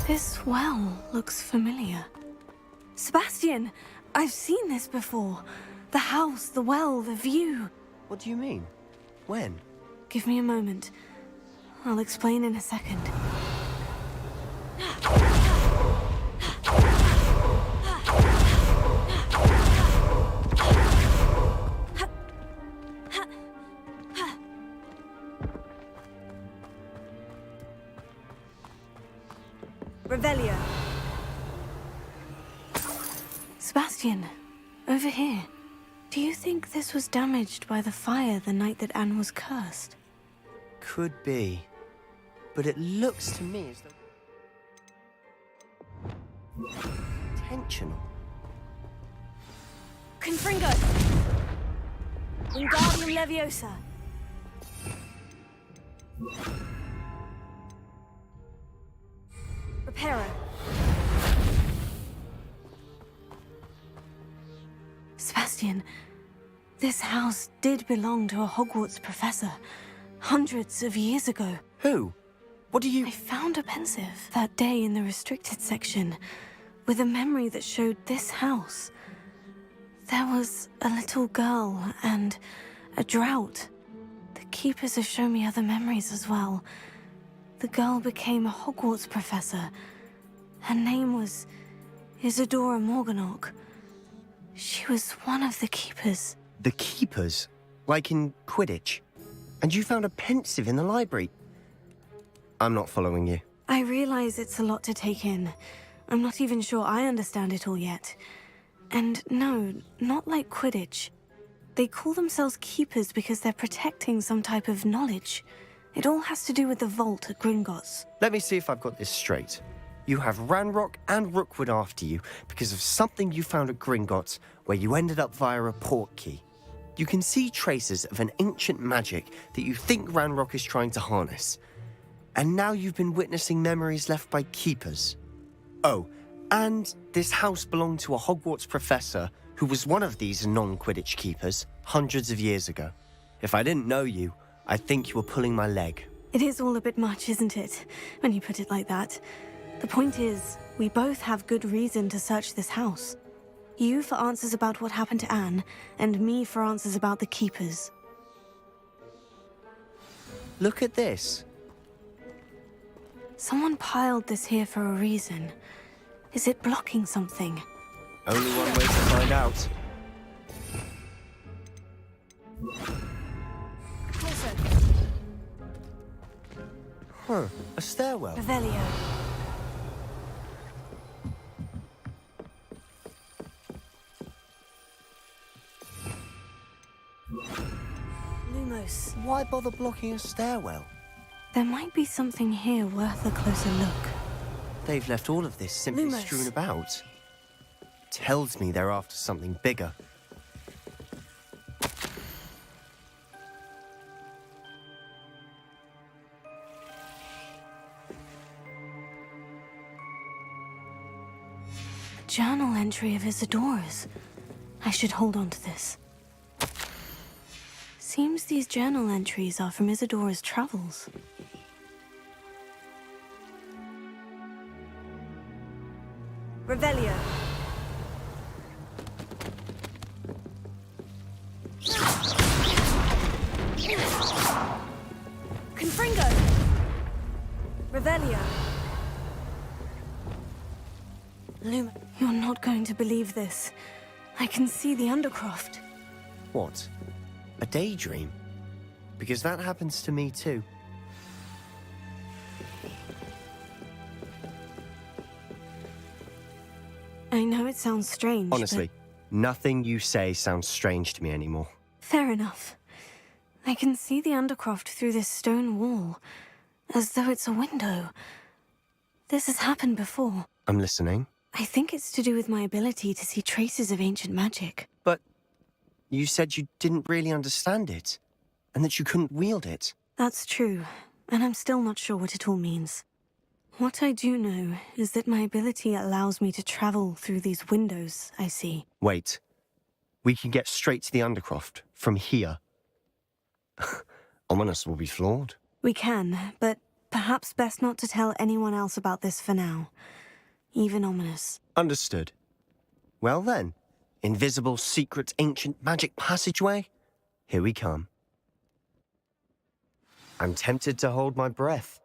This well looks familiar. Sebastian, I've seen this before. The house, the well, the view. What do you mean? When? Give me a moment. I'll explain in a second. Revelio. Sebastian, over here. Do you think this was damaged by the fire the night that Anne was cursed? Could be. But it looks to me as though... intentional. Confringo! Wingardium Leviosa! Reparo. Sebastian, this house did belong to a Hogwarts professor, hundreds of years ago. Who? What do you... I found a pensive that day in the restricted section, with a memory that showed this house. There was a little girl and a drought. The keepers have shown me other memories as well. The girl became a Hogwarts professor. Her name was Isadora Morganach. She was one of the keepers. The keepers? Like in Quidditch? And you found a pensive in the library? I'm not following you. I realize it's a lot to take in. I'm not even sure I understand it all yet. And no, not like Quidditch. They call themselves keepers because they're protecting some type of knowledge. It all has to do with the vault at Gringotts. Let me see if I've got this straight. You have Ranrock and Rookwood after you because of something you found at Gringotts where you ended up via a port key. You can see traces of an ancient magic that you think Ranrock is trying to harness. And now you've been witnessing memories left by keepers. Oh, and this house belonged to a Hogwarts professor who was one of these non-Quidditch keepers hundreds of years ago. If I didn't know you, I think you were pulling my leg. It is all a bit much, isn't it, when you put it like that? The point is, we both have good reason to search this house. You for answers about what happened to Anne, and me for answers about the keepers. Look at this. Someone piled this here for a reason. Is it blocking something? Only one way to find out. Huh, a stairwell. Revelio. Lumos. Why bother blocking a stairwell? There might be something here worth a closer look. They've left all of this simply Lumos. strewn about. Tells me they're after something bigger. A journal entry of Isadora's. I should hold on to this. Seems these journal entries are from Isadora's travels. Revelio. Confringo. Revelio. Luma, you're not going to believe this. I can see the Undercroft. What? A daydream? Because that happens to me too. I know it sounds strange, Honestly, nothing you say sounds strange to me anymore. but fair enough. I can see the Undercroft through this stone wall, as though it's a window. This has happened before. I'm listening. I think it's to do with my ability to see traces of ancient magic. But you said you didn't really understand it, and that you couldn't wield it. That's true, and I'm still not sure what it all means. What I do know is that my ability allows me to travel through these windows I see. Wait. We can get straight to the Undercroft from here. Ominous will be flawed. We can, but perhaps best not to tell anyone else about this for now. Even Ominous. Understood. Well then, invisible, secret, ancient magic passageway? Here we come. I'm tempted to hold my breath.